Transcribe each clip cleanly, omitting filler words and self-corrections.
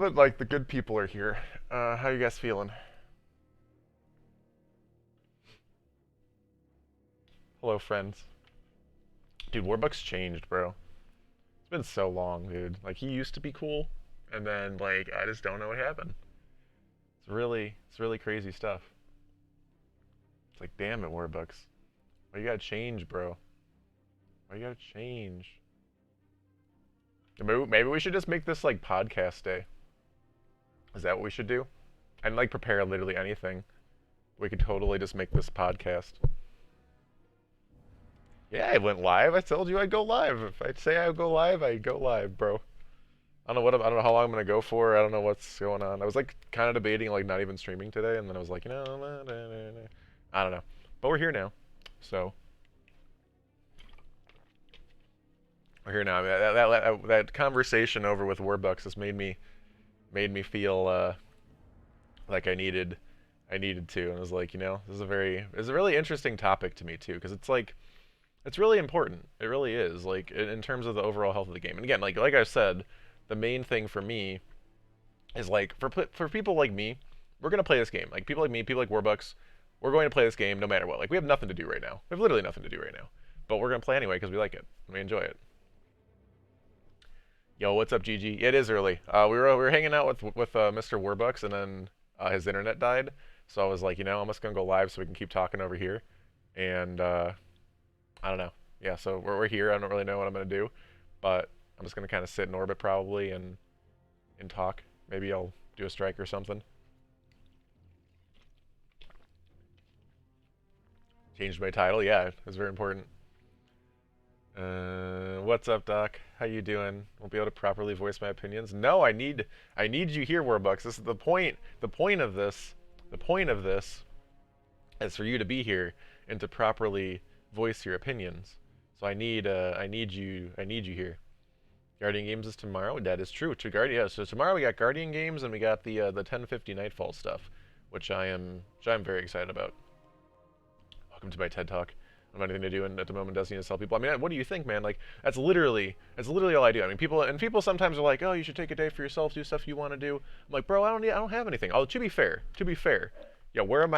But like the good people are here. How you guys feeling? Hello, friends. Dude, Warbucks changed, bro. It's been so long, dude. Like he used to be cool, and then like I just don't know what happened. It's really crazy stuff. It's like, damn it, Warbucks. Why you gotta change, bro? Why you gotta change? Maybe we should just make this like podcast day. Is that what we should do? And like prepare literally anything. We could totally just make this podcast. Yeah, I went live. I told you I'd go live. If I say I would go live, I go live, bro. I don't know how long I'm gonna go for. I don't know what's going on. I was like kind of debating like not even streaming today, and then I was like, I don't know. But we're here now, so we're here now. I mean, that conversation over with Warbucks has made me feel like I needed to, and I was like, this is it's a really interesting topic to me too, because it's like it's really important. It really is, like in terms of the overall health of the game. And again, like I said, the main thing for me is like for people like me, we're gonna play this game. Like people like me, people like Warbucks, we're going to play this game no matter what. Like we have nothing to do right now. We have literally nothing to do right now, but we're gonna play anyway because we like it and we enjoy it. Yo, what's up, Gigi? Yeah, it is early. We were hanging out with Mr. Warbucks, and then his internet died. So I was like, I'm just gonna go live so we can keep talking over here. And I don't know. Yeah, so we're here. I don't really know what I'm gonna do, but I'm just gonna kind of sit in orbit probably and talk. Maybe I'll do a strike or something. Changed my title. Yeah, it's very important. What's up, Doc? How you doing? Won't be able to properly voice my opinions. No, I need you here, Warbucks. This is the point. The point of this. The point of this is for you to be here and to properly voice your opinions. So I need you here. Guardian Games is tomorrow. That is true. To Guardian, yeah. So tomorrow we got Guardian Games and we got the 1050 Nightfall stuff, which I'm very excited about. Welcome to my TED Talk. I don't have anything to do at the moment. Doesn't need to tell people. I mean, what do you think, man? Like that's literally all I do. I mean, people sometimes are like, oh, you should take a day for yourself, do stuff you want to do. I'm like, bro, I don't have anything. Oh, to be fair, yeah. Where are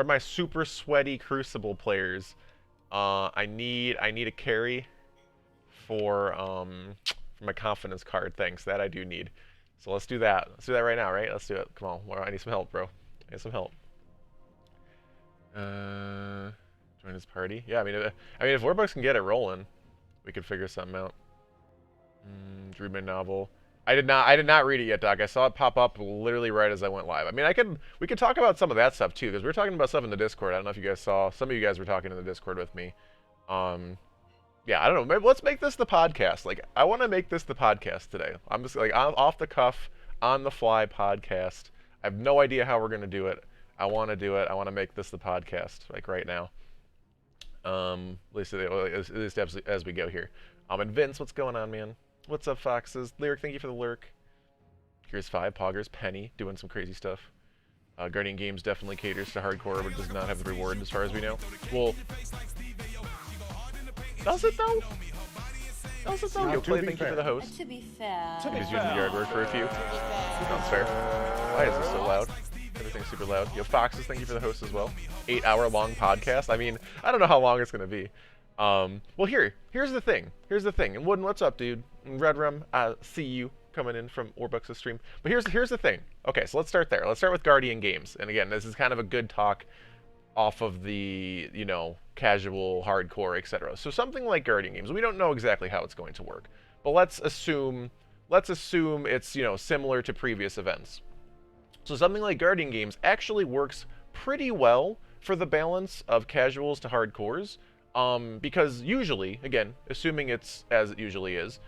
my super sweaty Crucible players? I need a carry for my confidence card. Thanks, that I do need. So let's do that. Let's do that right now, right? Let's do it. Come on. I need some help, bro. I need some help. Join his party. Yeah, I mean, if Warbucks can get it rolling, we could figure something out. Read my novel. I did not read it yet, Doc. I saw it pop up literally right as I went live. I mean, we could talk about some of that stuff too, because we were talking about stuff in the Discord. I don't know if you guys saw. Some of you guys were talking in the Discord with me. Um, yeah, I don't know. Maybe let's make this the podcast. Like, I want to make this the podcast today. I'm just like off the cuff, on the fly podcast. I have no idea how we're gonna do it. I want to do it. I want to make this the podcast, like right now. At least as we go here. And Vince, what's going on, man? What's up, Foxes? Lyric, thank you for the lurk. Here's 5. Poggers, Penny, doing some crazy stuff. Guardian Games definitely caters to hardcore, but does not have the reward as far as we know. Well, does it though? Does it though? Yo, Clay, thank you for the host. To be fair. He was doing the yard work for a few. Sounds fair. Why is this so loud? Everything's super loud. Yo, Foxes, thank you for the host as well. 8-hour long podcast. I mean, I don't know how long it's gonna be. Well, here's the thing. And Wooden, what's up, dude? And Red Rum, I see you coming in from Warbucks' stream. But here's the thing. Okay, so let's start there. Let's start with Guardian Games. And again, this is kind of a good talk off of the, casual, hardcore, etc. So something like Guardian Games, we don't know exactly how it's going to work. But let's assume it's, similar to previous events. So something like Guardian Games actually works pretty well for the balance of casuals to hardcores. Because usually, again, assuming it's as it usually is,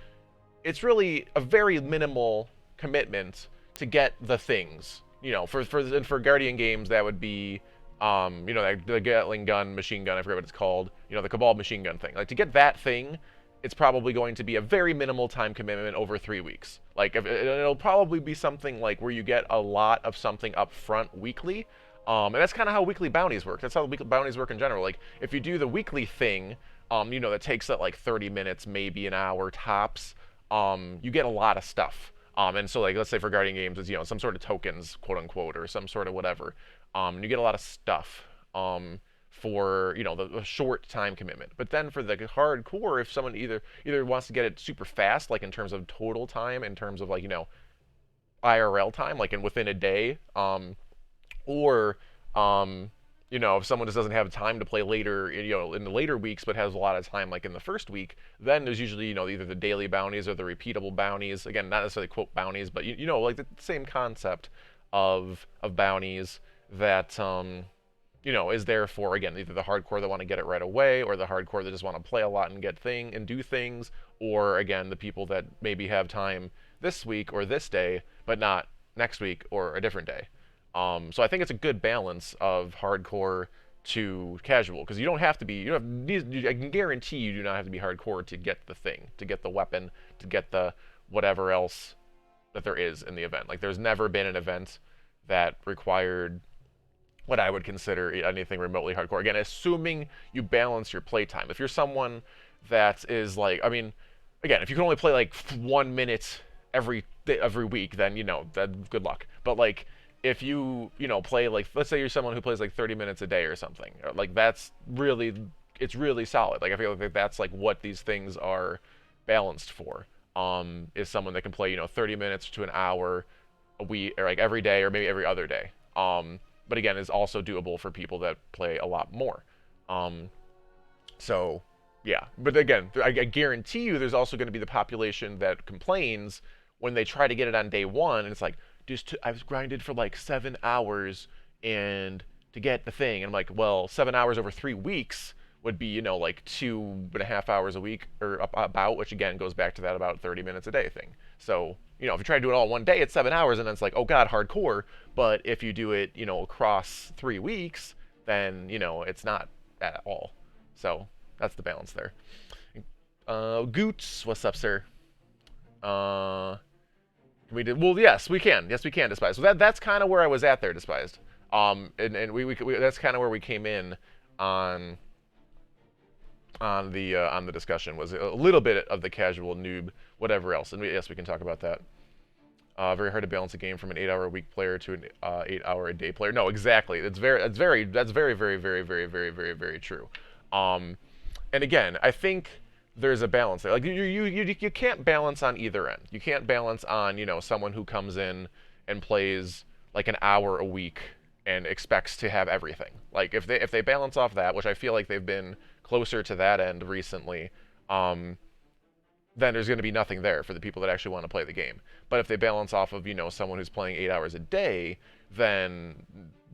it's really a very minimal commitment to get the things. For Guardian Games, that would be, the Gatling gun, machine gun, I forget what it's called, the Cabal machine gun thing. Like, to get that thing, it's probably going to be a very minimal time commitment over 3 weeks. Like, it'll probably be something like where you get a lot of something up front weekly. And that's kind of how weekly bounties work. That's how weekly bounties work in general. Like, if you do the weekly thing, that takes like 30 minutes, maybe an hour tops, you get a lot of stuff. And so like let's say for guarding games is some sort of tokens, quote unquote, or some sort of whatever. And you get a lot of stuff. For the short time commitment. But then for the hardcore, if someone either wants to get it super fast, like in terms of total time, in terms of like IRL time, like within a day, or if someone just doesn't have time to play later, in the later weeks, but has a lot of time like in the first week, then there's usually either the daily bounties or the repeatable bounties. Again, not necessarily quote bounties, but like the same concept of bounties that is there for, again, either the hardcore that want to get it right away, or the hardcore that just want to play a lot and do things, or again, the people that maybe have time this week or this day, but not next week or a different day. So I think it's a good balance of hardcore to casual, because you don't have to be, I can guarantee you do not have to be hardcore to get the thing, to get the weapon, to get the whatever else that there is in the event. Like, there's never been an event that required what I would consider anything remotely hardcore. Again, assuming you balance your playtime. If you're someone that is like, I mean, again, if you can only play like 1 minute every week, then good luck. But like, if you play like, let's say you're someone who plays like 30 minutes a day or something, like it's really solid. Like I feel like that's like what these things are balanced for. Is someone that can play 30 minutes to an hour a week, or like every day, or maybe every other day. But again, is also doable for people that play a lot more. So, yeah. But again, I guarantee you there's also going to be the population that complains when they try to get it on day one, and it's like, I've grinded for like 7 hours and to get the thing. And I'm like, well, 7 hours over 3 weeks would be, like 2.5 hours a week, or about, which again goes back to that about 30 minutes a day thing. So, if you try to do it all in one day, it's 7 hours, and then it's like, oh god, hardcore. But if you do it, across 3 weeks, then, it's not at all. So, that's the balance there. Goots, what's up, sir? Can we do? Well, yes, we can. Yes, we can, Despised. So that's kind of where I was at there, Despised. And we that's kind of where we came in on the discussion, was a little bit of the casual noob, whatever else, and yes, we can talk about that. Very hard to balance a game from an 8-hour a week player to an 8-hour a day player. No, exactly. That's very, very, very, very, very, very, very true. And again, I think there's a balance there. Like you can't balance on either end. You can't balance on someone who comes in and plays like an hour a week and expects to have everything. Like if they balance off that, which I feel like they've been closer to that end recently, then there's going to be nothing there for the people that actually want to play the game. But if they balance off of someone who's playing 8 hours a day, then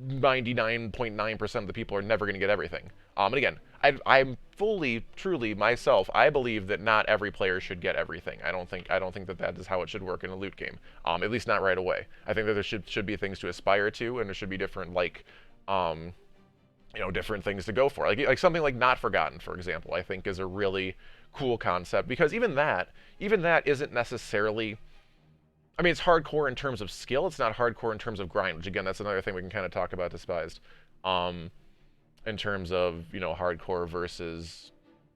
99.9% of the people are never going to get everything. And again, I'm fully, truly myself, I believe that not every player should get everything. I don't think that is how it should work in a loot game. At least not right away. I think that there should be things to aspire to, and there should be different different things to go for. Like something like Not Forgotten, for example, I think is a really cool concept, because even that isn't necessarily, I mean, it's hardcore in terms of skill. It's not hardcore in terms of grind, which again, that's another thing we can kind of talk about, Despised. In terms of, hardcore versus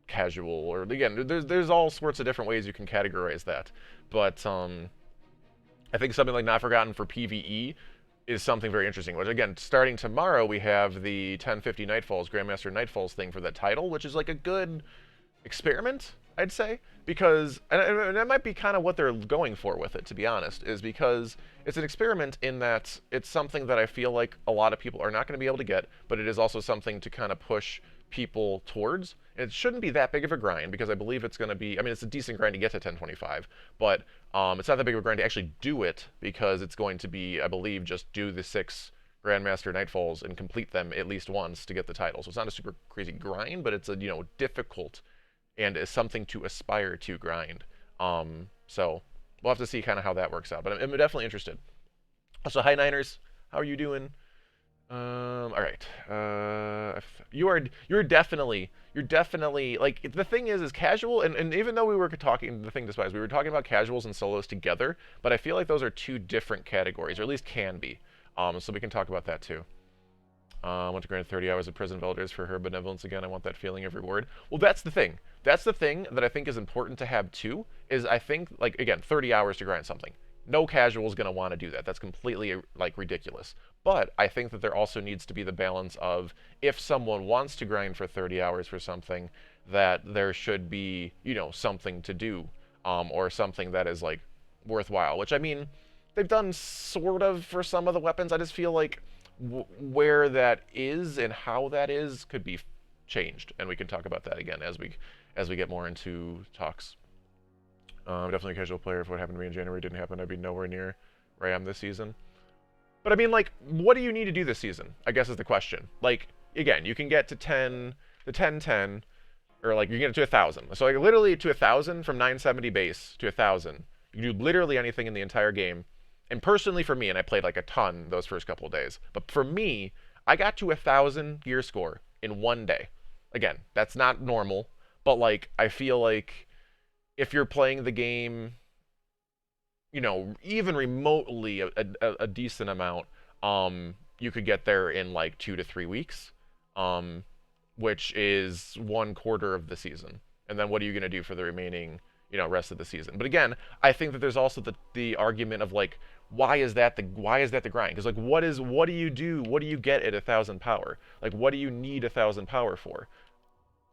casual, or again, there's all sorts of different ways you can categorize that. But I think something like Not Forgotten for PvE is something very interesting, which again, starting tomorrow, we have the 1050 Nightfalls, Grandmaster Nightfalls thing for that title, which is like a good experiment, I'd say, because, and that might be kind of what they're going for with it, to be honest, is because it's an experiment in that it's something that I feel like a lot of people are not going to be able to get, but it is also something to kind of push people towards. And it shouldn't be that big of a grind, because I believe it's going to be, I mean, it's a decent grind to get to 1025, but it's not that big of a grind to actually do it, because it's going to be, I believe, just do the 6 Grandmaster Nightfalls and complete them at least once to get the title. So it's not a super crazy grind, but it's a, difficult and is something to aspire to grind. So we'll have to see kind of how that works out, but I'm definitely interested. Also, hi Niners, how are you doing? All right. You're definitely like, the thing is casual, and even though we were talking, the thing, Despise, we were talking about casuals and solos together, but I feel like those are 2 different categories, or at least can be. So we can talk about that too. I want to grant 30 hours of prison villagers for her benevolence again. I want that feeling of reward. Well, that's the thing. That's the thing that I think is important to have too, is I think, like, again, 30 hours to grind something. No casual is going to want to do that. That's completely like ridiculous. But I think that there also needs to be the balance of if someone wants to grind for 30 hours for something, that there should be, something to do, or something that is like worthwhile. Which I mean, they've done sort of for some of the weapons. I just feel like where that is and how that is could be changed, and we can talk about that again as we get more into talks. Definitely a casual player. If what happened to me in January didn't happen, I'd be nowhere near where I am this season. But I mean, like, what do you need to do this season, I guess is the question. Like, again, you can get to 10, or like you can get to 1,000. So like literally to 1,000 from 970 base to 1,000. You can do literally anything in the entire game. And personally for me, and I played like a ton those first couple of days, but for me, I got to 1,000 gear score in one day. Again, that's not normal, but like I feel like if you're playing the game, even remotely a decent amount, you could get there in like 2 to 3 weeks, which is 1/4 of the season. And then what are you going to do for the remaining, rest of the season? But again, I think that there's also the argument of like, why is that the grind? Because like, what do you do? What do you get at 1,000 power? Like, what do you need 1,000 power for,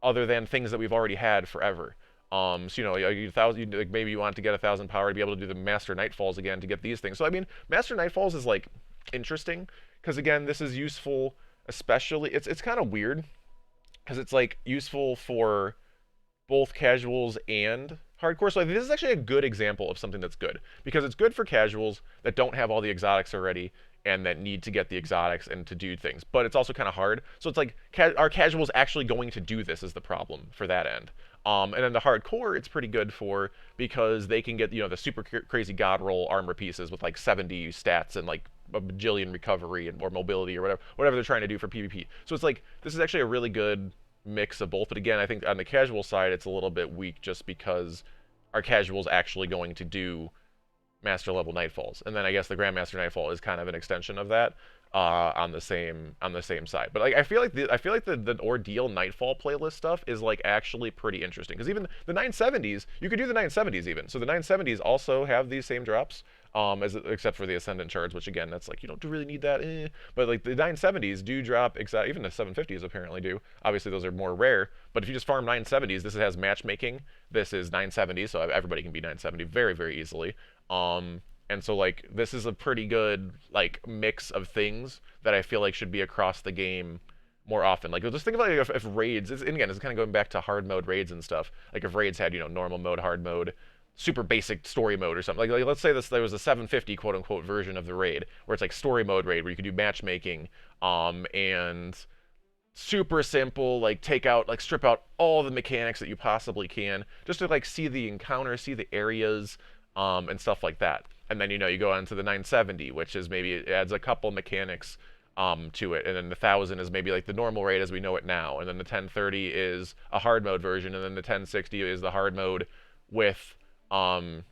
other than things that we've already had forever? So like maybe you want to get 1,000 power to be able to do the Master Nightfalls again to get these things. So I mean, Master Nightfalls is like interesting because again, this is useful, especially it's kind of weird because it's like useful for both casuals and hardcore. So this is actually a good example of something that's good because it's good for casuals that don't have all the exotics already and that need to get the exotics and to do things. But it's also kind of hard. So it's like, are casuals actually going to do this is the problem for that end. And then the hardcore, it's pretty good for because they can get, the super crazy god roll armor pieces with like 70 stats and like a bajillion recovery or mobility or whatever they're trying to do for PvP. So it's like, this is actually a really good mix of both. But again, I think on the casual side, it's a little bit weak just because our casuals actually going to do master level Nightfalls, and then I guess the Grandmaster Nightfall is kind of an extension of that on the same side. But like I feel like the Ordeal Nightfall playlist stuff is like actually pretty interesting because even the 970s, you could do the 970s even. So the 970s also have these same drops, except for the Ascendant shards, which again that's like you don't really need that. But like the 970s do drop even the 750s apparently do. Obviously those are more rare, but if you just farm 970s, this has matchmaking. This is 970, so everybody can be 970 very very easily. And so like this is a pretty good like mix of things that I feel like should be across the game more often. Like just think about like, if raids, and again it's kind of going back to hard mode raids and stuff. Like if raids had normal mode, hard mode, super basic story mode or something. Like let's say there was a 750 quote unquote version of the raid where it's like story mode raid where you could do matchmaking, and super simple, like strip out all the mechanics that you possibly can just to like see the encounter, see the areas, and stuff like that. And then you go on to the 970, which is maybe it adds a couple mechanics to it, and then the 1,000 is maybe like the normal rate as we know it now, and then the 1030 is a hard mode version, and then the 1060 is the hard mode with the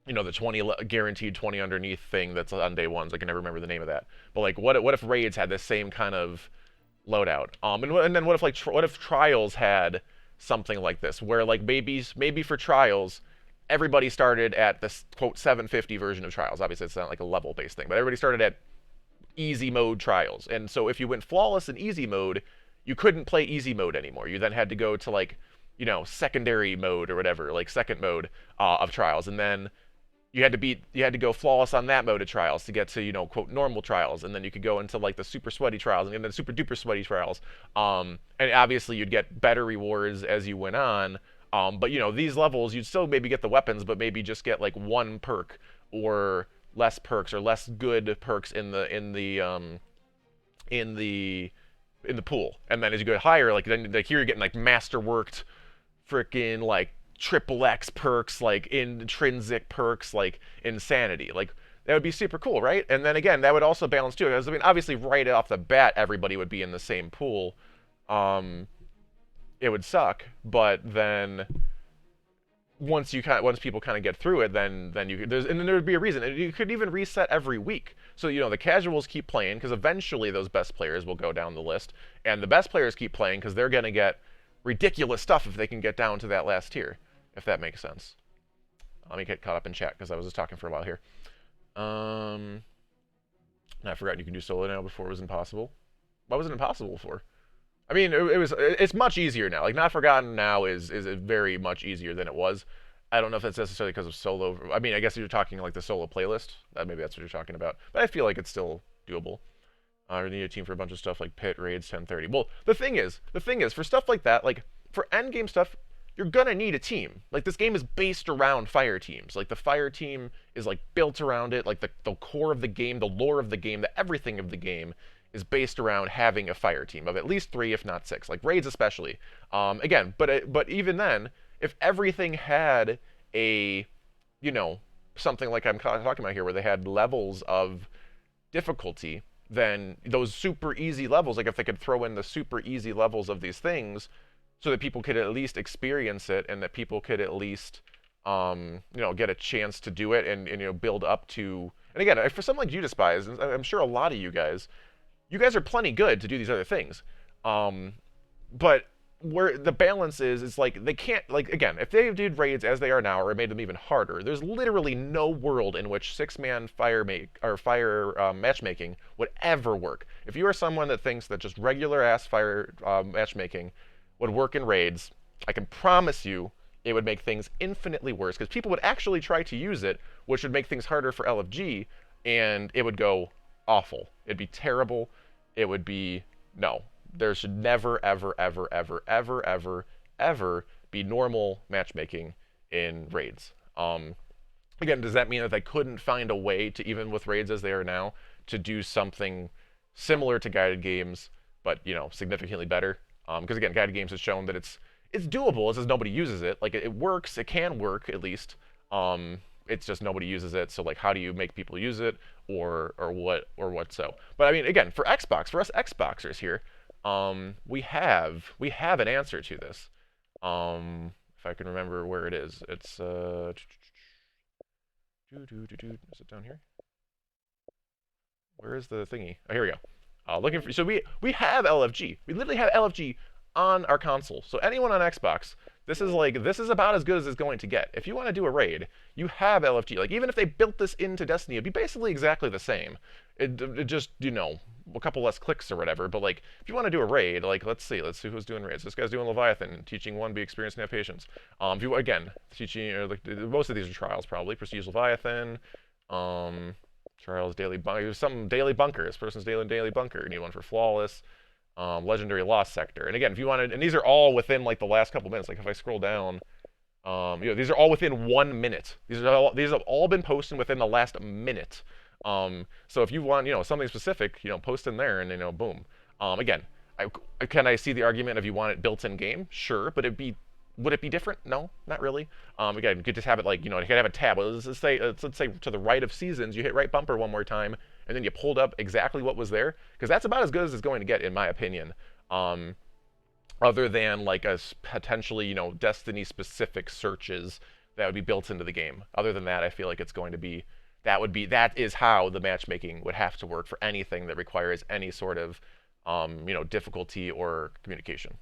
20 guaranteed 20 underneath thing that's on day ones. I can never remember the name of that. But like, what if raids had this same kind of loadout? And then what if trials had something like this, where like maybe for trials everybody started at this quote 750 version of trials. Obviously it's not like a level based thing, but everybody started at easy mode trials. And so if you went flawless in easy mode, you couldn't play easy mode anymore. You then had to go to like secondary mode or whatever, like second mode of trials, and then you had to go flawless on that mode of trials to get to quote normal trials, and then you could go into like the super sweaty trials and then super duper sweaty trials, and obviously you'd get better rewards as you went on. But these levels, you'd still maybe get the weapons, but maybe just get like one perk or less perks or less good perks in the pool. And then as you go higher, like then like here you're getting like masterworked, freaking like triple X perks, like intrinsic perks, like insanity. Like that would be super cool, right? And then again, that would also balance too, because I mean, obviously right off the bat, everybody would be in the same pool. It would suck, but then once people kind of get through it, then and then there would be a reason. And you could even reset every week. So the casuals keep playing because eventually those best players will go down the list, and the best players keep playing because they're gonna get ridiculous stuff if they can get down to that last tier, if that makes sense. Let me get caught up in chat because I was just talking for a while here. I forgot you can do solo now. Before it was impossible. What was it impossible before? I mean, it's much easier now. Like, Not Forgotten now is very much easier than it was. I don't know if that's necessarily because of solo. I mean, I guess you're talking like the solo playlist. Maybe that's what you're talking about. But I feel like it's still doable. We need a team for a bunch of stuff like pit raids 1030. Well, the thing is, for stuff like that, like for endgame stuff, you're gonna need a team. Like, this game is based around fire teams. Like, the fire team is like built around it. Like, the core of the game, the lore of the game, the everything of the game is based around having a fire team of at least 3, if not 6. Like raids especially. Again, but even then, if everything had a, something like I'm talking about here, where they had levels of difficulty, then those super easy levels, like if they could throw in the super easy levels of these things, so that people could at least experience it, and that people could at least, get a chance to do it, and build up to. And again, for something like you Despise, and I'm sure a lot of you guys are plenty good to do these other things, but where the balance is like they can't, like, again, if they did raids as they are now, or made them even harder, there's literally no world in which 6-man fire matchmaking would ever work. If you are someone that thinks that just regular ass fire matchmaking would work in raids, I can promise you it would make things infinitely worse, because people would actually try to use it, which would make things harder for LFG, and it would go awful. It'd be terrible. It would be, no. There should never, ever, ever, ever, ever, ever, ever be normal matchmaking in raids. Again, does that mean that they couldn't find a way to, even with raids as they are now, to do something similar to guided games, but, significantly better? Because again, guided games has shown that it's doable. It's just nobody uses it. Like, it works. It can work, at least. It's just nobody uses it. So, like, how do you make people use it, or what so? But I mean, again, for Xbox, for us Xboxers here, we have an answer to this. If I can remember where it is, it's is it down here? Where is the thingy? Oh, here we go. Looking for. So we have LFG. We literally have LFG on our console. So anyone on Xbox, this is about as good as it's going to get. If you want to do a raid, you have LFG. Like, even if they built this into Destiny, it'd be basically exactly the same. It just, a couple less clicks or whatever. But like, if you want to do a raid, like, let's see who's doing raids. This guy's doing Leviathan, teaching 1, be experienced and have patience. If you, again, teaching, like, most of these are trials probably. Prestige Leviathan, trials, daily bunker, some daily bunker. This person's daily bunker. You need one for flawless. Legendary Lost Sector. And again, if you wanted, and these are all within like the last couple minutes. Like, if I scroll down, these are all within 1 minute. These have all been posted within the last minute. So if you want, something specific, post in there, and boom. Again, can I see the argument if you want it built in game? Sure, but would it be different? No, not really. Again, you could just have it like, you could have a tab. Let's say to the right of seasons, you hit right bumper one more time, and then you pulled up exactly what was there, because that's about as good as it's going to get, in my opinion. Other than like a potentially, Destiny-specific searches that would be built into the game. Other than that, I feel like it's going to be, that is how the matchmaking would have to work for anything that requires any sort of, difficulty or communication.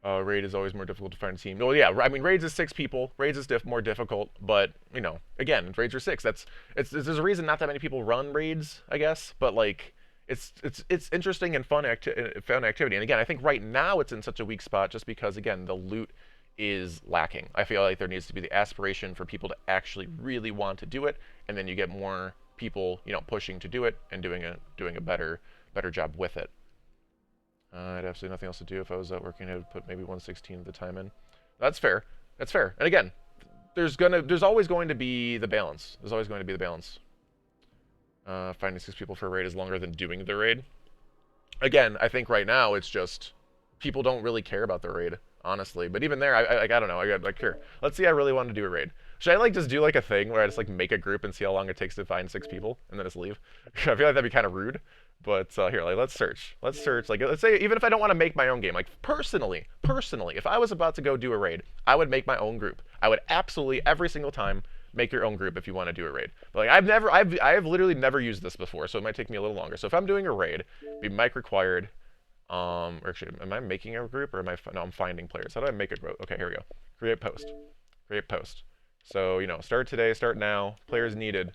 Raid is always more difficult to find a team. Well, yeah, I mean, raids is 6 people. Raids is more difficult, but, again, raids are 6. There's a reason not that many people run raids, I guess, but, like, it's interesting and fun activity. And again, I think right now it's in such a weak spot just because, again, the loot is lacking. I feel like there needs to be the aspiration for people to actually really want to do it, and then you get more people, pushing to do it and doing a better job with it. I had absolutely nothing else to do. If I was out working, I would put maybe 1/16 of the time in. That's fair. That's fair. And again, there's always going to be the balance. There's always going to be the balance. Finding 6 people for a raid is longer than doing the raid. Again, I think right now it's just people don't really care about the raid, honestly. But even there, I don't know. I care. Let's see. I really want to do a raid. Should I like just do like a thing where I just like make a group and see how long it takes to find 6 people and then just leave? I feel like that'd be kind of rude. But here, like, let's search. Like, let's say, even if I don't want to make my own game, like, personally, if I was about to go do a raid, I would make my own group. I would absolutely, every single time, make your own group if you want to do a raid. But, like, I've literally never used this before, so it might take me a little longer. So if I'm doing a raid, it'd be mic required. Or actually, am I making a group or am I? No, I'm finding players. How do I make a group? Okay, here we go. Create post. Create post. So start today, start now. Players needed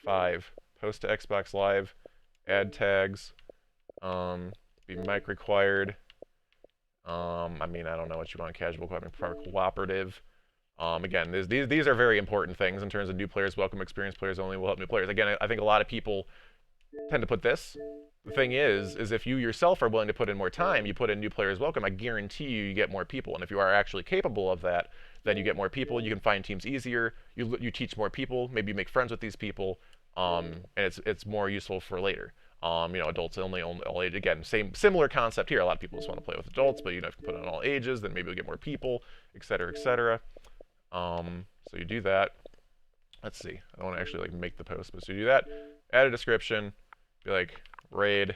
5. Post to Xbox Live. Add tags. Be mic required. I mean, I don't know what you want. Casual, cooperative. Again, these are very important things in terms of new players welcome, experienced players only will help new players. Again, I think a lot of people tend to put this. The thing is if you yourself are willing to put in more time, you put in new players welcome, I guarantee you get more people. And if you are actually capable of that, then you get more people. You can find teams easier. You teach more people. Maybe you make friends with these people, and it's more useful for later. Adults only, all age. Again, similar concept here. A lot of people just want to play with adults, but if you put it on all ages, then maybe you'll get more people, etc., etc. So you do that. Let's see. I don't want to actually make the post, but so you do that. Add a description. Be like raid,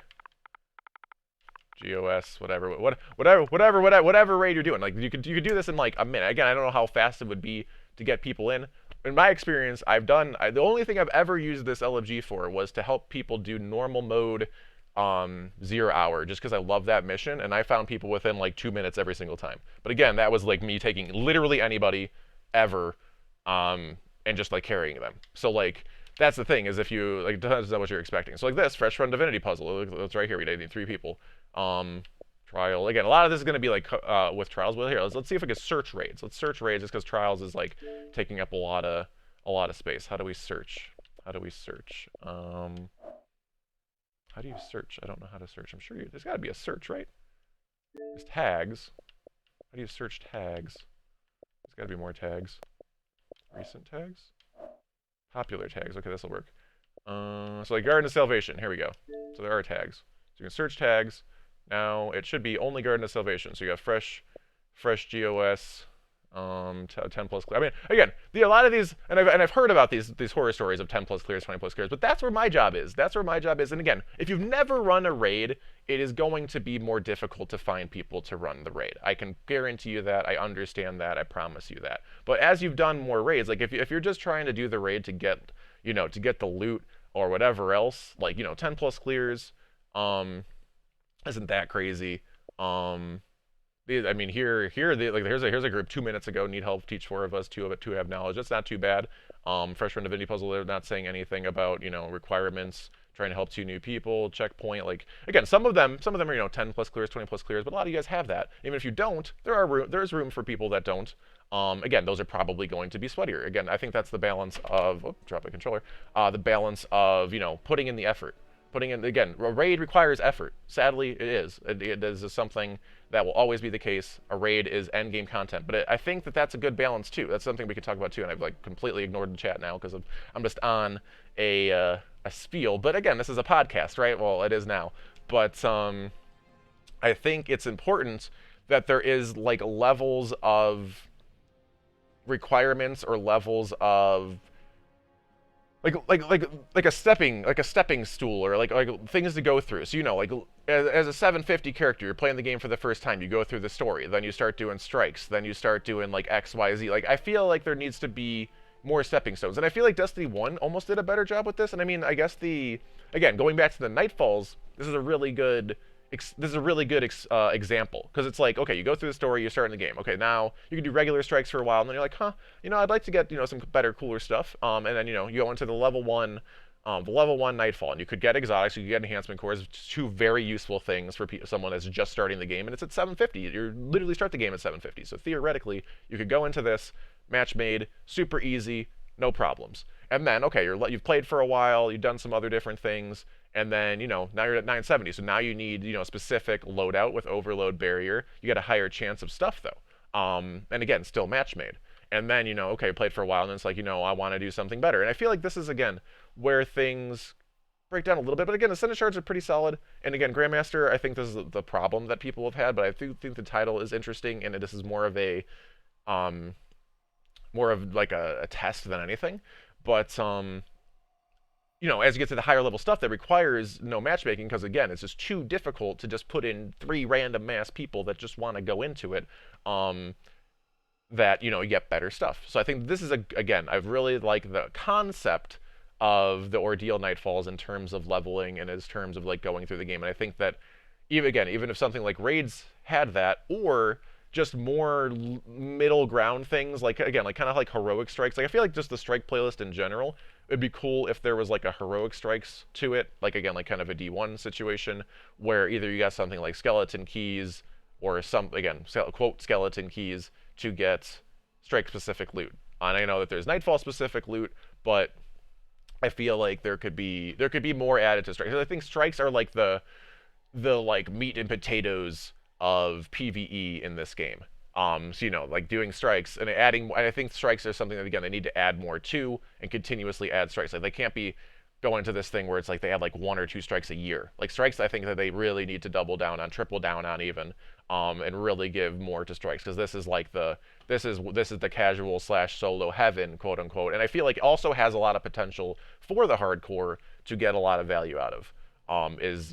GOS, whatever raid you're doing. Like you could do this in like a minute. Again, I don't know how fast it would be to get people in. In my experience, the only thing I've ever used this LFG for was to help people do normal mode 0 hour, just because I love that mission, and I found people within like 2 minutes every single time. But again, that was like me taking literally anybody ever and just like carrying them. So like that's the thing, is if you like, that's not what you're expecting. So like this fresh run divinity puzzle, it's right here. We need 3 people. Trial again. A lot of this is going to be like with trials. Well, here let's see if we can search raids. Let's search raids, just because trials is like taking up a lot of space. How do we search? How do you search? I don't know how to search. I'm sure there's got to be a search, right? There's tags. How do you search tags? There's got to be more tags. Recent tags? Popular tags. Okay, this will work. So like Garden of Salvation. Here we go. So there are tags. So you can search tags. Now it should be only Garden of Salvation. So you got fresh GOS, 10 plus clear. I mean, again, a lot of these, and I've heard about these horror stories of 10 plus clears, 20 plus clears, but that's where my job is. That's where my job is. And again, if you've never run a raid, it is going to be more difficult to find people to run the raid. I can guarantee you that. I understand that. I promise you that. But as you've done more raids, like if you're just trying to do the raid to get the loot or whatever else, like 10 plus clears, isn't that crazy. I mean, here's a group 2 minutes ago. Need help. Teach 4 of us. 2 have knowledge. That's not too bad. Fresh run divinity puzzle. They're not saying anything about requirements. Trying to help 2 new people. Checkpoint. Like again, some of them are 10 plus clears, 20 plus clears. But a lot of you guys have that. Even if you don't, there's room for people that don't. Again, those are probably going to be sweatier. Again, I think that's the balance of drop a controller. The balance of putting in the effort. Again, a raid requires effort. Sadly, it is. It is something that will always be the case. A raid is end game content, but I think that's a good balance too. That's something we could talk about too. And I've like completely ignored the chat now because I'm just on a spiel. But again, this is a podcast, right? Well, it is now. But I think it's important that there is like levels of requirements or levels of like a stepping stool, or like things to go through. So like as a 750 character, you're playing the game for the first time. You go through the story, then you start doing strikes, then you start doing like XYZ. Like I feel like there needs to be more stepping stones, and I feel like Destiny 1 almost did a better job with this. And I mean, I guess again going back to the Nightfalls, this is a really good example, because it's like, okay, you go through the story, you start in the game. Okay, now you can do regular strikes for a while, and then you're like, I'd like to get some better, cooler stuff. And then you go into the level 1 Nightfall, and you could get exotics, you could get enhancement cores, 2 very useful things for someone that's just starting the game, and it's at 750. You literally start the game at 750. So theoretically, you could go into this match made, super easy, no problems. And then, okay, you've played for a while, you've done some other different things, and then, now you're at 970. So now you need, specific loadout with overload barrier. You get a higher chance of stuff, though. And again, still match made. And then, okay, played for a while, and it's like, I want to do something better. And I feel like this is, again, where things break down a little bit. But again, the Ascended Shards are pretty solid. And again, Grandmaster, I think this is the problem that people have had. But I think the title is interesting, and this is more of like a test than anything. But as you get to the higher level stuff that requires no matchmaking, because again, it's just too difficult to just put in 3 random mass people that just want to go into it, that you get better stuff. So I think this is again, I really like the concept of the Ordeal Nightfalls in terms of leveling and in terms of like going through the game. And I think that even if something like raids had that, or just more middle ground things, like again, like kind of like heroic strikes. Like I feel like just the strike playlist in general, it'd be cool if there was like a heroic strikes to it, like again, like kind of a D1 situation where either you got something like skeleton keys or some again quote skeleton keys to get strike specific loot. And I know that there's nightfall specific loot, but I feel like there could be more added to strikes. I think strikes are like the like meat and potatoes of PvE in this game. So like doing strikes and adding. I think strikes are something that again they need to add more to and continuously add strikes. Like they can't be going to this thing where it's like they have like 1 or 2 strikes a year. Like strikes, I think that they really need to double down on, triple down on even, and really give more to strikes because this is like this is the casual slash solo heaven, quote unquote. And I feel like it also has a lot of potential for the hardcore to get a lot of value out of. Is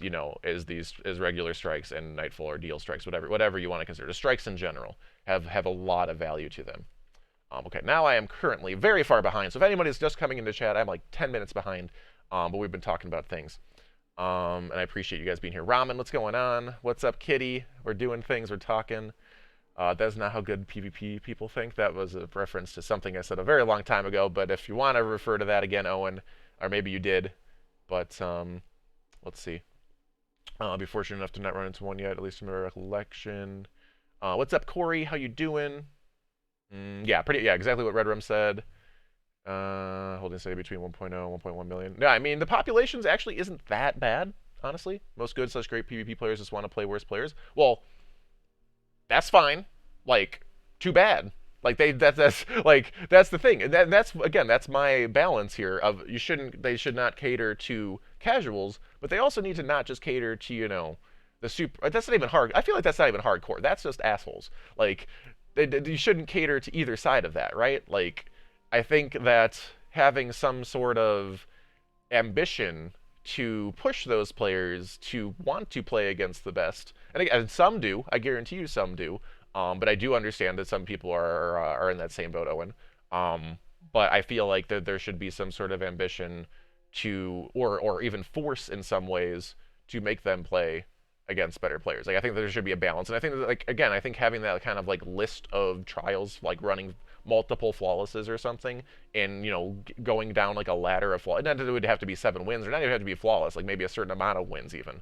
regular strikes and nightfall or deal strikes, whatever you want to consider. The strikes in general have a lot of value to them. Okay, now I am currently very far behind. So if anybody's just coming into chat, I'm like 10 minutes behind. But we've been talking about things. And I appreciate you guys being here. Ramen, what's going on? What's up, Kitty? We're doing things. We're talking. That's not how good PvP people think. That was a reference to something I said a very long time ago. But if you want to refer to that again, Owen, or maybe you did. But let's see. I'll be fortunate enough to not run into one yet, at least in my recollection. What's up, Corey? How you doing? Yeah, exactly what Red Rum said. Holding steady between 1.0 and 1.1 million. Yeah, I mean, the populations actually isn't that bad, honestly. Most good / great PvP players just want to play worse players. Well, that's fine. Like, too bad. Like that's like that's the thing. And that's my balance here of they should not cater to casuals, but they also need to not just cater to, the super. That's not even hard. I feel like that's not even hardcore. That's just assholes. Like you shouldn't cater to either side of that, right? Like I think that having some sort of ambition to push those players to want to play against the best, and some do. I guarantee you, some do. But I do understand that some people are in that same boat, Owen. But I feel like that there should be some sort of ambition to, or even force in some ways, to make them play against better players. Like I think there should be a balance, and I think that, like again, I think having that kind of like list of trials, like running multiple flawlesses or something, and going down like a ladder of flaw. Not that it would have to be 7 wins, or not even have to be flawless. Like maybe a certain amount of wins even.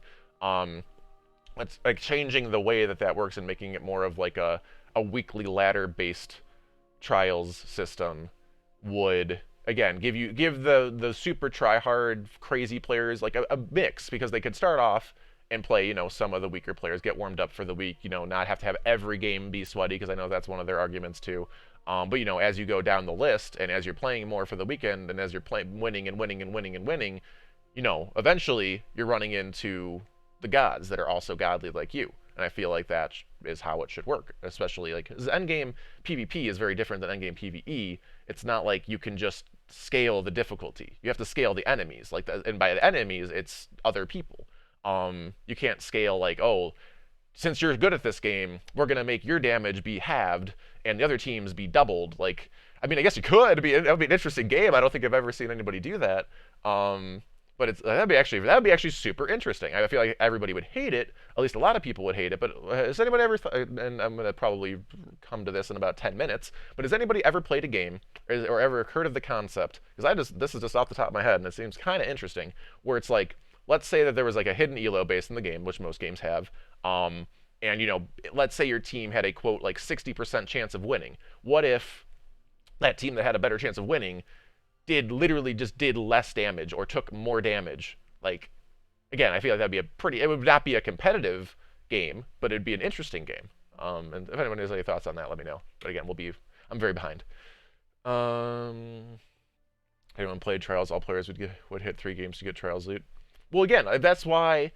It's like changing the way that works and making it more of like a weekly ladder based trials system would again give the super try hard crazy players like a mix, because they could start off and play some of the weaker players, get warmed up for the week, not have to have every game be sweaty, because I know that's one of their arguments too. But as you go down the list and as you're playing more for the weekend and as you're winning and winning and winning and winning, eventually you're running into the gods that are also godly like you. And I feel like that is how it should work, especially like because endgame PvP is very different than endgame PvE. It's not like you can just scale the difficulty. You have to scale the enemies, and by the enemies, it's other people. You can't scale like, oh, since you're good at this game, we're gonna make your damage be halved and the other teams be doubled. Like, I mean, I guess you could. That would be an interesting game. I don't think I've ever seen anybody do that. But that'd be actually super interesting. I feel like everybody would hate it. At least a lot of people would hate it. But has anybody ever? And I'm gonna probably come to this in about 10 minutes. But has anybody ever played a game or ever heard of the concept? Because this is just off the top of my head, and it seems kind of interesting. Where it's like, let's say that there was like a hidden elo base in the game, which most games have. And let's say your team had a quote like 60% chance of winning. What if that team that had a better chance of winning literally just did less damage or took more damage? Like, again, I feel like it would not be a competitive game, but it'd be an interesting game. And if anyone has any thoughts on that, let me know. But again, I'm very behind. Anyone played Trials, all players would hit 3 games to get Trials loot. Well, again, that's why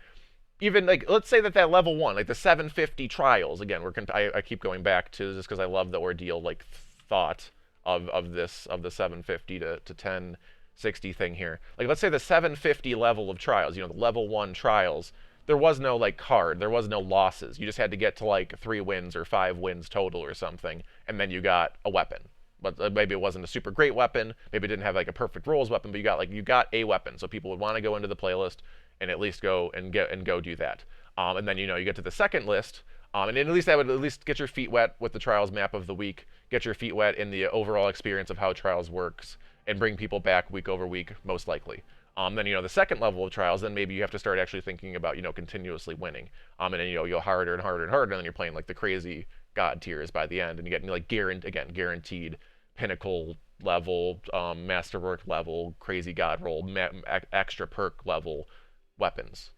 even like, let's say that level 1, like the 750 Trials, again, I keep going back to this because I love the ordeal like thought of the 750 to 1060 thing here. Like, let's say the 750 level of Trials, the level 1 Trials, there was no like card, there was no losses. You just had to get to like 3 wins or 5 wins total or something, and then you got a weapon. But maybe it wasn't a super great weapon, maybe it didn't have like a perfect rolls weapon, but you got a weapon, so people would want to go into the playlist and at least go do that. And then, you get to the second list, and at least that would at least get your feet wet with the Trials map of the week, get your feet wet in the overall experience of how Trials works, and bring people back week over week, most likely. Then, the second level of Trials, then maybe you have to start actually thinking about, continuously winning. And then, you'll harder and harder and harder, and then you're playing, like, the crazy god tiers by the end, and you're getting, like, guaranteed pinnacle level, masterwork level, crazy god roll, extra perk level weapons,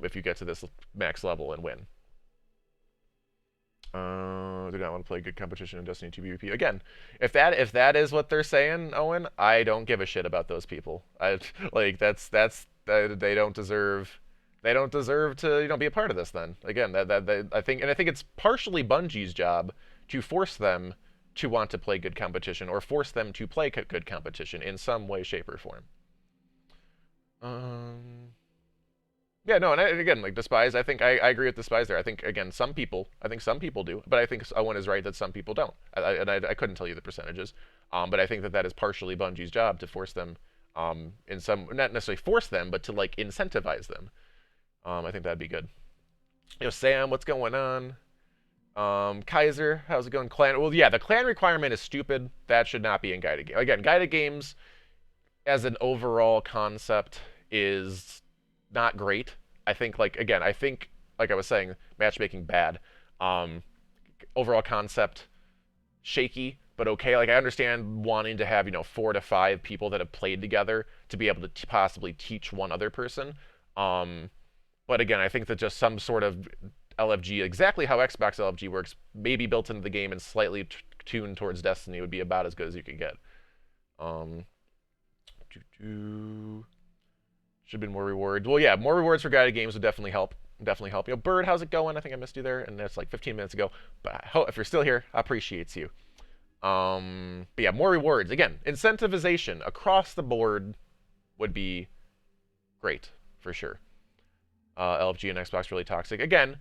if you get to this max level and win. Do not want to play good competition in Destiny 2 PvP. Again, if that is what they're saying, Owen, I don't give a shit about those people. They don't deserve to be a part of this. Then again, I think it's partially Bungie's job to force them to want to play good competition, or force them to play good competition in some way, shape, or form. Yeah, no, and again, like Despise, I think I agree with Despise there. I think, again, some people do, but I think Owen is right that some people don't. I couldn't tell you the percentages, but I think that is partially Bungie's job to force them, not necessarily force them, but to, like, incentivize them. I think that'd be good. Sam, what's going on? Kaiser, how's it going? Clan, well, yeah, the clan requirement is stupid. That should not be in guided games. Again, guided games, as an overall concept, is not great. I think, like I was saying, matchmaking bad. Overall concept shaky, but okay. Like, I understand wanting to have 4 to 5 people that have played together to be able to possibly teach one other person. But again, I think that just some sort of LFG, exactly how Xbox LFG works, maybe built into the game and slightly tuned towards Destiny, would be about as good as you could get. Should have been more rewards. Well, yeah, more rewards for guided games would definitely help. Bird, how's it going? I think I missed you there, and that's like 15 minutes ago. But I hope, if you're still here, I appreciate you. But yeah, more rewards. Again, incentivization across the board would be great, for sure. LFG and Xbox really toxic. Again,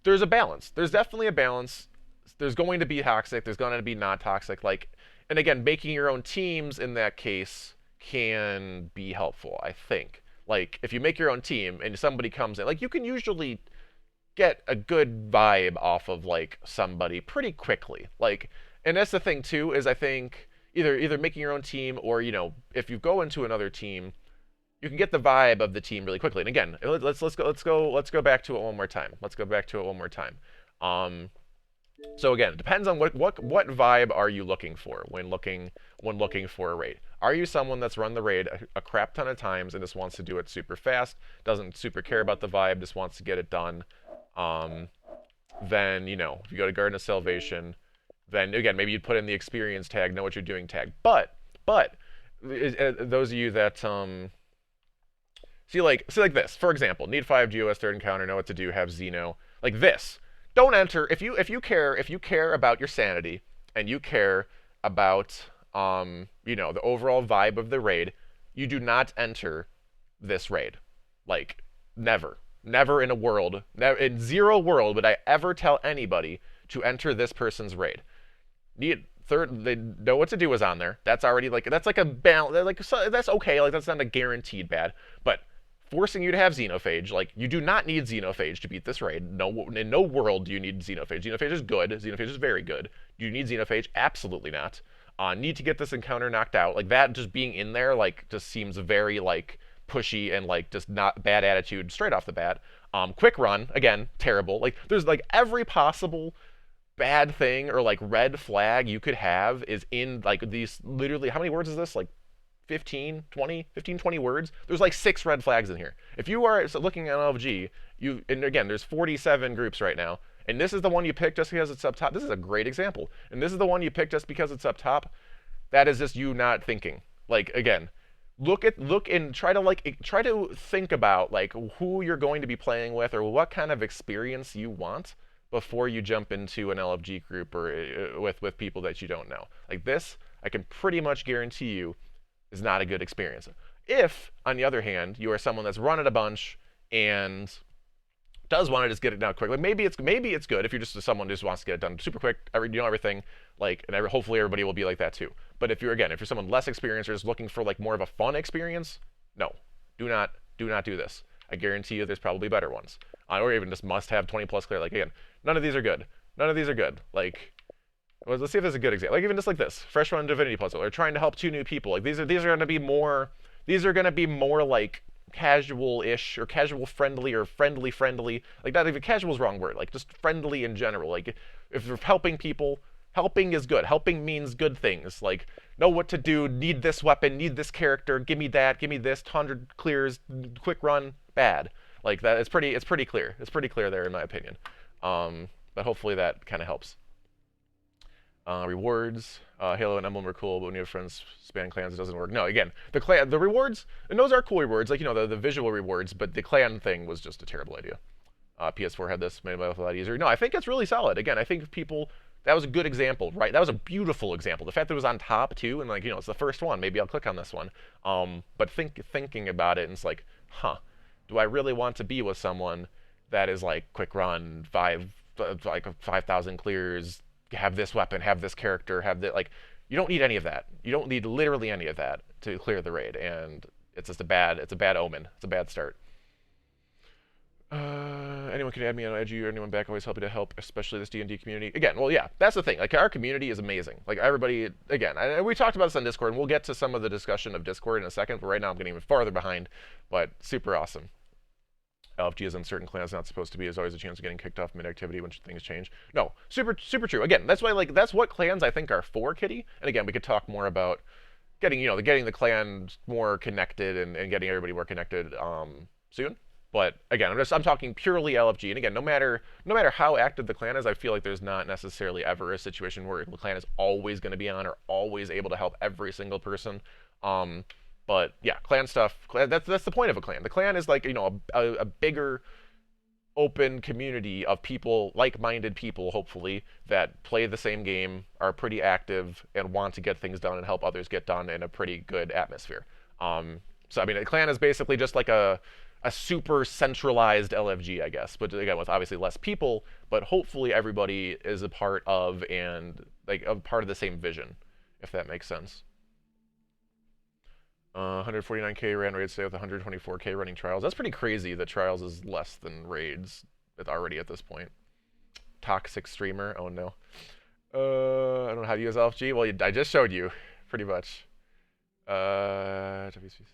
there's a balance. There's definitely a balance. There's going to be toxic. There's going to be not toxic. And again, making your own teams in that case can be helpful, I think. Like, if you make your own team and somebody comes in, like, you can usually get a good vibe off of, like, somebody pretty quickly. Like, and that's the thing too, is I think either making your own team, or if you go into another team, you can get the vibe of the team really quickly. And again, let's go back to it one more time. So again, it depends on what vibe are you looking for when looking for a raid. Are you someone that's run the raid a crap ton of times and just wants to do it super fast, doesn't super care about the vibe, just wants to get it done? Then if you go to Garden of Salvation, then again, maybe you'd put in the experience tag, know what you're doing tag. But those of you that see like this, for example, need 5 GOS third encounter, know what to do, have Xeno, like this. Don't enter if you care about your sanity, and you care about the overall vibe of the raid. You do not enter this raid. Like, never in a world, in zero world would I ever tell anybody to enter this person's raid. They know what to do is on there. That's already that's like a balance. Like, so that's okay. Like, that's not a guaranteed bad, but forcing you to have Xenophage, like, you do not need Xenophage to beat this raid. No, in no world do you need Xenophage. Xenophage is good. Xenophage is very good. Do you need Xenophage? Absolutely not. Need to get this encounter knocked out. Like, that just being in there, like, just seems very, like, pushy and, like, just not bad attitude straight off the bat. Quick run, again, terrible. Like, there's, like, every possible bad thing or, like, red flag you could have is in, like, these, literally, how many words is this? Like, 15, 20 words. There's like 6 red flags in here. If you are looking at LFG, and again, there's 47 groups right now, and this is the one you picked just because it's up top. This is a great example. And this is the one you picked just because it's up top. That is just you not thinking. Like, again, look and try to think about, like, who you're going to be playing with, or what kind of experience you want before you jump into an LFG group or with people that you don't know. Like, this, I can pretty much guarantee you, is not a good experience. If, on the other hand, you are someone that's run it a bunch and does want to just get it done quickly, maybe it's good if you're just someone who just wants to get it done super quick, everything, like, and hopefully everybody will be like that too. But if you're someone less experienced or is looking for, like, more of a fun experience, no, do not do this. I guarantee you there's probably better ones. or even just must have 20 plus clear. Like again, none of these are good. None of these are good. Like, well, let's see if there's a good example. Like even just like this, fresh run divinity puzzle, or trying to help 2 new people. Like these are going to be more. These are going to be more like casual-ish or casual friendly or friendly. Like not even casual is the wrong word. Like just friendly in general. Like if you're helping people, helping is good. Helping means good things. Like know what to do. Need this weapon. Need this character. Give me that. Give me this. 100 clears. Quick run. Bad. Like that. It's pretty clear. It's pretty clear there in my opinion. But hopefully that kind of helps. Rewards, Halo and Emblem are cool, but when you have friends span clans, it doesn't work. No, again, the rewards, and those are cool rewards, like, you know, the visual rewards, but the clan thing was just a terrible idea. PS4 had this, made my life a lot easier. No, I think it's really solid. Again, I think people, that was a good example, right? That was a beautiful example. The fact that it was on top, too, and, like, you know, it's the first one. Maybe I'll click on this one. But thinking about it, and it's like, huh, do I really want to be with someone that is, like, quick run, 5,000 clears, have this weapon, have this character, have that, like, you don't need any of that. You don't need literally any of that to clear the raid, and it's just a bad omen. It's a bad start. Anyone can add me on Edgy or anyone back, always happy to help, especially this D&D community. Again, well, yeah, that's the thing. Like, our community is amazing. Like, everybody, again, we talked about this on Discord, and we'll get to some of the discussion of Discord in a second, but right now I'm getting even farther behind, but super awesome. LFG is in certain clans not supposed to be. There's always a chance of getting kicked off mid-activity when things change. No, super true. Again, that's why, like, that's what clans I think are for, Kitty. And again, we could talk more about getting, you know, getting the clans more connected and getting everybody more connected soon. But again, I'm talking purely LFG. And again, no matter how active the clan is, I feel like there's not necessarily ever a situation where the clan is always going to be on or always able to help every single person. But yeah, clan stuff, that's the point of a clan. The clan is like, you know, a bigger open community of people, like-minded people, hopefully, that play the same game, are pretty active, and want to get things done and help others get done in a pretty good atmosphere. So, I mean, a clan is basically just like a super centralized LFG, I guess, but again, with obviously less people, but hopefully everybody is a part of and, like, a part of the same vision, if that makes sense. 149k ran raids today with 124k running trials. That's pretty crazy that trials is less than raids already at this point. Toxic streamer. Oh no. I don't know how to use LFG. Well, I just showed you, pretty much. WCC.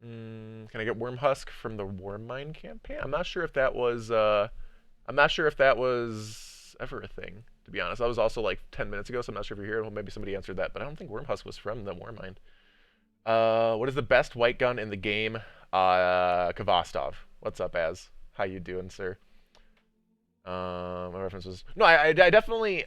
Can I get Worm Husk from the Worm Mine campaign? I'm not sure if that was. I'm not sure if that was ever a thing, to be honest. That was also like 10 minutes ago, so I'm not sure if you're here. Well, maybe somebody answered that, but I don't think Wormhusk was from the Warmind. What is the best white gun in the game? Kvastov. What's up, Az? How you doing, sir? My reference was... No, I definitely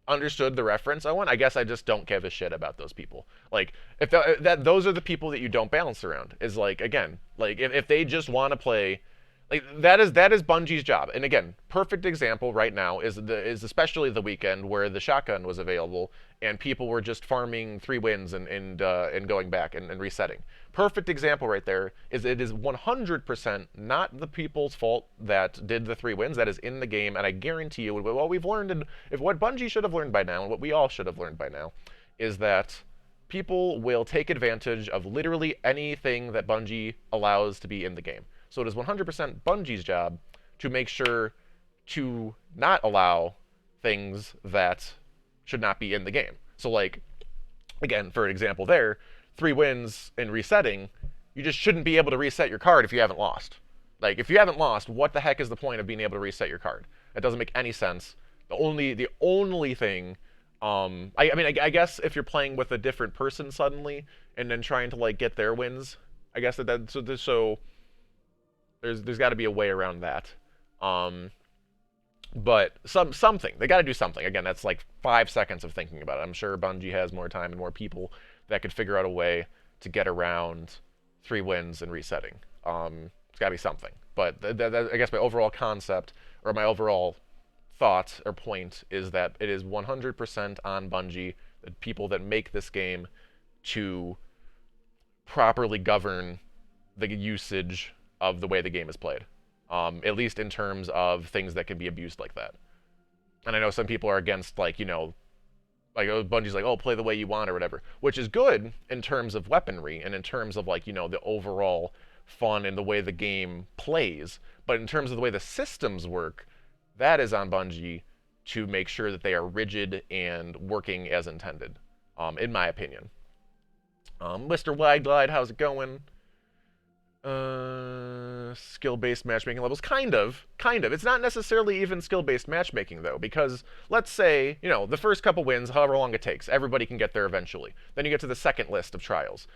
understood the reference I want. I guess I just don't give a shit about those people. Like, if those are the people that you don't balance around. Is like, again, like if they just want to play... Like that is Bungie's job. And again, perfect example right now is especially the weekend where the shotgun was available and people were just farming 3 wins and going back and resetting. Perfect example right there is it is 100% not the people's fault that did the 3 wins. That is in the game, and I guarantee you what we've learned and what Bungie should have learned by now and what we all should have learned by now is that people will take advantage of literally anything that Bungie allows to be in the game. So it is 100% Bungie's job to make sure to not allow things that should not be in the game. So, like, again, for example there, 3 wins and resetting, you just shouldn't be able to reset your card if you haven't lost. Like, if you haven't lost, what the heck is the point of being able to reset your card? That doesn't make any sense. The only thing... I guess if you're playing with a different person suddenly and then trying to, like, get their wins, I guess so there's got to be a way around that. But something. They got to do something. Again, that's like 5 seconds of thinking about it. I'm sure Bungie has more time and more people that could figure out a way to get around 3 wins and resetting. It's got to be something. But I guess my overall concept, or my overall thought or point, is that it is 100% on Bungie, the people that make this game, to properly govern the usage of the way the game is played. At least in terms of things that can be abused like that. And I know some people are against, like, you know, like, Bungie's like, oh, play the way you want or whatever, which is good in terms of weaponry and in terms of, like, you know, the overall fun in the way the game plays. But in terms of the way the systems work, that is on Bungie to make sure that they are rigid and working as intended, in my opinion. Mr. Wide Glide, how's it going? Skill-based matchmaking levels, kind of. It's not necessarily even skill-based matchmaking though, because let's say, the first couple wins, however long it takes, everybody can get there eventually. Then you get to the second list of trials.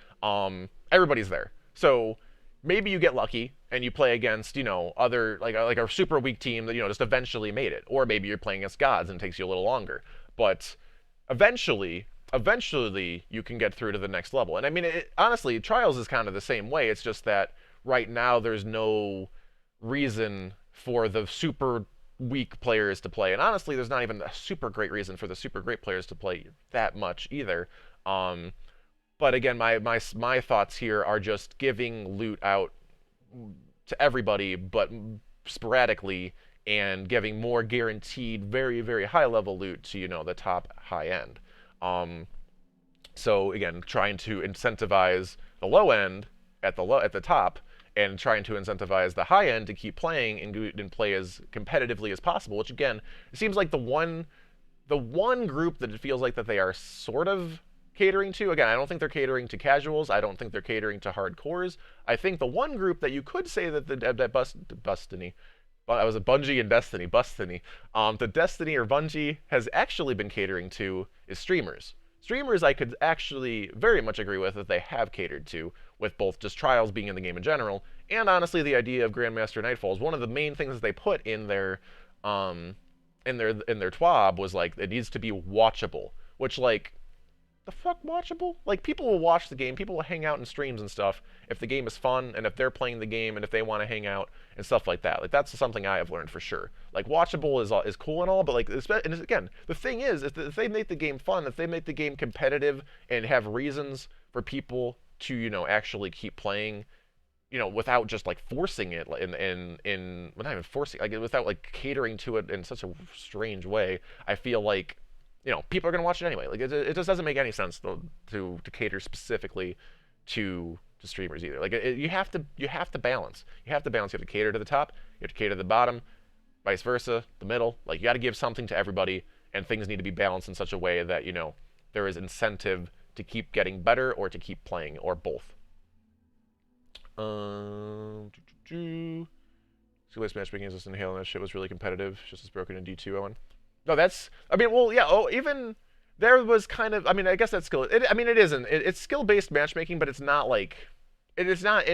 Everybody's there. So maybe you get lucky and you play against, other like a super weak team that just eventually made it, or maybe you're playing against gods and it takes you a little longer. But eventually you can get through to the next level. And I mean, honestly, Trials is kind of the same way. It's just that right now there's no reason for the super weak players to play. And honestly, there's not even a super great reason for the super great players to play that much either. But again, my thoughts here are just giving loot out to everybody, but sporadically, and giving more guaranteed, very, very high level loot to, the top high end. So again, trying to incentivize the low end at the top, and trying to incentivize the high end to keep playing and play as competitively as possible. Which again, it seems like the one group that it feels like that they are sort of catering to. Again, I don't think they're catering to casuals. I don't think they're catering to hardcores. I think the one group that you could say that Bustiny. I was a Bungie and Destiny, Bustiny. The Destiny or Bungie has actually been catering to is streamers. Streamers I could actually very much agree with that they have catered to, with both just Trials being in the game in general, and honestly the idea of Grandmaster Nightfall is one of the main things that they put in their TWAB was like it needs to be watchable, which like the fuck watchable? Like, people will watch the game, people will hang out in streams and stuff if the game is fun, and if they're playing the game, and if they want to hang out, and stuff like that. Like, that's something I have learned for sure. Like, watchable is cool and all, but like, and again, the thing is, if they make the game fun, if they make the game competitive, and have reasons for people to, actually keep playing, without just like forcing it well, not even forcing, like without like catering to it in such a strange way, I feel like people are going to watch it anyway. Like, it just doesn't make any sense to cater specifically to streamers either. Like, you have to balance. You have to balance. You have to cater to the top. You have to cater to the bottom. Vice versa. The middle. Like, you got to give something to everybody, and things need to be balanced in such a way that there is incentive to keep getting better or to keep playing, or both. Skill-based matchmaking is just in Halo, and that shit was really competitive. Just as broken in D2, Owen. No, that's, I mean, well, yeah, even there was kind of, I mean, I guess that's skill, it isn't, it's skill-based matchmaking, but it's not like, it's not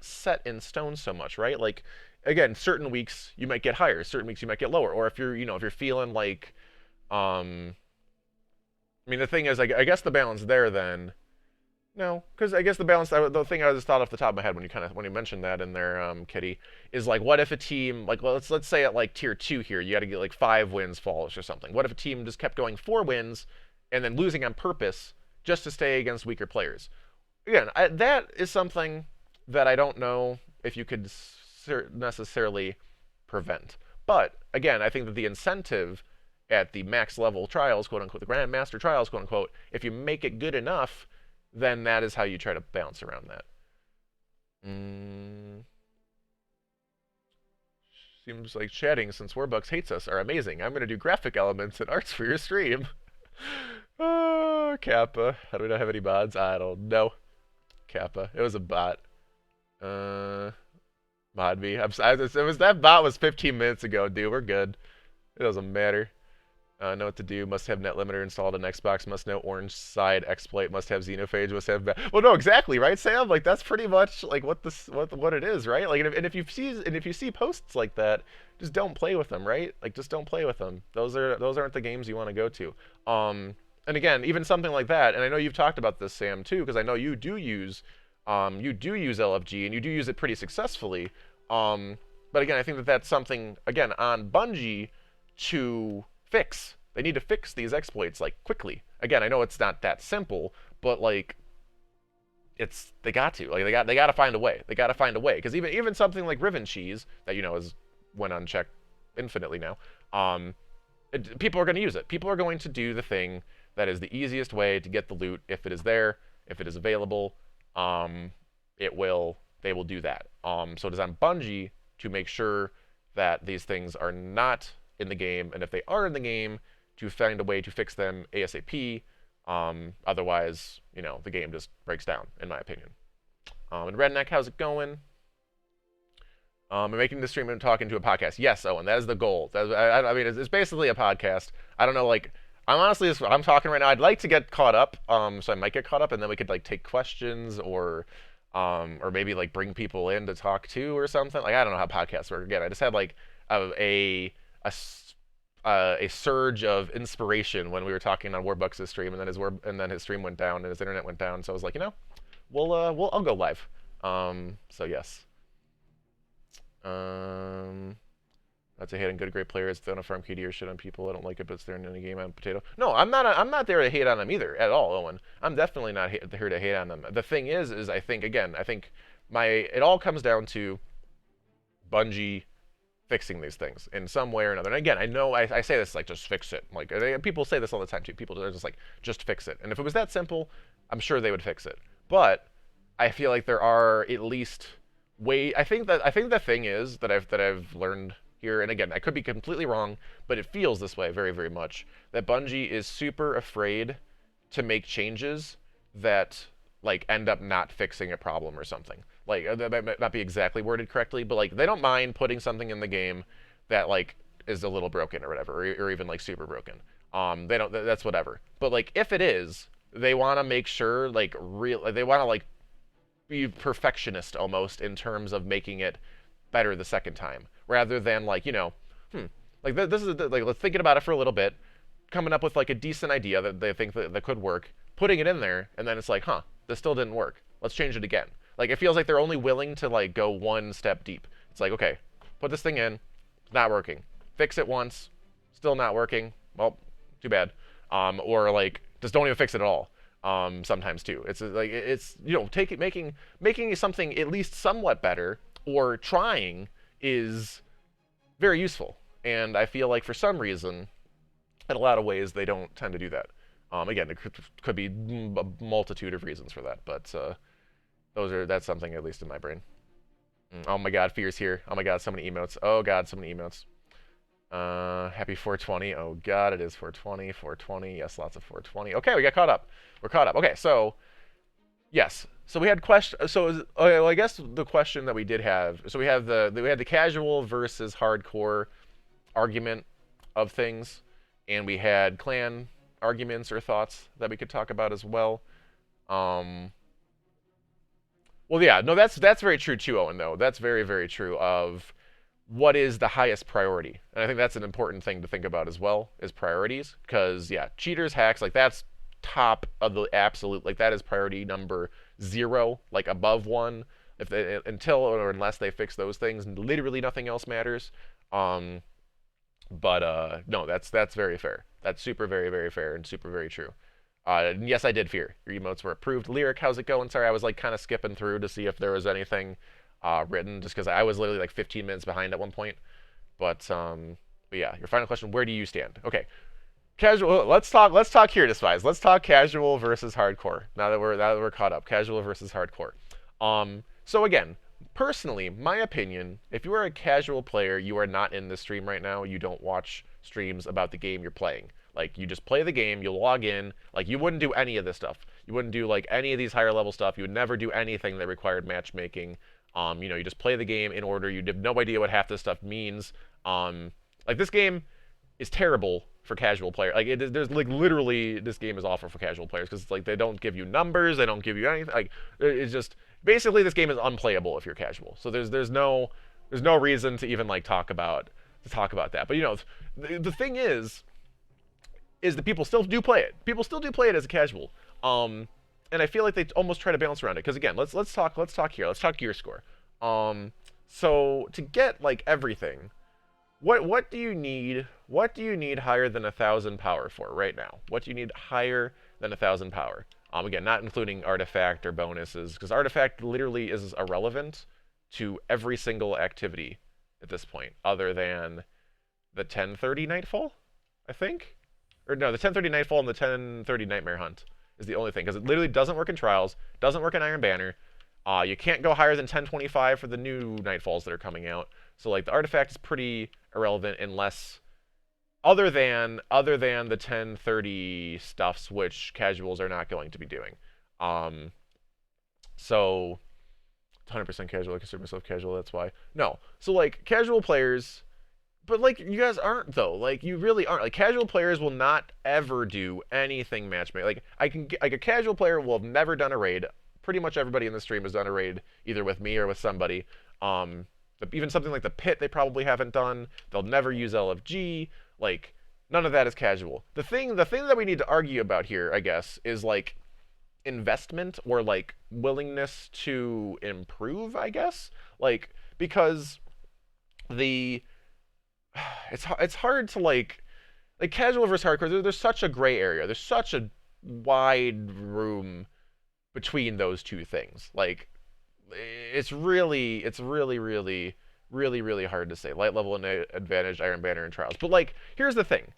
set in stone so much, right? Like, again, certain weeks you might get higher, certain weeks you might get lower, or if you're, if you're feeling like, I mean, the thing is, I guess the balance there then, no, because I guess the balance, the thing I just thought off the top of my head when you mentioned that in there, Kitty, is like, what if a team, like, well, let's say at like tier 2 here, you got to get like 5 wins flawless or something. What if a team just kept going 4 wins and then losing on purpose just to stay against weaker players? Again, that is something that I don't know if you could necessarily prevent. But again, I think that the incentive at the max level trials, quote unquote, the Grandmaster trials, quote unquote, if you make it good enough, then that is how you try to bounce around that. Seems like chatting, since Warbucks hates us, are amazing. I'm going to do graphic elements and arts for your stream. Oh, Kappa. How do we not have any mods? I don't know. Kappa. It was a bot. Mod me. That bot was 15 minutes ago, dude. We're good. It doesn't matter. Know what to do. Must have net limiter installed on Xbox. Must know orange side exploit. Must have xenophage. Must have. Well, no, exactly, right, Sam? Like, that's pretty much like what it is, right? Like, and if you see posts like that, just don't play with them, right? Like, just don't play with them. Those aren't the games you want to go to. And again, even something like that. And I know you've talked about this, Sam, too, because I know you do use LFG and you do use it pretty successfully. But again, I think that that's something again on Bungie to fix. They need to fix these exploits like quickly. Again, I know it's not that simple, but like they got to. Like they got to find a way. They got to find a way, because even something like Riven Cheese that has went unchecked infinitely now. People are going to use it. People are going to do the thing that is the easiest way to get the loot if it is there, if it is available. It will they will do that. So it is on Bungie to make sure that these things are not in the game, and if they are in the game, to find a way to fix them ASAP. Otherwise, the game just breaks down, in my opinion. And Redneck, how's it going? I'm making the stream and talking to a podcast. Yes, Owen, that is the goal. I mean, it's basically a podcast. I don't know, like, I'm talking right now. I'd like to get caught up, so I might get caught up, and then we could, like, take questions or maybe, like, bring people in to talk to or something. Like, I don't know how podcasts work. Again, I just had, like, a surge of inspiration when we were talking on Warbucks' stream, and then his stream went down and his internet went down. So I was like, I'll go live. So yes. That's a hate on good, great players. They don't farm KD or shit on people. I don't like it, but it's there in any game on Potato. No, I'm not there to hate on them either at all, Owen. I'm definitely not here to hate on them. The thing is I think it all comes down to Bungie fixing these things in some way or another. And again, I know I say this like, just fix it. Like, people say this all the time too. People are just like, just fix it. And if it was that simple, I'm sure they would fix it. But I feel like there are at least I think the thing is that I've learned here, and again, I could be completely wrong, but it feels this way very, very much, that Bungie is super afraid to make changes that like end up not fixing a problem or something. Like, that might not be exactly worded correctly, but like, they don't mind putting something in the game that like is a little broken or whatever, or even like super broken. They don't. That's whatever. But like, if it is, they want to make sure they want to like be perfectionist almost in terms of making it better the second time, rather than like, like this is like, let's thinking about it for a little bit, coming up with like a decent idea that they think that could work, putting it in there, and then it's like, this still didn't work. Let's change it again. Like, it feels like they're only willing to like go one step deep. It's like, okay, put this thing in, not working. Fix it once, still not working. Well, too bad. Or like, just don't even fix it at all. Sometimes too. It's like, making something at least somewhat better or trying is very useful. And I feel like for some reason, in a lot of ways, they don't tend to do that. Again, it could be a multitude of reasons for that, but that's something at least in my brain. Oh my God, Fear's here. Oh my God, so many emotes. Oh God, so many emotes. Happy 420. Oh God, it is 420. 420. Yes, lots of 420. Okay, we got caught up. We're caught up. Okay, so yes. So we had I guess the question that we did have. So we had the casual versus hardcore argument of things, and we had clan arguments or thoughts that we could talk about as well. Well, yeah, no, that's very true too, Owen. Though that's very, very true. Of what is the highest priority, and I think that's an important thing to think about as well, is priorities. Because yeah, cheaters, hacks, like that's top of the absolute. Like that is priority number 0, like above 1. If they, until or unless they fix those things, literally nothing else matters. No, that's very fair. That's super, very, very fair and super, very true. And yes, I did fear. Your emotes were approved. Lyric, how's it going? Sorry, I was like kind of skipping through to see if there was anything written, just because I was literally like 15 minutes behind at one point. But yeah, your final question: where do you stand? Okay, casual. Let's talk here, Despise. Let's talk casual versus hardcore. Now that we're caught up, casual versus hardcore. So again, personally, my opinion: if you are a casual player, you are not in the stream right now. You don't watch streams about the game you're playing. Like, you just play the game, you log in, like, you wouldn't do any of this stuff. You wouldn't do, like, any of these higher level stuff. You would never do anything that required matchmaking. You just play the game in order. You have no idea what half this stuff means. Like, this game is terrible for casual players. Like, there's, like, literally, this game is awful for casual players, because, like, they don't give you numbers, they don't give you anything. Like, it's just, basically, this game is unplayable if you're casual. So there's no reason to even, like, talk about that. But, the thing is that people still do play it. People still do play it as a casual. And I feel like they almost try to balance around it. Because again, let's talk here. Let's talk gear score. So to get like everything, what do you need? What do you need higher than 1,000 power for right now? What do you need higher than 1,000 power? Again, not including artifact or bonuses, because artifact literally is irrelevant to every single activity at this point, other than the 1030 Nightfall, I think. Or no, the 1030 Nightfall and the 1030 Nightmare Hunt is the only thing, because it literally doesn't work in Trials, doesn't work in Iron Banner. You can't go higher than 1025 for the new Nightfalls that are coming out. So like the artifact is pretty irrelevant unless other than the 1030 stuffs, which casuals are not going to be doing. Um, so 100% casual. I consider myself casual. That's why. No. So like casual players, but like you guys aren't though. Like you really aren't. Like casual players will not ever do anything matchmaking. Like a casual player will have never done a raid. Pretty much everybody in the stream has done a raid either with me or with somebody. Even something like the pit they probably haven't done. They'll never use LFG. Like none of that is casual. The thing that we need to argue about here, I guess, is like investment or like willingness to improve, I guess. Like because the it's hard to like casual versus hardcore. There's such a gray area. There's such a wide room between those two things. Like it's really hard to say. Light level and advantage, Iron Banner, and Trials. But like, here's the thing.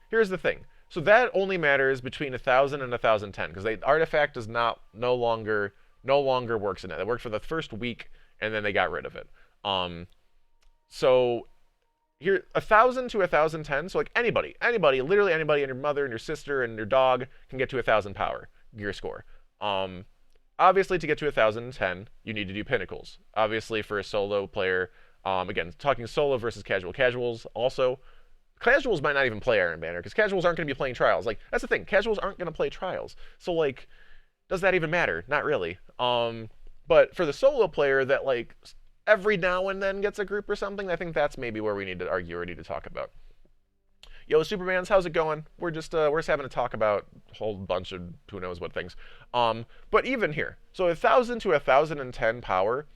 So that only matters between 1,000 and 1,010 because the artifact does no longer works in it. It worked for the first week and then they got rid of it. So here 1,000 to 1,010. So like anybody, literally anybody, and your mother and your sister and your dog can get to 1,000 power gear score. Obviously, to get to 1,010, you need to do pinnacles. Obviously, for a solo player, again, talking solo versus casual. Casuals might not even play Iron Banner, because casuals aren't going to be playing Trials. Like, that's the thing. Casuals aren't going to play Trials. So, like, does that even matter? Not really. But for the solo player that, like, every now and then gets a group or something, I think that's maybe where we need to argue or need to talk about. Yo, Supermans, how's it going? We're just having a talk about a whole bunch of who knows what things. But even here, so 1,000 to 1,010 power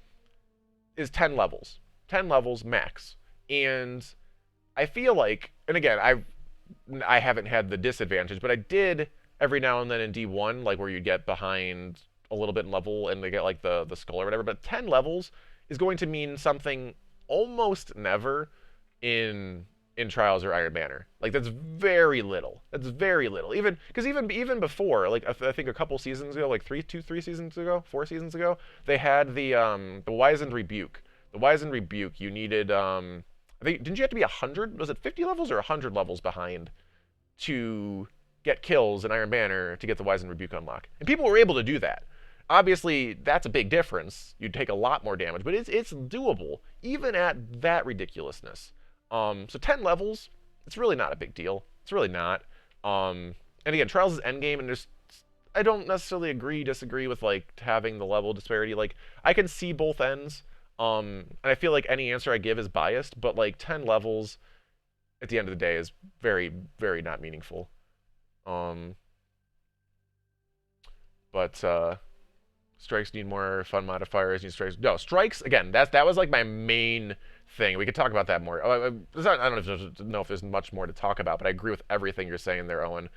is 10 levels. 10 levels max. And I feel like, and again, I haven't had the disadvantage, but I did every now and then in D1, like where you get behind a little bit in level and they get like the skull or whatever. But 10 levels is going to mean something almost never in Trials or Iron Banner. Like that's very little. Even because even before, like I think a couple seasons ago, like 3 seasons ago, 4 seasons ago, they had the Wizened Rebuke. The Wizened Rebuke, you needed I think didn't you have to be 100? Was it 50 levels or 100 levels behind to get kills in Iron Banner to get the Wizened Rebuke unlock? And people were able to do that. Obviously, that's a big difference. You'd take a lot more damage, but it's doable even at that ridiculousness. So 10 levels, it's really not a big deal. It's really not. And again, Trials is endgame, and I don't necessarily disagree with like having the level disparity. Like I can see both ends, and I feel like any answer I give is biased. But like 10 levels, at the end of the day, is very, very not meaningful. But strikes need more fun modifiers. Strikes again. That was like my main thing. We could talk about that more. I don't know if there's much more to talk about, but I agree with everything you're saying there, Owen.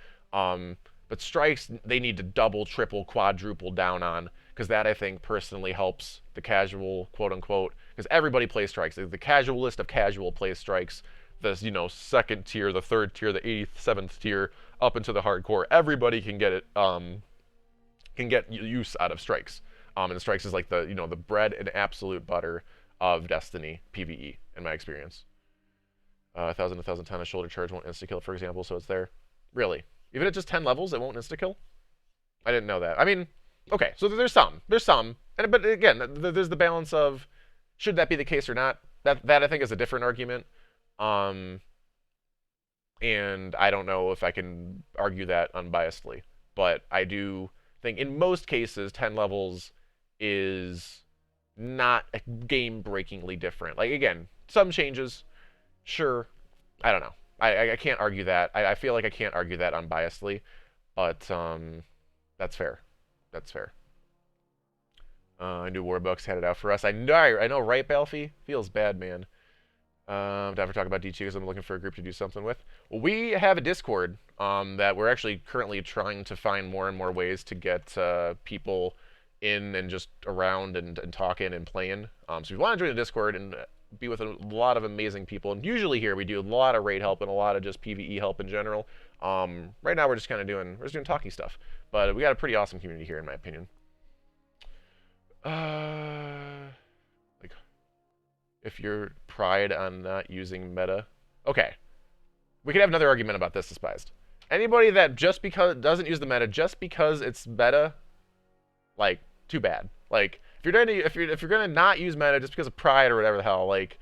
But strikes, they need to double, triple, quadruple down on, because that, I think, personally helps the casual, quote-unquote, because everybody plays strikes. The casualist of casual plays strikes. The, second tier, the third tier, the 87th tier, up into the hardcore. Everybody can get it, can get use out of strikes. And strikes is like the bread and absolute butter of Destiny PvE, in my experience. 1,000 to 1,010, a shoulder charge won't insta-kill, for example, so it's there. Really? Even at just 10 levels, it won't insta-kill? I didn't know that. I mean, okay, so there's some. But again, there's the balance of, should that be the case or not? That I think is a different argument. And I don't know if I can argue that unbiasedly. But I do think in most cases, 10 levels is not game-breakingly different. Like, again, some changes, sure. I don't know. I can't argue that. I feel like I can't argue that unbiasedly, but that's fair. That's fair. I knew Warbucks had it out for us. I know, right, Balfi? Feels bad, man. To ever talk about D2 because I'm looking for a group to do something with. Well, we have a Discord that we're actually currently trying to find more and more ways to get people in and just around and talking and playing. So if you want to join the Discord and be with a lot of amazing people, and usually here we do a lot of raid help and a lot of just PvE help in general. Right now we're just kind of doing talking stuff, but we got a pretty awesome community here in my opinion. Like, if you're pride on not using meta. Okay, we could have another argument about this, Despised. Anybody that just because doesn't use the meta just because it's meta, like, too bad. Like, if you're gonna not use meta just because of pride or whatever the hell, like,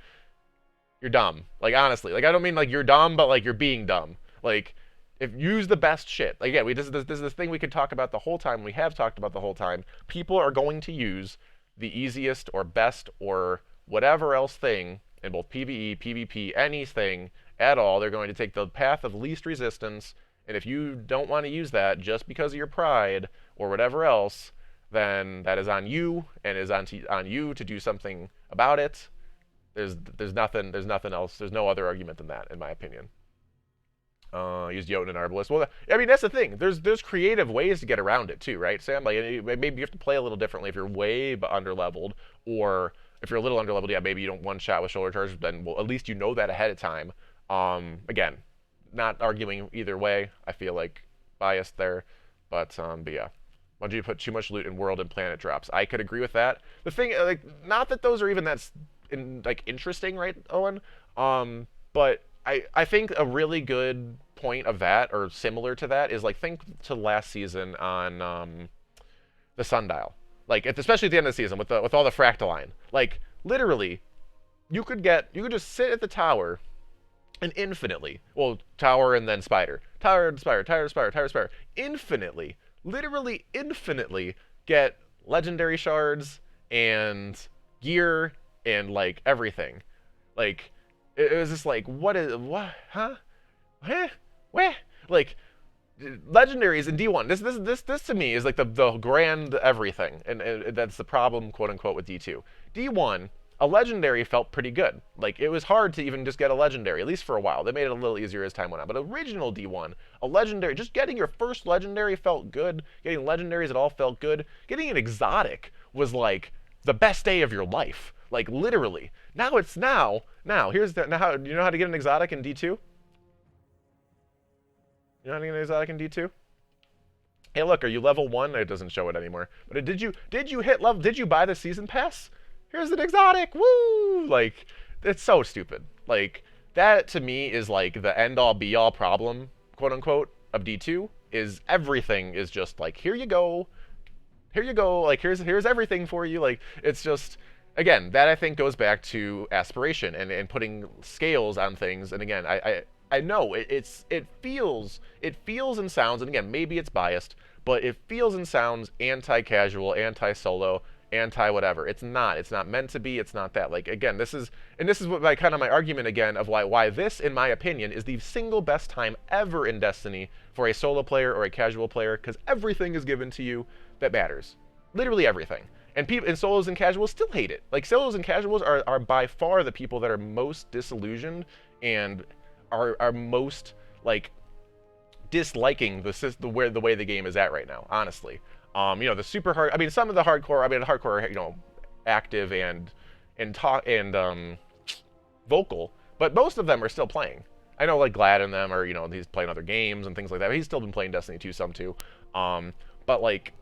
you're dumb. Like, honestly, like, I don't mean like you're dumb, but like you're being dumb. Like, if use the best shit. Like, again, this is this thing we could talk about the whole time. We have talked about the whole time. People are going to use the easiest or best or whatever else thing in both PvE, PvP, anything at all. They're going to take the path of least resistance. And if you don't want to use that just because of your pride or whatever else, then that is on you and is on you to do something about it. There's nothing else. There's no other argument than that, in my opinion. Use Jotun and Arbalist. Well, I mean, that's the thing. There's creative ways to get around it too, right, Sam? Like, maybe you have to play a little differently if you're way underleveled, or if you're a little underleveled, yeah, maybe you don't one shot with shoulder charge. Then, well, at least you know that ahead of time. Again, not arguing either way. I feel like biased there, but yeah. Why do you put too much loot in world and planet drops? I could agree with that. The thing, like, not that those are even like interesting, right, Owen? But I think a really good point of that, or similar to that, is like think to last season on the Sundial. Like, especially at the end of the season with all the Fractaline. Like, literally, you could just sit at the tower and infinitely, well, tower and then spider, tower and spider, tower, spider, tower, spider, infinitely, literally infinitely get legendary shards and gear and like everything. Like, it was just like, what, huh? Where? Like, legendaries in D1. This to me is like the grand everything, and that's the problem, quote unquote, with D2. D1, a legendary felt pretty good. Like, it was hard to even just get a legendary, at least for a while. They made it a little easier as time went on. But original D1, a legendary, just getting your first legendary felt good. Getting legendaries at all felt good. Getting an exotic was like the best day of your life. Like, literally. Now here's the, now, you know how to get an exotic in D2? You know how to get an exotic in D2? Hey, look, are you level 1? It doesn't show it anymore. But did you hit level, did you buy the season pass? Here's an exotic, woo! Like, it's so stupid. Like, that to me is like the end-all be-all problem, quote unquote, of D2, is everything is just like, here you go, like, here's everything for you. Like, it's just, again, that I think goes back to aspiration and putting scales on things. And again, I know it feels and sounds, and again, maybe it's biased, but it feels and sounds anti-casual, anti-solo, anti-whatever. It's not meant to be. It's not that. Like, again, this is what my kind of my argument again of why this, in my opinion, is the single best time ever in Destiny for a solo player or a casual player, because everything is given to you that matters. Literally everything. And people in solos and casuals still hate it. Like, solos and casuals are by far the people that are most disillusioned and are most like disliking the way the game is at right now, honestly. You know, the super hard, I mean, some of the hardcore, hardcore, you know, active and vocal, but most of them are still playing. I know, like, Glad in them, or, you know, he's playing other games and things like that. He's still been playing Destiny 2 some too. But like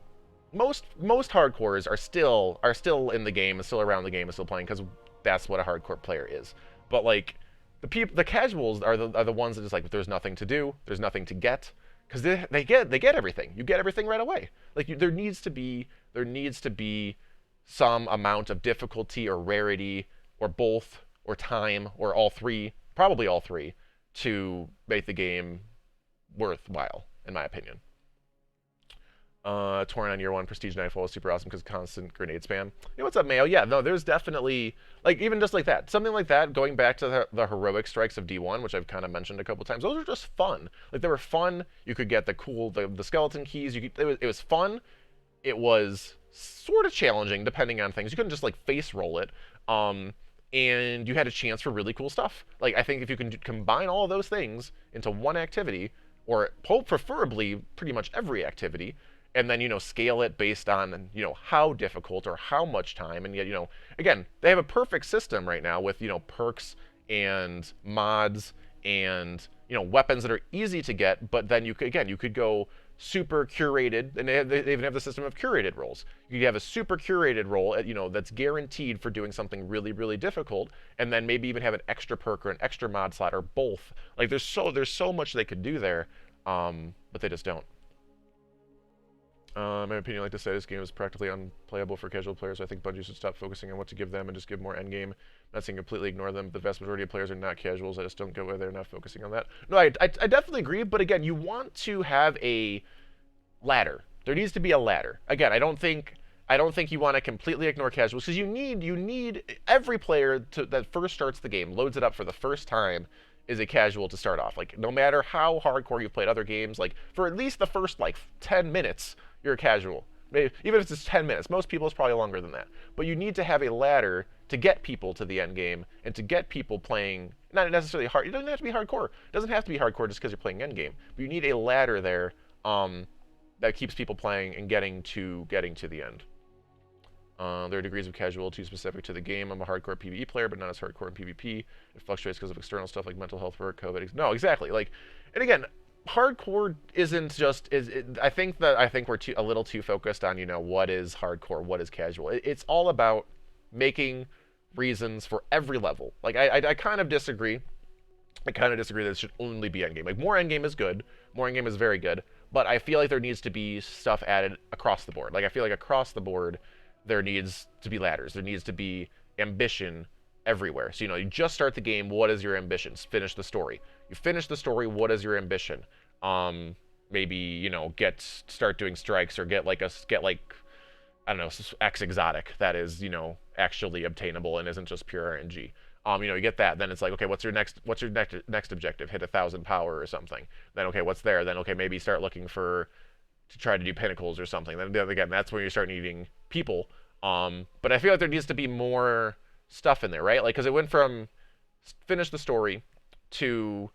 most hardcores are still in the game and still around the game and still playing, because that's what a hardcore player is. But like the casuals are the ones that just like, there's nothing to do, there's nothing to get. Because they get everything. You get everything right away. Like, there needs to be some amount of difficulty or rarity or both or time or all three, probably all three, to make the game worthwhile, in my opinion. Torn on year 1, Prestige Nightfall is super awesome because constant grenade spam. Hey, what's up, Mayo? Yeah, no, there's definitely, like, even just like that. Something like that, going back to the heroic strikes of D1, which I've kind of mentioned a couple times, those are just fun. Like, they were fun. You could get the cool, the skeleton keys. It was fun. It was sort of challenging, depending on things. You couldn't just, like, face roll it. And you had a chance for really cool stuff. Like, I think if you can combine all of those things into one activity, or preferably pretty much every activity, and then, you know, scale it based on, you know, how difficult or how much time. And yet, you know, again, they have a perfect system right now with, you know, perks and mods and, you know, weapons that are easy to get, but then you could go super curated, and they even have the system of curated roles. You could have a super curated role, that's guaranteed for doing something really, really difficult, and then maybe even have an extra perk or an extra mod slot or both. Like there's so much they could do there, but they just don't. In my opinion, I like to say this game is practically unplayable for casual players. I think Bungie should stop focusing on what to give them and just give more endgame. I'm not saying completely ignore them. The vast majority of players are not casuals. I just don't get why they're not focusing on that. No, I definitely agree, but again, you want to have a ladder. There needs to be a ladder. Again, I don't think you want to completely ignore casuals, because you need every player that first starts the game, loads it up for the first time, is a casual to start off. Like, no matter how hardcore you've played other games, like for at least the first 10 minutes, you're a casual. Maybe, even if it's just 10 minutes. Most people, it's probably longer than that. But you need to have a ladder to get people to the end game and to get people playing, not necessarily hard. It doesn't have to be hardcore. It doesn't have to be hardcore just because you're playing end game. But you need a ladder there that keeps people playing and getting to the end. There are degrees of casual too specific to the game. I'm a hardcore PvE player, but not as hardcore in PvP. It fluctuates because of external stuff like mental health work, COVID. No, exactly. And again, hardcore isn't just I think we're a little too focused on what is hardcore, what is casual. It's all about making reasons for every level. I kind of disagree. I kind of disagree that it should only be endgame. Like, more endgame is good. More endgame is very good. But I feel like there needs to be stuff added across the board. I feel like across the board, there needs to be ladders. There needs to be ambition everywhere. So, you just start the game, what is your ambition? Finish the story. You finish the story, what is your ambition? Maybe, start doing strikes, or get I don't know, X exotic that is, actually obtainable and isn't just pure RNG. You get that, then it's like, okay, what's your next objective? Hit 1,000 power or something. Then, okay, what's there? Then, okay, maybe start looking to try to do pinnacles or something. Then again, that's when you start needing people. But I feel like there needs to be more stuff in there, right? Because it went from finish the story to,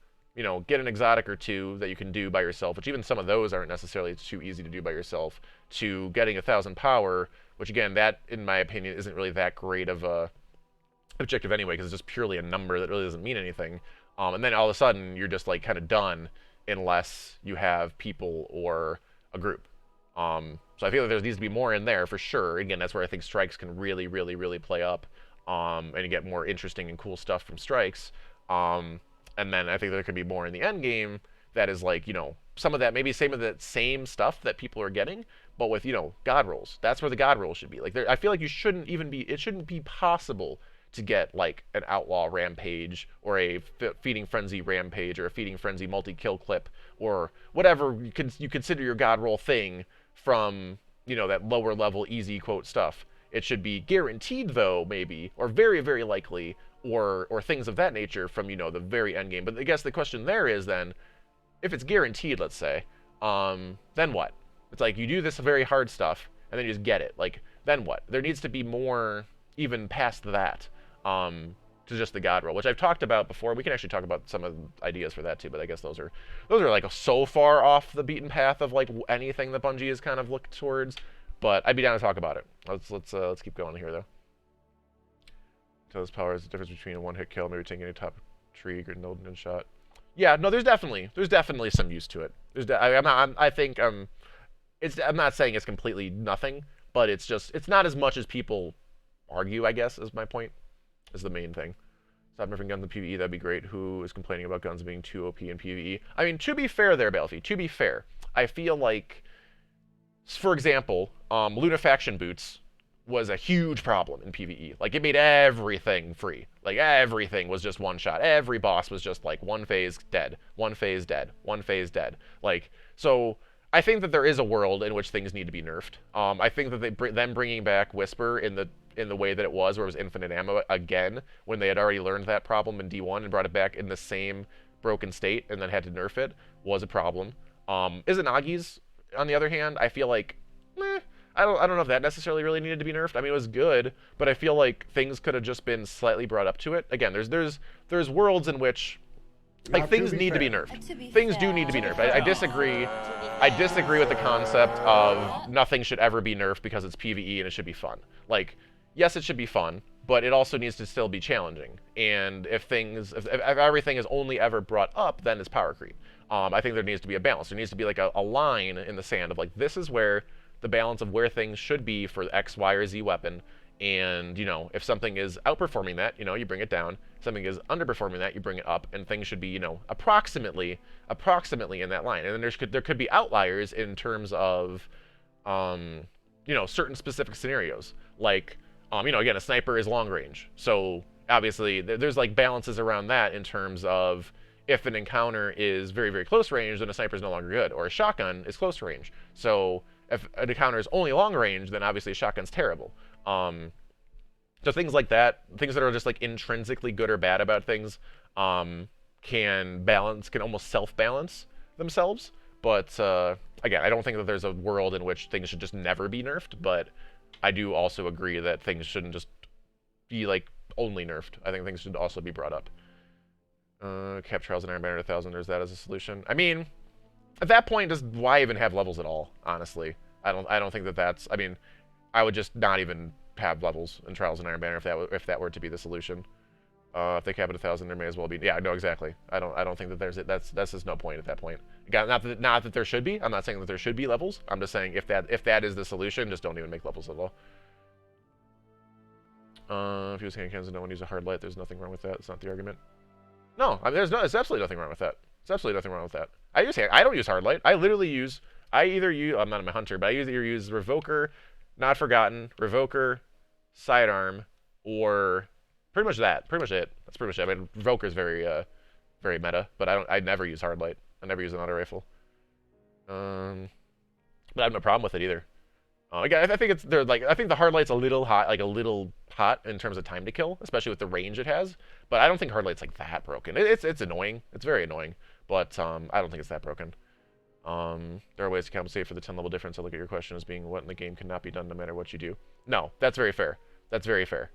get an exotic or two that you can do by yourself, which even some of those aren't necessarily too easy to do by yourself, to getting 1,000 power, which again, that, in my opinion, isn't really that great of a objective anyway, because it's just purely a number that really doesn't mean anything. And then all of a sudden, you're just kind of done unless you have people or a group. So I feel like there needs to be more in there for sure. Again, that's where I think strikes can really, really, really play up, and you get more interesting and cool stuff from strikes. And then I think there could be more in the end game that is some of that, maybe some of that same stuff that people are getting, but with, god rolls. That's where the god rolls should be. I feel like it shouldn't be possible to get an outlaw rampage or a feeding frenzy rampage or a feeding frenzy multi-kill clip or whatever you consider your god roll thing from that lower level easy quote stuff. It should be guaranteed though, maybe, or very, very likely, or things of that nature from the very end game. But I guess the question there is then, if it's guaranteed, let's say, then what? It's you do this very hard stuff and then you just get it. Then what? There needs to be more even past that. To just the god roll, which I've talked about before. We can actually talk about some of the ideas for that too, but I guess those are so far off the beaten path of anything that Bungie has kind of looked towards. But I'd be down to talk about it. Let's keep going here though. Tell power is the difference between a one-hit kill, maybe taking a top tree, or no shot. Yeah, no, there's definitely some use to it. I'm not saying it's completely nothing, but it's not as much as people argue, I guess, is my point. Is the main thing. Stop nerfing guns in PvE, that'd be great. Who is complaining about guns being too OP in PvE? I mean, to be fair there, Balfi, to be fair, I feel like, for example, Lunafaction boots was a huge problem in PvE. It made everything free. Everything was just one shot. Every boss was just one phase dead, one phase dead, one phase dead. So I think that there is a world in which things need to be nerfed. I think that them bringing back Whisper in the way that it was, where it was infinite ammo again, when they had already learned that problem in D1 and brought it back in the same broken state and then had to nerf it, was a problem. Izanagi's, on the other hand, I feel like, I don't know if that necessarily really needed to be nerfed. I mean, it was good, but I feel like things could have just been slightly brought up to it. Again, there's worlds in which things need to be nerfed. Things do need to be nerfed. I disagree. I disagree with the concept of nothing should ever be nerfed because it's PvE and it should be fun. Yes, it should be fun, but it also needs to still be challenging. And if everything is only ever brought up, then it's power creep. I think there needs to be a balance. There needs to be like a line in the sand of like, this is where the balance of where things should be for X, Y, or Z weapon. And, if something is outperforming that, you bring it down. If something is underperforming that, you bring it up. And things should be, approximately in that line. And then there could be outliers in terms of, certain specific scenarios. Like, again, a sniper is long range. So, obviously, there's like balances around that in terms of if an encounter is very, very close range, then a sniper is no longer good. Or a shotgun is close range. So, if an encounter is only long range, then obviously a shotgun's terrible. So things like that, things that are just like intrinsically good or bad about things, can almost self-balance themselves. But again, I don't think that there's a world in which things should just never be nerfed. But I do also agree that things shouldn't just be like only nerfed. I think things should also be brought up. Cap Trials and Iron Banner 1000. There's that as a solution. I mean, at that point, why even have levels at all? Honestly, I don't think that that's. I mean, I would just not even have levels in Trials and Iron Banner if that were to be the solution. If they cap it 1,000, there may as well be. Yeah, no, exactly. I don't think that that's just no point at that point. Again, not that there should be. I'm not saying that there should be levels. I'm just saying if that is the solution, just don't even make levels at all. If you use hand cannons and no one uses a hard light, there's nothing wrong with that. It's not the argument. No, I mean, there's absolutely nothing wrong with that. There's absolutely nothing wrong with that. I don't use hard light. I'm not a hunter, but I either use Revoker, Not Forgotten, Revoker, Sidearm, or pretty much that. Pretty much it. That's pretty much it. I mean, Revoker's very very meta, but I never use hard light. I never use an auto rifle. But I have no problem with it either. Again, I think I think the hard light's a little hot in terms of time to kill, especially with the range it has. But I don't think hard light's like that broken. It's annoying. It's very annoying. But I don't think it's that broken. There are ways to compensate for the 10 level difference. I look at your question as being what in the game cannot be done no matter what you do. No, that's very fair. That's very fair.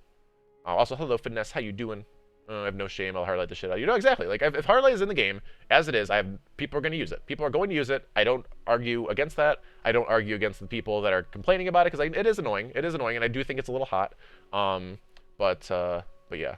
Also, hello, Finesse. How you doing? I have no shame. I'll highlight the shit out of you. No, exactly. Like, if Hardlight is in the game, as it is, people are going to use it. People are going to use it. I don't argue against that. I don't argue against the people that are complaining about it, because it is annoying. It is annoying, and I do think it's a little hot. But yeah.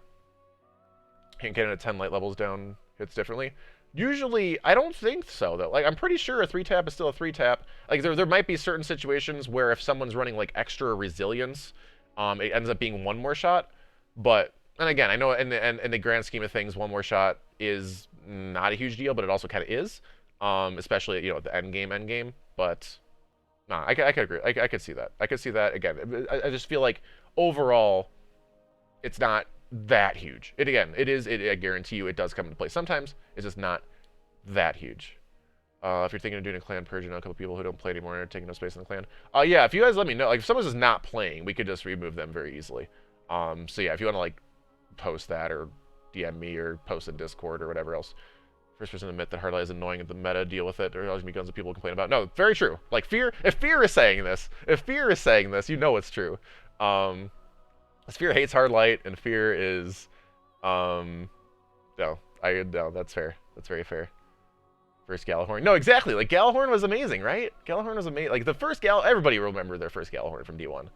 Hand cannon at 10 light levels down hits differently. Usually, I don't think so, though. Like, I'm pretty sure a 3-tap is still a 3-tap. Like, there might be certain situations where if someone's running, like, extra resilience, it ends up being one more shot. But, and again, I know in the grand scheme of things, one more shot is not a huge deal, but it also kind of is. Especially, at the end game. But, nah, I could agree. I could see that. I could see that. Again, I just feel like, overall, it's not that huge. I guarantee you it does come into play sometimes. It's just not that huge. If you're thinking of doing a clan purge, a couple people who don't play anymore and are taking no space in the clan. Yeah, if you guys let me know, like if someone's just not playing, we could just remove them very easily. So yeah, if you want to like post that or DM me or post in Discord or whatever else. First person to admit that Hardlight is annoying at the meta, deal with it. Or always be guns that people complain about. No, very true. Like if Fear is saying this, you know it's true. Fear hates Hardlight, and Fear is, no, that's fair. That's very fair. First Galahorn. No, exactly. Like, Galahorn was amazing, right? Galahorn was amazing. Like, the first everybody remembered their first Galahorn from D1.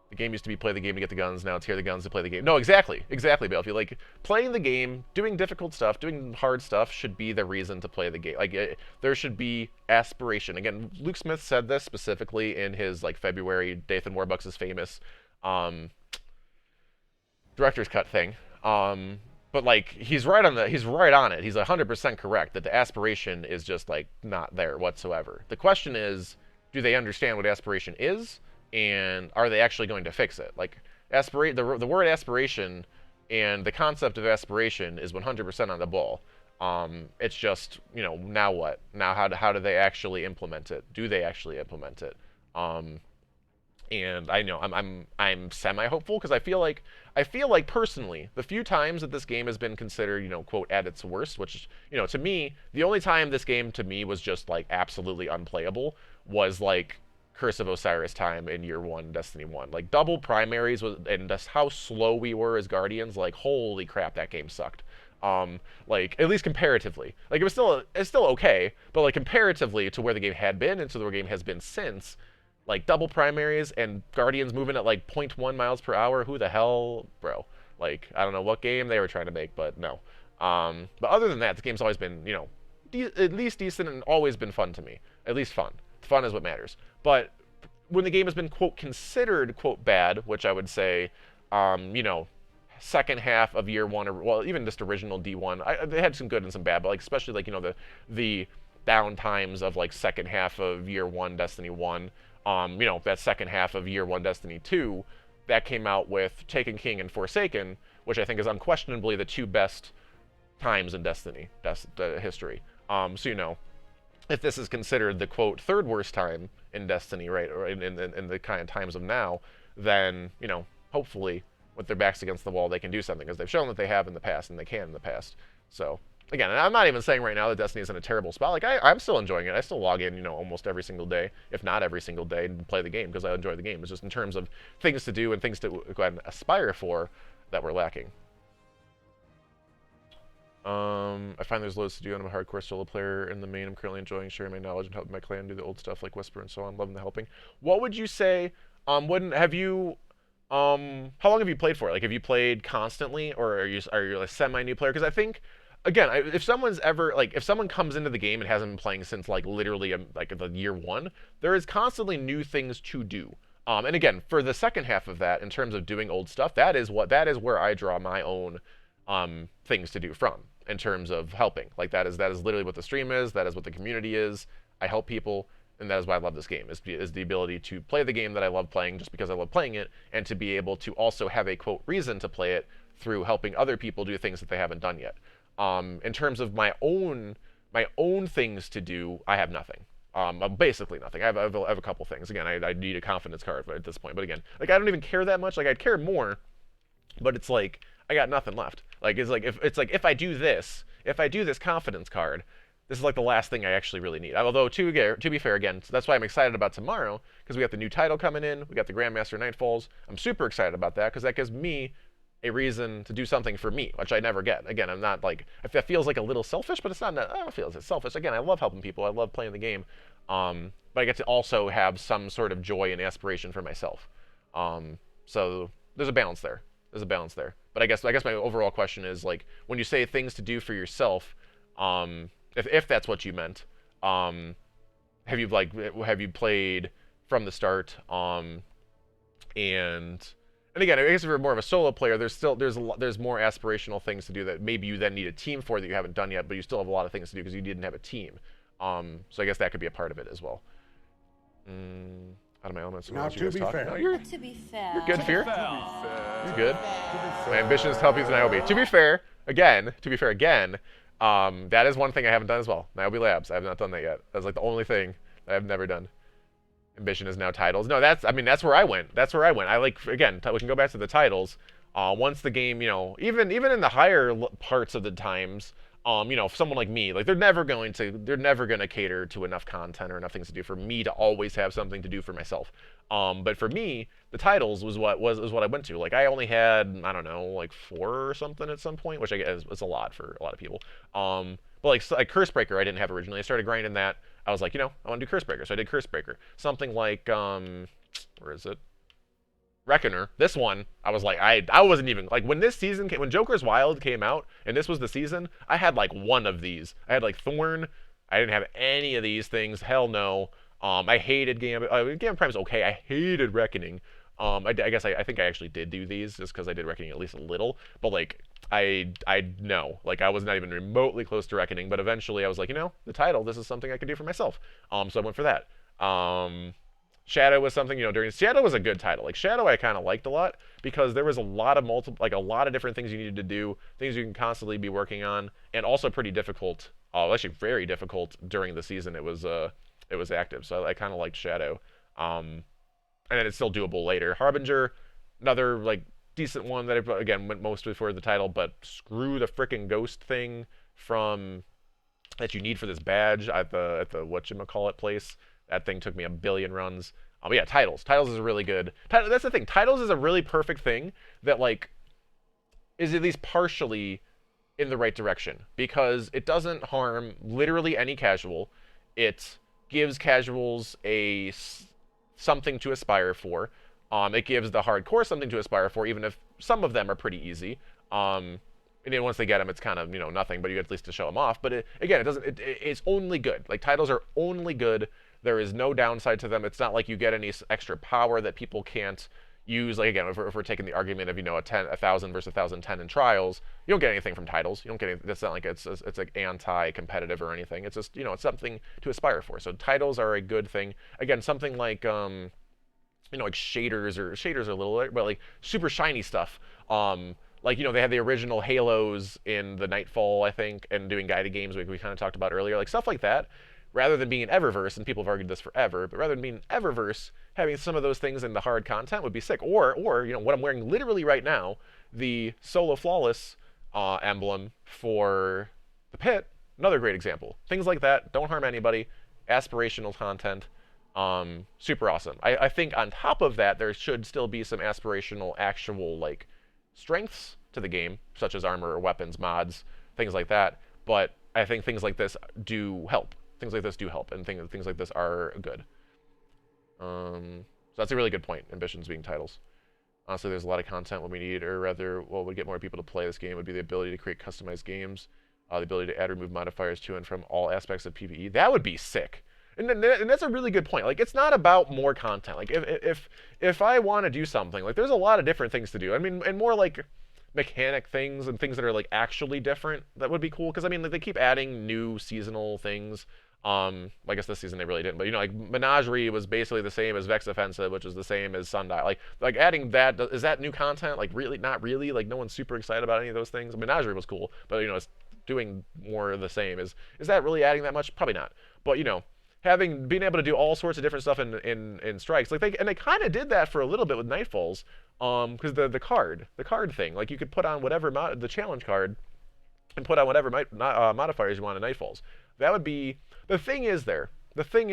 The game used to be play the game to get the guns, now it's here the guns to play the game. No, exactly. Exactly, Balefy. Like, playing the game, doing difficult stuff, doing hard stuff should be the reason to play the game. Like, there should be aspiration. Again, Luke Smith said this specifically in his, like, February Dathan Warbucks' famous, director's cut thing. But like he's right on it. He's 100% correct that the aspiration is just like not there whatsoever. The question is, do they understand what aspiration is, and are they actually going to fix it? Like the word aspiration and the concept of aspiration is 100% on the ball. It's just, now what? Now how do they actually implement it? Do they actually implement it? And I know I'm semi-hopeful because I feel like personally, the few times that this game has been considered, quote, at its worst, which, to me, the only time this game to me was just like absolutely unplayable was like Curse of Osiris time in year 1, Destiny 1. Like double primaries and just how slow we were as Guardians, like holy crap, that game sucked. Like at least comparatively. Like it's still okay, but like comparatively to where the game had been and to where the game has been since, like double primaries and Guardians moving at like 0.1 miles per hour. Who the hell, bro? Like, I don't know what game they were trying to make, but no. But other than that, the game's always been, at least decent and always been fun to me. At least fun. Fun is what matters. But when the game has been, quote, considered, quote, bad, which I would say, you know, second half of year one, or well, even just original D1, they had some good and some bad, but like especially like, you know, the down times of like second half of year one Destiny 1, you know, that second half of year one Destiny 2, that came out with Taken King and Forsaken, which I think is unquestionably the two best times in Destiny history. So, you know, if this is considered the, quote, third worst time in Destiny, right, or in the kind of times of now, then, you know, hopefully with their backs against the wall, they can do something, because they've shown that they have in the past, and they can in the past. So, again, and I'm not even saying right now that Destiny is in a terrible spot. Like, I'm still enjoying it. I still log in, you know, almost every single day, if not every single day, and play the game, because I enjoy the game. It's just in terms of things to do and things to go ahead and aspire for that we're lacking. I find there's loads to do, and I'm a hardcore solo player in the main. I'm currently enjoying sharing my knowledge and helping my clan do the old stuff like Whisper and so on. Loving the helping. What would you say, how long have you played for? Like, have you played constantly, or are you a semi-new player? Because I think, again, if someone's ever, like, if someone comes into the game and hasn't been playing since, like, literally, like, the year one, there is constantly new things to do. And again, for the second half of that, in terms of doing old stuff, that is where I draw my own things to do from, in terms of helping. Like, that is literally what the stream is, that is what the community is. I help people, and that is why I love this game, is the ability to play the game that I love playing just because I love playing it, and to be able to also have a, quote, reason to play it through helping other people do things that they haven't done yet. In terms of my own things to do, I have nothing. Basically nothing. I have a couple things. Again, I need a confidence card at this point, but again, like, I don't even care that much. Like, I'd care more, but it's like, I got nothing left. Like, if I do this confidence card, this is like the last thing I actually really need. Although, to be fair, again, so that's why I'm excited about tomorrow, because we got the new title coming in, we got the Grandmaster Nightfalls. I'm super excited about that, because that gives me a reason to do something for me, which I never get. Again, I'm not like, that feels like a little selfish, but it's not, I don't feel it's selfish. Again, I love helping people, I love playing the game, but I get to also have some sort of joy and aspiration for myself. So there's a balance there. But I guess my overall question is, like, when you say things to do for yourself, if that's what you meant, have you played from the start, and again, I guess if you're more of a solo player, there's more aspirational things to do that maybe you then need a team for that you haven't done yet, but you still have a lot of things to do because you didn't have a team. So I guess that could be a part of it as well. Out of my elements. Now, to be fair. No, you're good, Fear. You're good. My ambition is to help you as Niobe. To be fair, again, that is one thing I haven't done as well. Niobe Labs. I have not done that yet. That's like the only thing I have never done. Ambition is now titles. No, that's where I went. I like, again, we can go back to the titles. Once the game, you know, even in the higher parts of the times, you know, someone like me, like, they're never going to cater to enough content or enough things to do for me to always have something to do for myself. But for me, the titles was what I went to. Like, I only had, I don't know, like 4 or something at some point, which I guess is a lot for a lot of people. But like Cursebreaker, I didn't have originally. I started grinding that. I was like, you know, I want to do Cursebreaker, so I did Cursebreaker. Something like, where is it? Reckoner. This one, I was like, I wasn't even, like, when this season came, when Joker's Wild came out, and this was the season, I had like one of these. I had like Thorn. I didn't have any of these things. Hell no. I hated Gambit. Gambit Prime is okay. I hated Reckoning. I guess I think I actually did do these just because I did Reckoning at least a little. But like, I know, like, I was not even remotely close to Reckoning. But eventually I was like, you know, the title, this is something I could do for myself. So I went for that. Shadow was something, you know, Shadow was a good title. Like, Shadow I kind of liked a lot because there was a lot of a lot of different things you needed to do, things you can constantly be working on, and also pretty difficult, actually very difficult during the season it was active. So I kind of liked Shadow. And then it's still doable later. Harbinger, another, like, decent one that I, again, went mostly for the title, but screw the frickin' ghost thing from that you need for this badge at the whatchamacallit place. That thing took me a billion runs. But yeah, titles. Titles is a really good... That's the thing. Titles is a really perfect thing that, like, is at least partially in the right direction. Because it doesn't harm literally any casual. It gives casuals something to aspire for. It gives the hardcore something to aspire for, even if some of them are pretty easy. And then once they get them, it's kind of nothing, but you get at least to show them off. But again, it doesn't. It's only good. Like titles are only good. There is no downside to them. It's not like you get any extra power that people can't use. Like again, if we're taking the argument of a 1,000 versus 1,010 in trials, you don't get anything from titles. You don't get anything. That's not like it's like anti-competitive or anything. It's just it's something to aspire for. So titles are a good thing. Again, something like like shaders are a little, but like super shiny stuff. Like they had the original Halos in the Nightfall, I think, and doing guided games we kind of talked about earlier, like stuff like that. Rather than being an Eververse, and people have argued this forever, but rather than being Eververse, having some of those things in the hard content would be sick. Or what I'm wearing literally right now, the Solo Flawless emblem for the Pit, another great example. Things like that don't harm anybody. Aspirational content, super awesome. I think on top of that, there should still be some aspirational, actual like strengths to the game, such as armor or weapons mods, things like that. But I think things like this do help. Things like this do help, and things like this are good. So that's a really good point. Ambitions being titles. Honestly, there's a lot of content. What we need, or rather, what would get more people to play this game would be the ability to create customized games, the ability to add or remove modifiers to and from all aspects of PvE. That would be sick. And that's a really good point. Like, it's not about more content. Like, if I want to do something, like, there's a lot of different things to do. I mean, and more like mechanic things and things that are like actually different. That would be cool. Because I mean, like, they keep adding new seasonal things. I guess this season they really didn't, but like Menagerie was basically the same as Vex Offensive, which was the same as Sundial. Like adding that, is that new content? Like really, not really. Like no one's super excited about any of those things. Menagerie was cool, but it's doing more of the same. Is that really adding that much? Probably not. But being able to do all sorts of different stuff in strikes, like they kind of did that for a little bit with Nightfalls, because the card thing, like you could put on whatever the challenge card, and put on whatever modifiers you want in Nightfalls. That would be the thing. The thing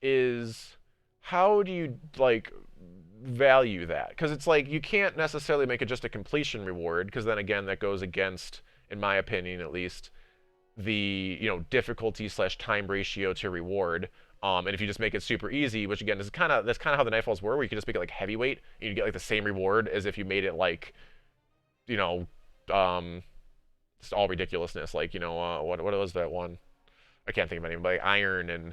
is how do you like value that? Because it's like you can't necessarily make it just a completion reward, because then again that goes against, in my opinion at least, the difficulty / time ratio to reward. And if you just make it super easy, which again that's kind of how the Nightfalls were, where you could just make it like heavyweight and you get like the same reward as if you made it like just all ridiculousness, like what was that one? I can't think of any, but like Iron and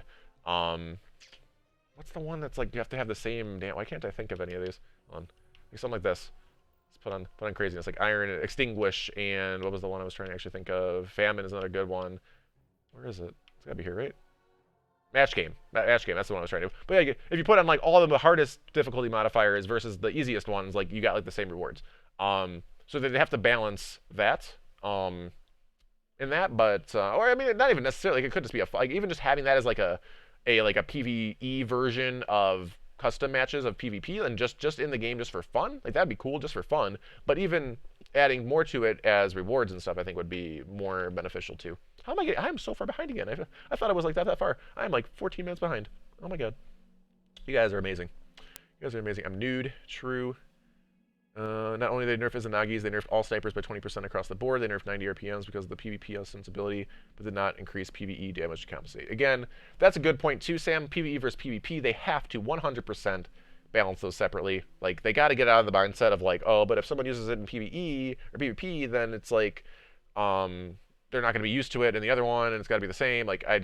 what's the one that's like you have to have the same damn? Why can't I think of any of these? Like something like this. Let's put on craziness, like Iron, Extinguish, and what was the one I was trying to actually think of? Famine is another good one. Where is it? It's gotta be here, right? Match game. That's the one I was trying to do. But like, if you put on like all of the hardest difficulty modifiers versus the easiest ones, like you got like the same rewards. So they have to balance that. In that, but or I mean, not even necessarily. Like, it could just be like even just having that as like a PvE version of custom matches of PvP, and just in the game just for fun. Like that'd be cool just for fun. But even adding more to it as rewards and stuff, I think would be more beneficial too. How am I getting? I'm so far behind again. I thought I was like that far. I'm like 14 minutes behind. Oh my god. You guys are amazing. You guys are amazing. I'm nude. True. Not only did they nerf Izanagi's, they nerfed all snipers by 20% across the board. They nerfed 90 RPMs because of the PvP sensibility, but did not increase PvE damage to compensate. Again, that's a good point too, Sam. PvE versus PvP, they have to 100% balance those separately. Like, they got to get out of the mindset of like, oh, but if someone uses it in PvE or PvP, then it's like, they're not going to be used to it in the other one, and it's got to be the same. Like, I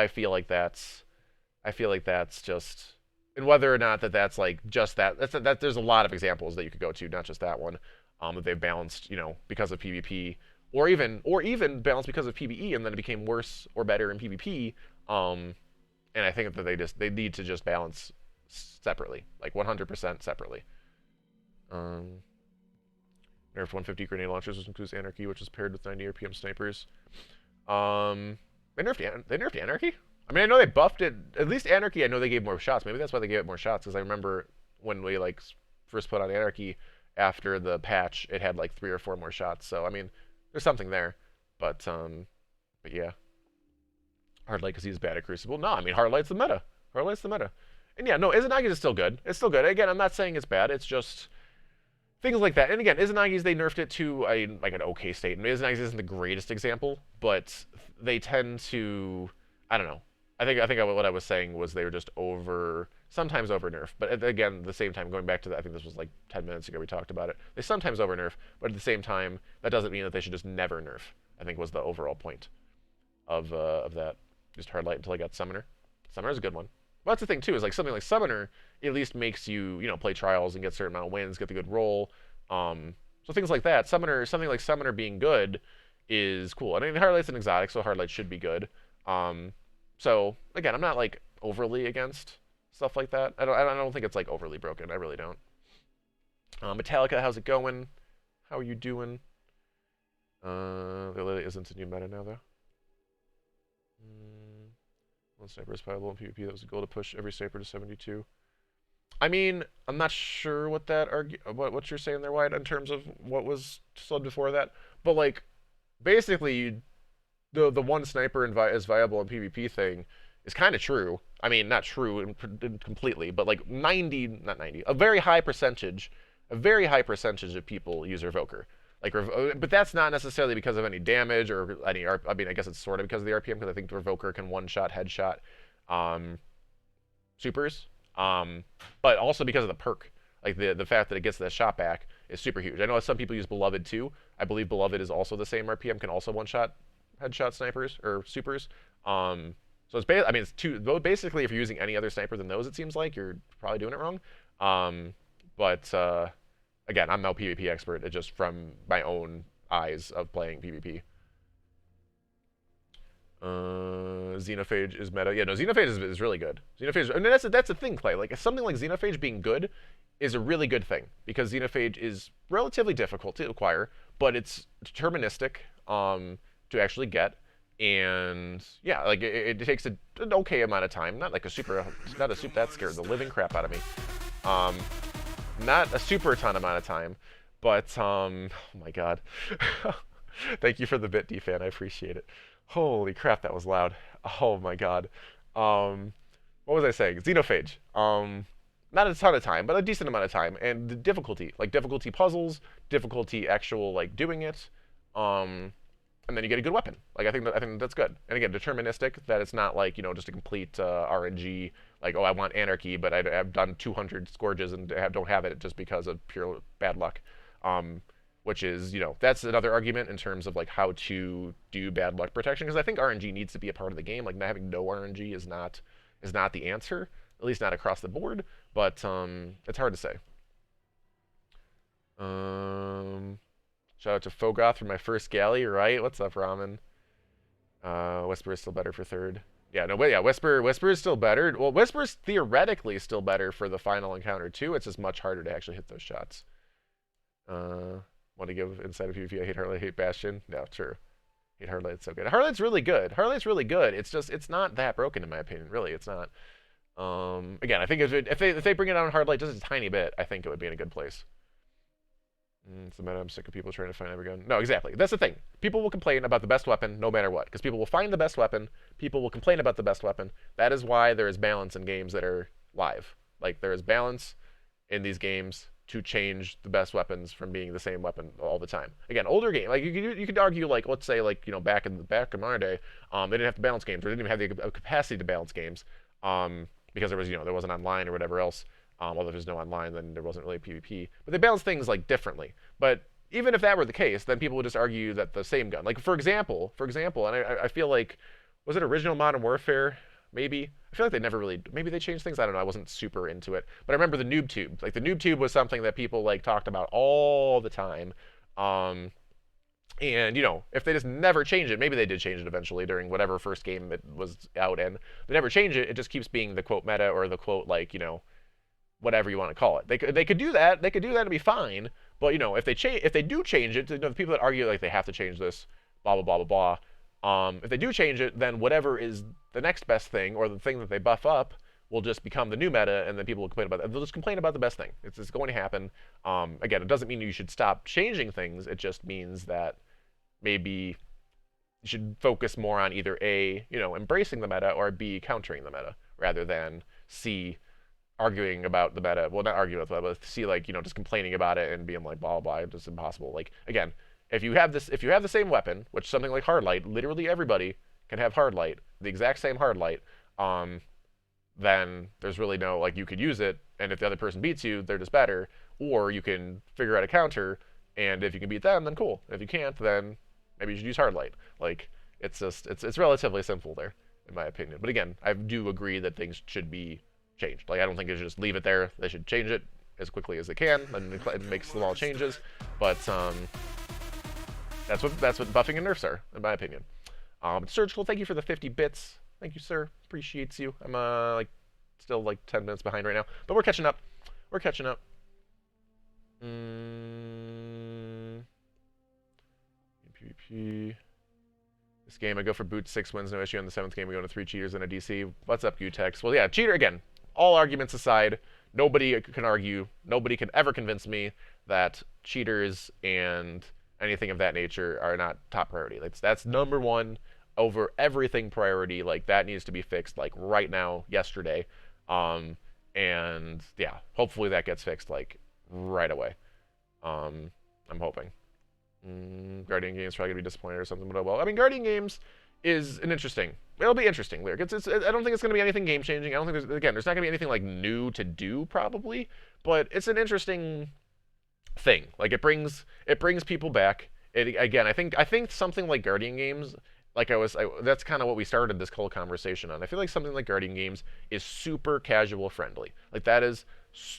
feel like that's just. And whether or not that's like just that there's a lot of examples that you could go to, not just that one, that they've balanced, because of PvP, or even balanced because of PvE, and then it became worse or better in PvP. And I think that they need to just balance separately, like 100% separately. Nerfed 150 grenade launchers, which includes Anarchy, which is paired with 90 RPM snipers. They nerfed Anarchy? I mean, I know they buffed it. At least Anarchy, I know they gave more shots. Maybe that's why they gave it more shots, because I remember when we like first put on Anarchy after the patch, it had like 3 or 4 more shots. So I mean, there's something there. But yeah. Hardlight because he's bad at Crucible. No, I mean Hardlight's the meta. Hardlight's the meta. And yeah, no, Izanagi is still good. It's still good. Again, I'm not saying it's bad. It's just things like that. And again, Izanagi's, they nerfed it to like an okay state. And Izanagi's isn't the greatest example, but they tend to, I don't know. I think what I was saying was they were just overselling sometimes over nerf. But again, at the same time, going back to that, I think this was like 10 minutes ago we talked about it. They sometimes over nerf, but at the same time, that doesn't mean that they should just never nerf. I think was the overall point of that. Just hard light until I got Summoner. Summoner's a good one. Well, that's the thing too, is like something like Summoner at least makes you, play trials and get a certain amount of wins, get the good roll. So things like that. Something like Summoner being good is cool. I mean, hard light's an exotic, so hard light should be good. So again, I'm not like overly against stuff like that. I don't think it's like overly broken. I really don't. Metallica, how's it going? How are you doing? There really isn't a new meta now though. One sniper is viable in PvP. That was a goal to push every sniper to 72. I mean, I'm not sure what what you're saying there, Wyatt, in terms of what was said before that. But like, basically, the one sniper is viable in PvP thing is kind of true. I mean, not true completely, but like 90, not 90, a very high percentage of people use Revoker. Like, but that's not necessarily because of any damage or any. I mean, I guess it's sort of because of the RPM, because I think the Revoker can one-shot, headshot, supers. But also because of the perk. Like the fact that it gets that shot back is super huge. I know some people use Beloved too. I believe Beloved is also the same RPM, can also one-shot, headshot snipers or supers. So it's it's two. Basically, if you're using any other sniper than those, it seems like you're probably doing it wrong. Again, I'm no PvP expert. It's just from my own eyes of playing PvP. Xenophage is meta. Yeah, no, Xenophage is really good. Xenophage, I mean, that's a thing, Clay. Like, something like Xenophage being good is a really good thing, because Xenophage is relatively difficult to acquire, but it's deterministic to actually get. And yeah, like it takes an okay amount of time. Not like a super, that scared the living crap out of me. Not a super ton amount of time, but oh my god. Thank you for the bit, D-Fan, I appreciate it. Holy crap, that was loud. Oh my god. What was I saying? Xenophage. Not a ton of time, but a decent amount of time. And the difficulty, like difficulty puzzles, difficulty actual like doing it, and then you get a good weapon. Like I think that's good. And again, deterministic, that it's not like, just a complete RNG, like, oh, I want anarchy, but I've done 200 scourges and don't have it just because of pure bad luck. Which is, that's another argument in terms of like how to do bad luck protection, because I think RNG needs to be a part of the game. Like, not having no RNG is not the answer, at least not across the board. But it's hard to say. Shout out to Fogoth for my first galley, right? What's up, Ramen? Whisper is still better for third. Yeah, no, but yeah, Whisper is still better. Well, Whisper's theoretically still better for the final encounter too. It's just much harder to actually hit those shots. Want to give inside of PvP? I hate Heartlight, hate Bastion. No, true. Hate Heartlight, it's so good. Heartlight's really good. Heartlight's really good. It's just, it's not that broken in my opinion. Really, it's not. Again, I think if they bring it down Heartlight just a tiny bit, I think it would be in a good place. It's the meta. I'm sick of people trying to find every gun. No, exactly. That's the thing. People will complain about the best weapon no matter what, because people will find the best weapon. People will complain about the best weapon. That is why there is balance in games that are live. Like, there is balance in these games to change the best weapons from being the same weapon all the time. Again, older game, like you could argue, like, let's say, like, back in our day, they didn't have to balance games, or they didn't even have the capacity to balance games, because there was, there wasn't online or whatever else. Although there's no online, then there wasn't really PvP. But they balance things like differently. But even if that were the case, then people would just argue that the same gun, like for example, and I feel like, was it original Modern Warfare? Maybe. I feel like they never really, maybe they changed things. I don't know. I wasn't super into it. But I remember the noob tube. Like, the noob tube was something that people like talked about all the time. And if they just never change it, maybe they did change it eventually during whatever first game it was out in. They never change it. It just keeps being the quote meta, or the quote, like, whatever you want to call it. They could do that. They could do that and be fine. But if they do change it, the people that argue like they have to change this, blah blah blah blah blah. If they do change it, then whatever is the next best thing, or the thing that they buff up, will just become the new meta, and then people will complain about it. They'll just complain about the best thing. It's going to happen. Again, it doesn't mean you should stop changing things. It just means that maybe you should focus more on either A, embracing the meta, or B, countering the meta, rather than C, arguing about the meta. Well, not arguing about the meta, but C, like, just complaining about it and being like, blah, blah, it's just impossible. Like, again, if you have the same weapon, which something like Hardlight, literally everybody can have Hardlight, the exact same Hardlight, then there's really no, like, you could use it, and if the other person beats you, they're just better, or you can figure out a counter, and if you can beat them, then cool. If you can't, then maybe you should use hard light. Like, it's just, it's relatively simple there, in my opinion. But again, I do agree that things should be changed. Like, I don't think they should just leave it there. They should change it as quickly as they can and make small changes. But that's what buffing and nerfs are, in my opinion. Surgical, thank you for the 50 bits. Thank you, sir. Appreciates you. I'm like still like 10 minutes behind right now, but we're catching up. We're catching up. PvP. This game, I go for boot 6 wins, no issue. On the 7th game, we go to 3 cheaters and a DC. What's up, Gutex? Well, yeah, cheater again. All arguments aside, nobody can argue. Nobody can ever convince me that cheaters and anything of that nature are not top priority. That's number one over everything priority. Like, that needs to be fixed, like, right now, yesterday. And yeah, hopefully that gets fixed, like, right away. I'm hoping. Guardian Games probably gonna be disappointed or something, but oh well. I mean, Guardian Games is an interesting. It'll be interesting, Lyric. I don't think it's gonna be anything game changing. I don't think there's not gonna be anything like new to do probably, but it's an interesting thing. Like, it brings people back. Again, I think something like Guardian Games, like that's kind of what we started this whole conversation on. I feel like something like Guardian Games is super casual friendly. Like, that is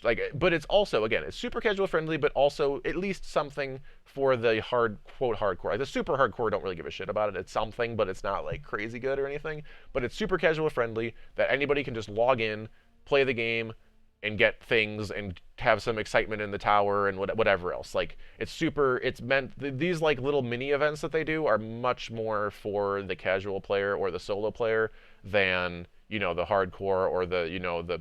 like, but it's also, again, it's super casual friendly, but also at least something for the quote hardcore. Like, the super hardcore don't really give a shit about it. It's something, but it's not like crazy good or anything. But it's super casual friendly that anybody can just log in, play the game, and get things and have some excitement in the tower and whatever else. Like, it's meant, these like little mini events that they do are much more for the casual player or the solo player than, you know, the hardcore or the, you know, the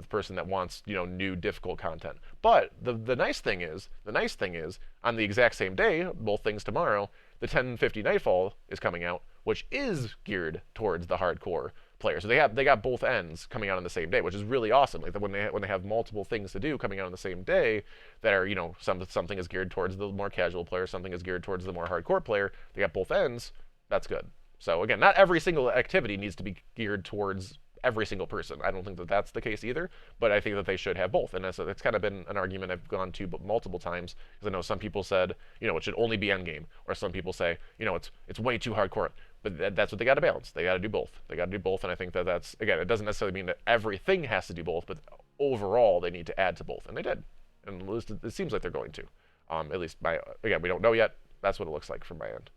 person that wants, you know, new difficult content. But the nice thing is on the exact same day, both things tomorrow, the 1050 Nightfall is coming out, which is geared towards the hardcore player. So they got both ends coming out on the same day, which is really awesome. Like, when they have multiple things to do coming out on the same day that are, you know, something is geared towards the more casual player, something is geared towards the more hardcore player. They got both ends. That's good. So again, not every single activity needs to be geared towards every single person. I don't think that that's the case either, but I think that they should have both. And it's kind of been an argument I've gone to multiple times, because I know some people said, you know, it should only be endgame, or some people say, you know, it's way too hardcore. But that's what they got to balance. They got to do both. They got to do both, and I think that that's, again, it doesn't necessarily mean that everything has to do both, but overall they need to add to both, and they did. And at least it seems like they're going to. At least again, we don't know yet. That's what it looks like from my end.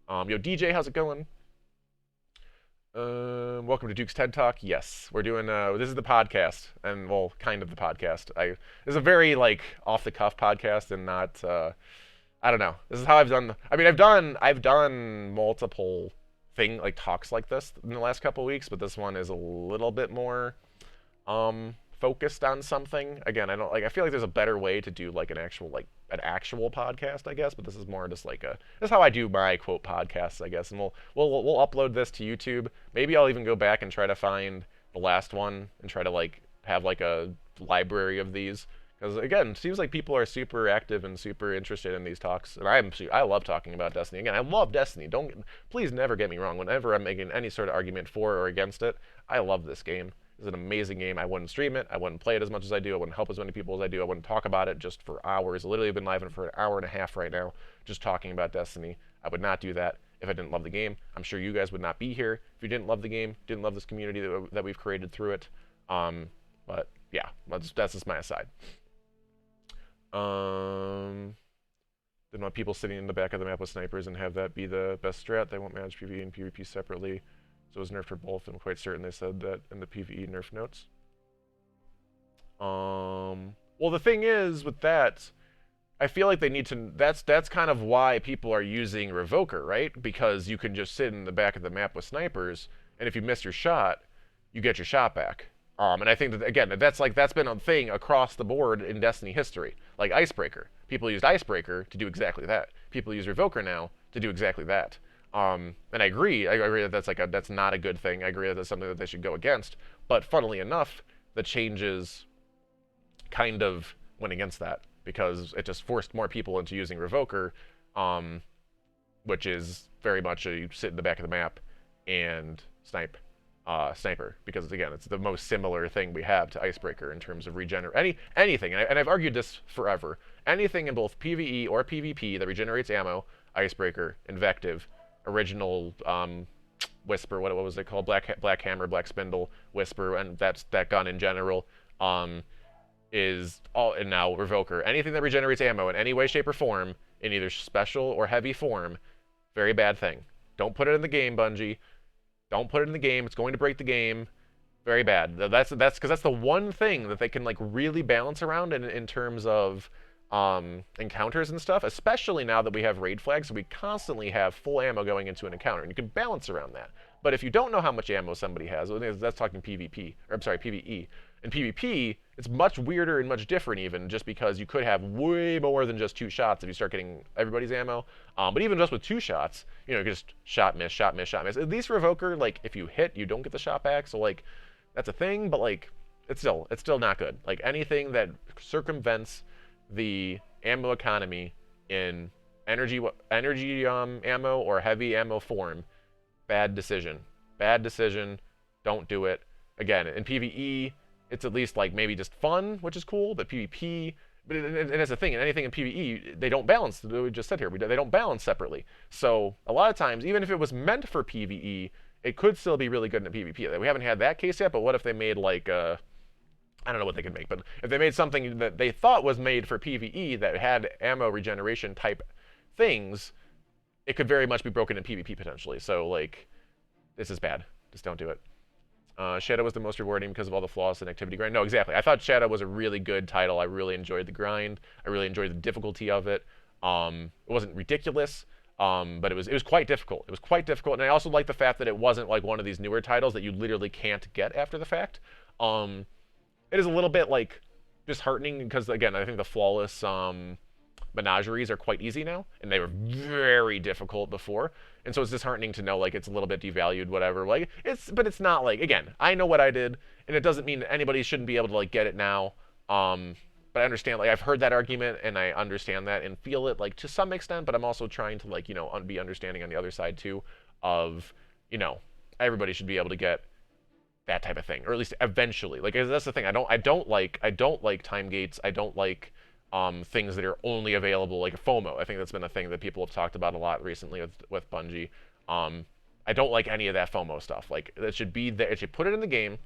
Yo, DJ, how's it going? Welcome to Duke's TED Talk. Yes, we're doing, this is the podcast, and, well, kind of the podcast. It's a very, like, off-the-cuff podcast, and not, I don't know. This is how I've done, I mean, I've done multiple talks like this in the last couple of weeks, but this one is a little bit more, focused on something. Again, I feel like there's a better way to do, like, an actual podcast, I guess, but this is more just like this is how I do my quote podcasts, I guess, and we'll upload this to YouTube. Maybe I'll even go back and try to find the last one and try to, like, have, like, a library of these, because, again, it seems like people are super active and super interested in these talks, and I love talking about Destiny. Again, I love Destiny. Please never get me wrong. Whenever I'm making any sort of argument for or against it, I love this game. It's an amazing game. I wouldn't stream it. I wouldn't play it as much as I do. I wouldn't help as many people as I do. I wouldn't talk about it just for hours. Literally, I've been live for an hour and a half right now, just talking about Destiny. I would not do that if I didn't love the game. I'm sure you guys would not be here if you didn't love the game, didn't love this community that we've created through it. But yeah, that's just my aside. Then want people sitting in the back of the map with snipers and have that be the best strat. They won't manage PvE and PvP separately. So it was nerfed for both. I'm quite certain they said that in the PvE nerf notes. Well, the thing is with that, I feel like they need to. That's kind of why people are using Revoker, right? Because you can just sit in the back of the map with snipers, and if you miss your shot, you get your shot back. And I think that, again, that's been a thing across the board in Destiny history. Like Icebreaker, people used Icebreaker to do exactly that. People use Revoker now to do exactly that. And I agree that that's not a good thing. I agree that that's something that they should go against. But funnily enough, the changes kind of went against that, because it just forced more people into using Revoker, which is very much you sit in the back of the map and snipe. sniper, because again, it's the most similar thing we have to icebreaker in terms of anything. And I've argued this forever. Anything in both PvE or PvP that regenerates ammo, icebreaker, invective, original whisper, what was it called? Black hammer, black spindle, whisper, and that gun in general. Is all, and now revoker. Anything that regenerates ammo in any way, shape, or form, in either special or heavy form, very bad thing. Don't put it in the game, Bungie. Don't put it in the game. It's going to break the game. Very bad. That's because that's the one thing that they can like really balance around in terms of encounters and stuff. Especially now that we have raid flags, so we constantly have full ammo going into an encounter, and you can balance around that. But if you don't know how much ammo somebody has, that's talking PvP, or I'm sorry, PvE. In PvP, it's much weirder and much different even, just because you could have way more than just 2 shots if you start getting everybody's ammo. But even just with 2 shots, you know, you just shot, miss, shot, miss, shot, miss. At least Revoker, like, if you hit, you don't get the shot back, so, like, that's a thing, but, like, it's still not good. Like, anything that circumvents the ammo economy in energy ammo or heavy ammo form, bad decision. Bad decision. Don't do it. Again, in PvE, it's at least like maybe just fun, which is cool, but PvP, and that's the thing, in anything in PvE, they don't balance, we just said here, they don't balance separately. So a lot of times, even if it was meant for PvE, it could still be really good in PvP. We haven't had that case yet, but what if they made like, I don't know what they could make, but if they made something that they thought was made for PvE that had ammo regeneration type things, it could very much be broken in PvP potentially. So like, this is bad. Just don't do it. Shadow was the most rewarding because of all the flaws and activity grind. No, exactly. I thought Shadow was a really good title. I really enjoyed the grind. I really enjoyed the difficulty of it. It wasn't ridiculous, but it was quite difficult. It was quite difficult, and I also like the fact that it wasn't like one of these newer titles that you literally can't get after the fact. It is a little bit like disheartening because again, I think the flawless menageries are quite easy now, and they were very difficult before, and so it's disheartening to know like it's a little bit devalued, whatever. Like but it's not like, again, I know what I did, and it doesn't mean that anybody shouldn't be able to like get it now. But I understand, like, I've heard that argument, and I understand that and feel it like to some extent, but I'm also trying to like, you know, be understanding on the other side too, of, you know, everybody should be able to get that type of thing, or at least eventually. Like, that's the thing. I don't like time gates. I don't like things that are only available, like FOMO. I think that's been a thing that people have talked about a lot recently with Bungie. I don't like any of that FOMO stuff. Like, that should be there. It should put it in the game.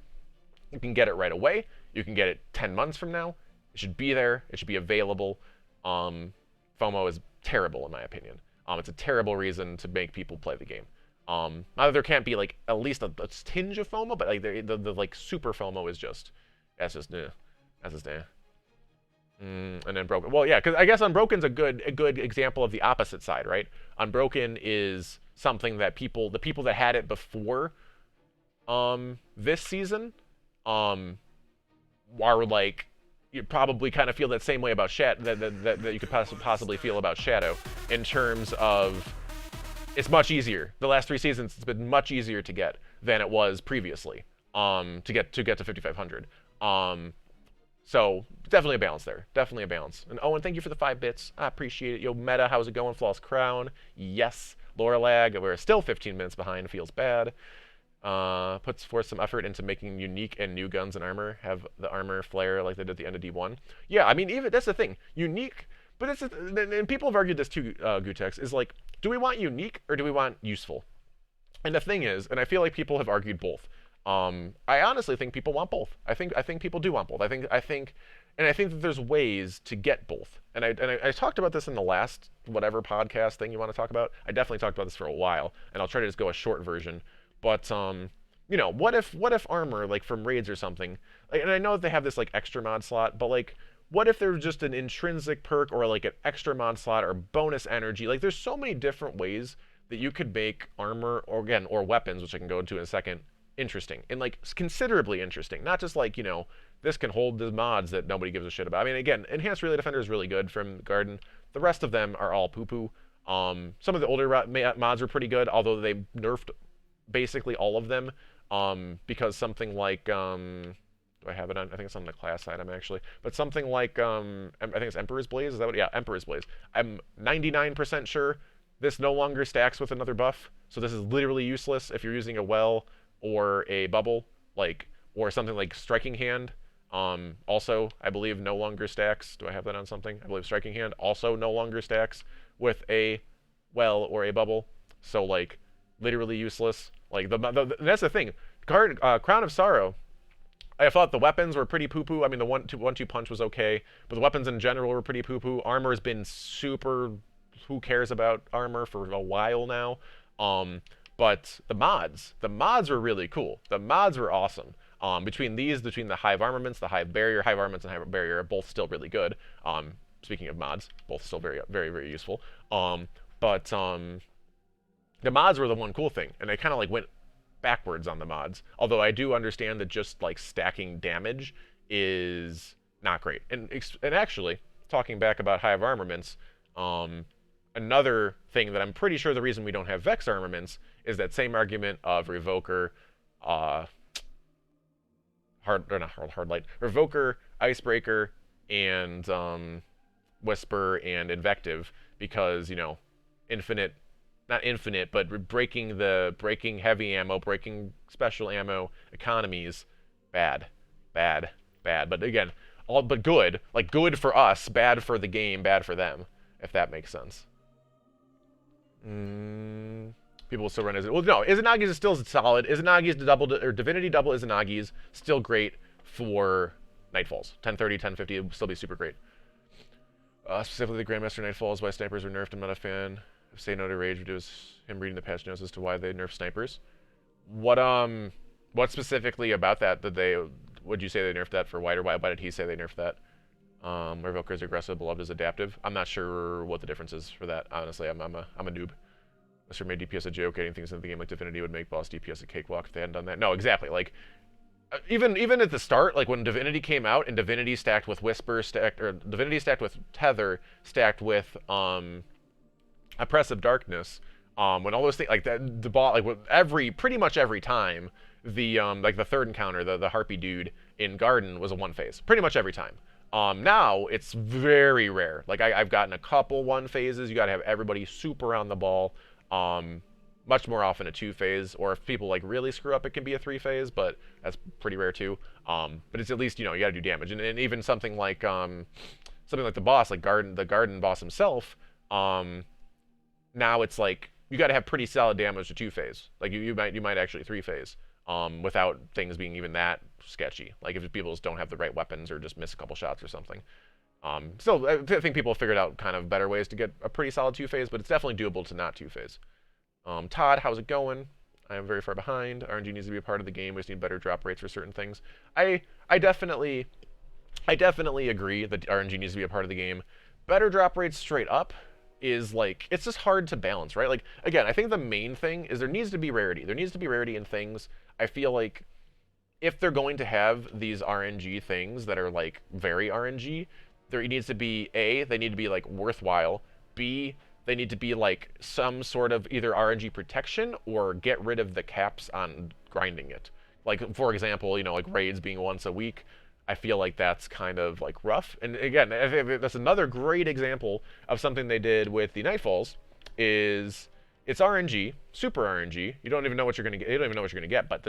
You can get it right away. You can get it 10 months from now. It should be there. It should be available. FOMO is terrible in my opinion. It's a terrible reason to make people play the game. Now there can't be like at least a tinge of FOMO, but like the like super FOMO is just, that's just and then Broken. Well, yeah, because I guess Unbroken's a good example of the opposite side, right? Unbroken is something that the people that had it before this season are like, you probably kind of feel that same way about that you could possibly feel about Shadow, in terms of it's much easier. The last 3 seasons, it's been much easier to get than it was previously. To get to 5,500. So definitely a balance there. Definitely a balance. And Owen, thank you for the 5 bits. I appreciate it. Yo, Meta, how's it going? Flawless Crown. Yes. Laura Lag, we're still 15 minutes behind. Feels bad. Puts forth some effort into making unique and new guns and armor. Have the armor flare like they did at the end of D1. Yeah, I mean, even that's the thing. Unique, but it's and people have argued this too, Gutex, is like, do we want unique or do we want useful? And the thing is, and I feel like people have argued both. I honestly think people want both. I think people do want both. I think that there's ways to get both. And I talked about this in the last whatever podcast thing you want to talk about. I definitely talked about this for a while, and I'll try to just go a short version. But you know, what if armor, like from raids or something, like, and I know that they have this like extra mod slot, but like, what if there's just an intrinsic perk or like an extra mod slot or bonus energy? Like, there's so many different ways that you could make armor, or weapons, which I can go into in a second, interesting, and like considerably interesting. Not just like, you know, this can hold the mods that nobody gives a shit about. I mean, again, Enhanced Relay Defender is really good from Garden. The rest of them are all poo-poo. Some of the older mods were pretty good, although they nerfed basically all of them, because something like, do I have it on? I think it's on the class item actually, but something like, I think it's Emperor's Blaze. Is that what? Yeah, Emperor's Blaze. I'm 99% sure this no longer stacks with another buff, so this is literally useless if you're using a well or a bubble, like, or something like Striking Hand. Also, I believe no longer stacks. Do I have that on something? I believe Striking Hand also no longer stacks with a well or a bubble. So like, literally useless. Like that's the thing. Crown of Sorrow. I thought the weapons were pretty poo-poo. I mean, the one-two punch was okay, but the weapons in general were pretty poo-poo. Armor's been super. Who cares about armor for a while now? But the mods were really cool. The mods were awesome. Between the Hive Armaments, the Hive Barrier, Hive Armaments and Hive Barrier are both still really good. Speaking of mods, both still very, very, very useful. But the mods were the one cool thing, and they kind of like went backwards on the mods. Although I do understand that just like stacking damage is not great. And actually, talking back about Hive Armaments, another thing that I'm pretty sure the reason we don't have Vex Armaments is that same argument of Revoker, Revoker, Icebreaker, and Whisper and Invective, because infinite. Not infinite, but breaking heavy ammo, breaking special ammo economies, bad. But again, but good, like good for us, bad for the game, bad for them, if that makes sense. People will still run well. No, Izanagi's is still solid. Izanagi's or Divinity double Izanagi's still great for Nightfalls. 1030, 1050 would still be super great. Specifically the Grandmaster Nightfalls, why snipers were nerfed. I'm not a fan. Say No to Rage, which was him reading the patch notes as to why they nerfed snipers. What specifically about that would you say they nerfed that for? Why did he say they nerfed that? Revoker is aggressive, Beloved is adaptive. I'm not sure what the difference is for that. Honestly, I'm a noob. Mr. made DPS a joke, adding things into the game like Divinity would make boss DPS a cakewalk if they hadn't done that. No, exactly. Like even at the start, like when Divinity came out and Divinity stacked with Whisper, Divinity stacked with Tether, stacked with Oppressive Darkness, when all those things like that, the bot like pretty much every time the like the third encounter, the harpy dude in Garden was a one phase, pretty much every time. Now it's very rare. Like I've gotten a couple one phases. You got to have everybody super on the ball. Much more often a two phase, or if people like really screw up, it can be a three phase, but that's pretty rare too. But it's at least you got to do damage, and even something like the boss, like the Garden boss himself. Now it's like you got to have pretty solid damage to two phase. Like you might actually three phase without things being even that sketchy. Like if people just don't have the right weapons or just miss a couple shots or something. Still, I think people have figured out kind of better ways to get a pretty solid two phase, but it's definitely doable to not two phase. Todd, how's it going? I am very far behind. RNG needs to be a part of the game. We just need better drop rates for certain things. I definitely agree that RNG needs to be a part of the game. Better drop rates straight up is like, it's just hard to balance, right? Like, again, I think the main thing is there needs to be rarity. There needs to be rarity in things. I feel like if they're going to have these RNG things that are like very RNG, there needs to be they need to be like worthwhile. B, they need to be like some sort of either RNG protection or get rid of the caps on grinding it. Like, for example, like raids being once a week. I feel like that's kind of like rough. And again, that's another great example of something they did with the Nightfalls. Is it's RNG, super RNG. You don't even know what you're gonna get. You don't even know what you're gonna get. But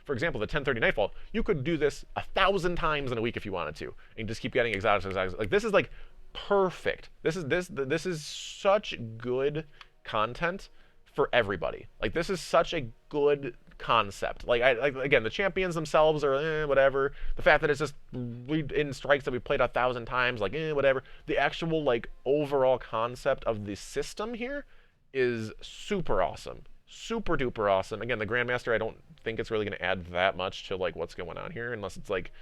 for example, the 1030 Nightfall, you could do this 1,000 times in a week if you wanted to, and just keep getting exotics. Like this is like perfect. This is such good content for everybody. Like this is such a good concept. Like again, the champions themselves are whatever. The fact that it's just in strikes that we played 1,000 times, like whatever. The actual like overall concept of the system here is super awesome, super duper awesome. Again, the Grandmaster, I don't think it's really going to add that much to like what's going on here, unless it's like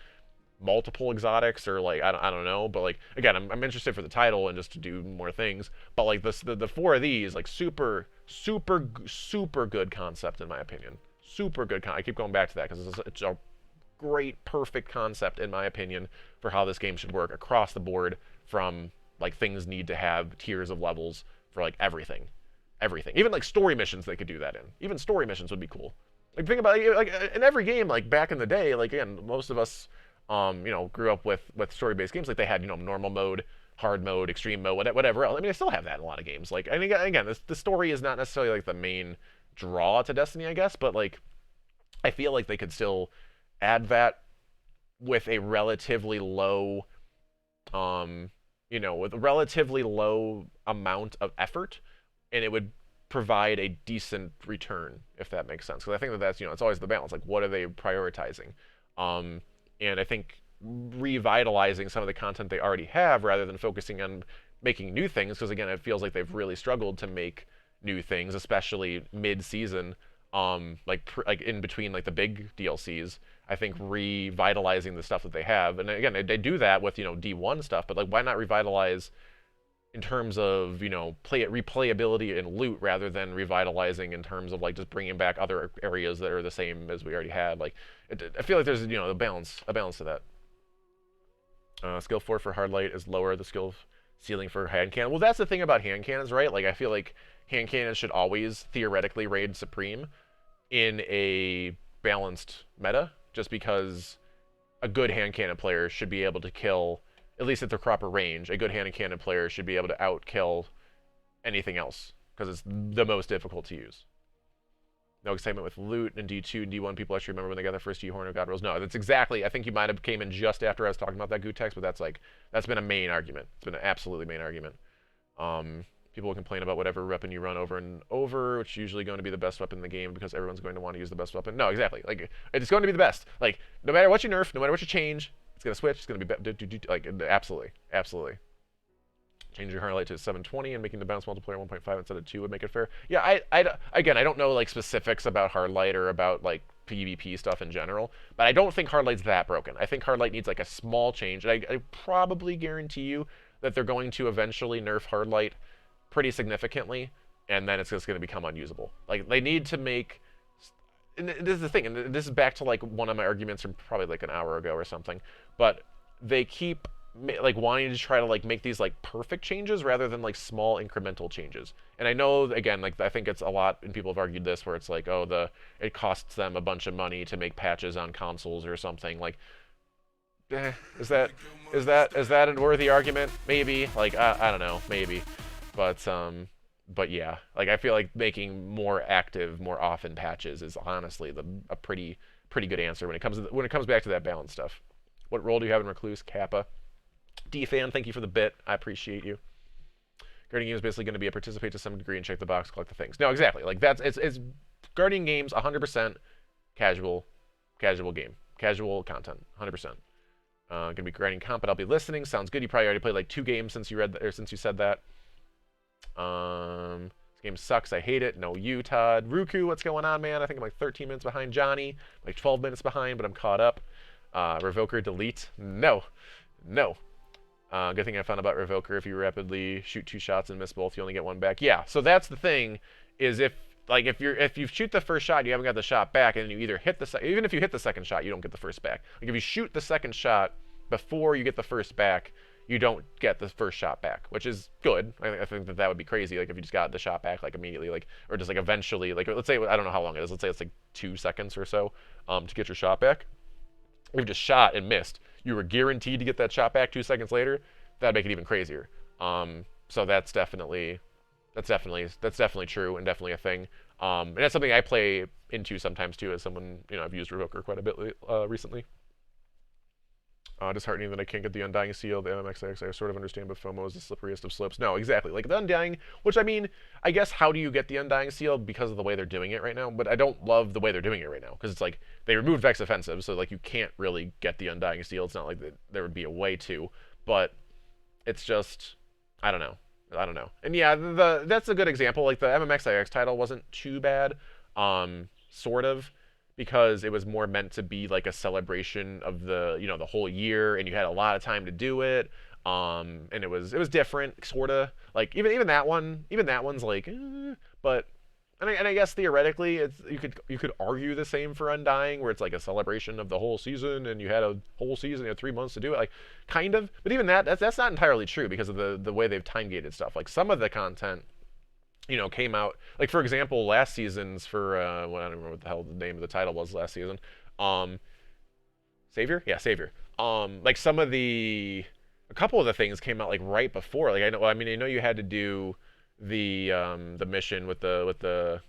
multiple exotics or like I don't know. But like again, I'm interested for the title and just to do more things. But like the four of these, like super good concept in my opinion. Super good. I keep going back to that because it's a great, perfect concept in my opinion for how this game should work across the board. From like things need to have tiers of levels for like everything. Even like story missions they could do that in. Even story missions would be cool. Like think about like in every game like back in the day. Like again, most of us grew up with story-based games. Like they had normal mode, hard mode, extreme mode, whatever else. I mean, I still have that in a lot of games. Like I mean, again, the story is not necessarily like the main draw to Destiny, I guess, but like I feel like they could still add that with a relatively low, um, with a relatively low amount of effort, and it would provide a decent return, if that makes sense. Because I think that that's, it's always the balance. Like, what are they prioritizing? Um, and I think revitalizing some of the content they already have rather than focusing on making new things, because again, it feels like they've really struggled to make new things, especially mid-season, like in between like the big DLCs. I think revitalizing the stuff that they have, and again, they do that with D1 stuff, but like why not revitalize in terms of replayability and loot rather than revitalizing in terms of like just bringing back other areas that are the same as we already had. Like I feel like there's a balance to that. Skill 4 for hard light is lower the skill ceiling for hand cannon. Well, that's the thing about hand cannons, right? Like I feel like hand cannons should always theoretically reign supreme in a balanced meta, just because a good hand cannon player should be able to kill, at least at the proper range, a good hand cannon player should be able to outkill anything else, because it's the most difficult to use. No excitement with loot in D2 and D1. People actually remember when they got their first G-Horn or God Rolls. No, that's exactly, I think you might have came in just after I was talking about that Gutex, but that's been a main argument. It's been an absolutely main argument. People will complain about whatever weapon you run over and over, which is usually going to be the best weapon in the game because everyone's going to want to use the best weapon. No, exactly. Like, it's going to be the best. Like, no matter what you nerf, no matter what you change, it's going to switch. It's going to be like, absolutely. Absolutely. Changing your highlight to 720 and making the bounce multiplier 1.5 instead of 2 would make it fair. Yeah, again, I don't know like specifics about Hardlight or about like PvP stuff in general, but I don't think Hardlight's that broken. I think Hardlight needs like a small change, and I probably guarantee you that they're going to eventually nerf Hardlight pretty significantly, and then it's just going to become unusable. Like, they need to make, and this is the thing, and this is back to like one of my arguments from probably like an hour ago or something, but they keep like wanting to try to like make these like perfect changes rather than like small incremental changes. And I know, again, like I think it's a lot, and people have argued this, where it's like, oh, it costs them a bunch of money to make patches on consoles or something. Like, is that a worthy argument? Maybe. Like, I don't know, maybe. But yeah, like I feel like making more active, more often patches is honestly a pretty good answer when it comes back to that balance stuff. What role do you have in Recluse? Kappa. D-Fan, thank you for the bit. I appreciate you. Guardian Games is basically going to be a participate to some degree and check the box, collect the things. No, exactly. Like it's Guardian Games 100% casual game, casual content, 100%. Gonna be grinding comp, but I'll be listening. Sounds good. You probably already played like 2 games since you since you said that. This game sucks. I hate it. No, you, Todd. Ruku, what's going on, man? I think I'm like 13 minutes behind Johnny, like 12 minutes behind, but I'm caught up. Revoker, delete. No. Good thing I found about Revoker. If you rapidly shoot 2 shots and miss both, you only get 1 back. Yeah, so that's the thing, is if you shoot the first shot, you haven't got the shot back, and you either hit even if you hit the second shot, you don't get the first back. Like if you shoot the second shot before you get the first back, you don't get the first shot back, which is good. I think that would be crazy, like if you just got the shot back like immediately, like, or just like eventually, like let's say, I don't know how long it is, let's say it's like 2 seconds or so to get your shot back. If you just shot and missed, you were guaranteed to get that shot back 2 seconds later. That'd make it even crazier. So that's definitely true and definitely a thing. And that's something I play into sometimes too, as someone, I've used Revoker quite a bit recently. Disheartening that I can't get the Undying Seal, the MMXX. I sort of understand, but FOMO is the slipperiest of slips. No, exactly. Like the Undying, which I mean, I guess how do you get the Undying Seal? Because of the way they're doing it right now. But I don't love the way they're doing it right now, because it's like they removed Vex Offensive, so like you can't really get the Undying Seal. It's not like there would be a way to, but it's just, I don't know. And yeah, that's a good example. Like the MMXIX title wasn't too bad, sort of, because it was more meant to be like a celebration of the the whole year, and you had a lot of time to do it, and it was different, sorta. Like even that one's like, but and I guess theoretically you could argue the same for Undying, where it's like a celebration of the whole season, and you had a whole season, you had 3 months to do it, like kind of. But even that's not entirely true, because of the way they've time gated stuff. Like some of the content came out, like for example, last season's for well, I don't remember what the hell the name of the title was last season. Savior? Yeah, Savior. Like a couple of the things came out like right before. Like I know you had to do the mission with the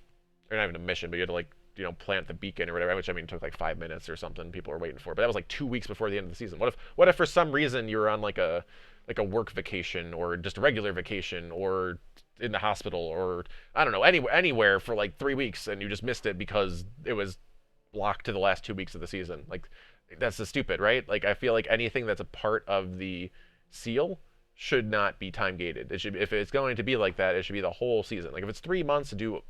or not even a mission, but you had to like plant the beacon or whatever, which I mean took like 5 minutes or something. People were waiting for, but that was like 2 weeks before the end of the season. What if for some reason you were on like a work vacation or just a regular vacation or in the hospital or I don't know anywhere for like 3 weeks and you just missed it because it was blocked to the last 2 weeks of the season? Like that's just stupid, right? Like I feel like anything that's a part of the seal should not be time gated. It should, if it's going to be like that, it should be the whole season. Like if it's 3 months to do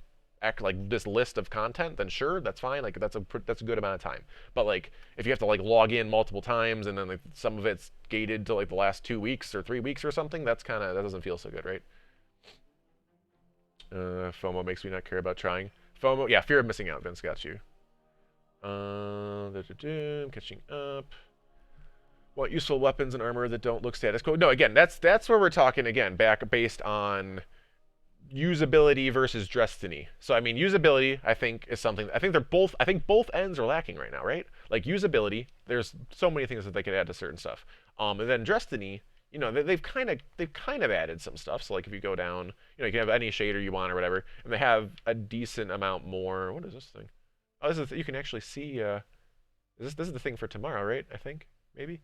like this list of content, then sure, that's fine. Like that's a good amount of time. But like if you have to like log in multiple times and then like some of it's gated to like the last 2 weeks or 3 weeks or something, that doesn't feel so good, right? FOMO makes me not care about trying. FOMO, yeah, fear of missing out. Vince got you. Catching up. What useful weapons and armor that don't look status quo? No, again, that's where we're talking again, back based on usability versus destiny. So I mean, usability I think is something. I think both ends are lacking right now, right? Like usability, there's so many things that they could add to certain stuff. And then destiny, they've kind of added some stuff. So like if you go down, you can have any shader you want or whatever, and they have a decent amount more. What is this thing? Oh, this is you can actually see. This is the thing for tomorrow, right? I think maybe.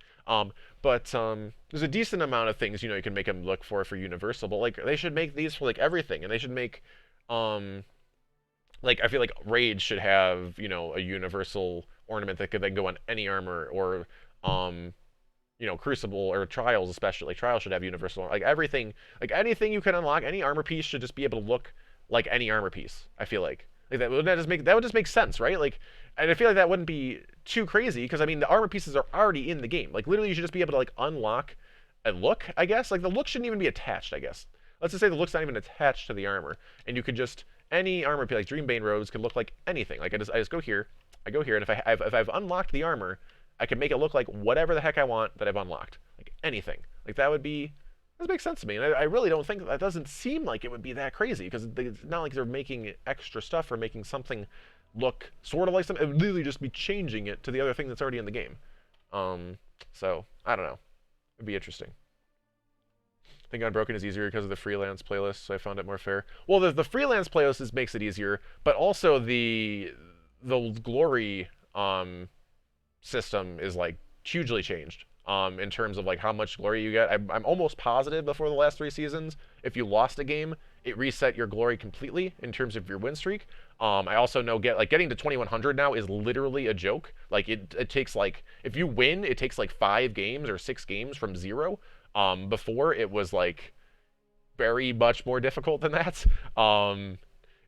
But there's a decent amount of things you can make them look for universal. But like they should make these for like everything, and they should make like I feel like Rage should have a universal ornament that could then go on any armor, or Crucible or Trials especially. Like Trials should have universal, like everything, like anything you can unlock, any armor piece should just be able to look like any armor piece. I feel like that would just make sense, right? Like, and I feel like that wouldn't be too crazy because I mean the armor pieces are already in the game. Like literally, you should just be able to like unlock a look. I guess like the look shouldn't even be attached. I guess let's just say the look's not even attached to the armor, and you could just any armor piece like Dreambane Robes could look like anything. Like I just go here, and if I've unlocked the armor, I can make it look like whatever the heck I want that I've unlocked, like anything. Like that makes sense to me, and I really don't think that doesn't seem like it would be that crazy because it's not like they're making extra stuff or making something look sort of like something. It would literally just be changing it to the other thing that's already in the game. So I don't know. It'd be interesting. I think Unbroken is easier because of the freelance playlist, so I found it more fair. Well, the freelance playlist makes it easier, but also the glory system is like hugely changed. In terms of like how much glory you get. I'm almost positive before the last 3 seasons, if you lost a game, it reset your glory completely in terms of your win streak. I also know getting to 2100 now is literally a joke. Like it takes like, if you win, it takes like 5 games or 6 games from 0. Before it was like very much more difficult than that.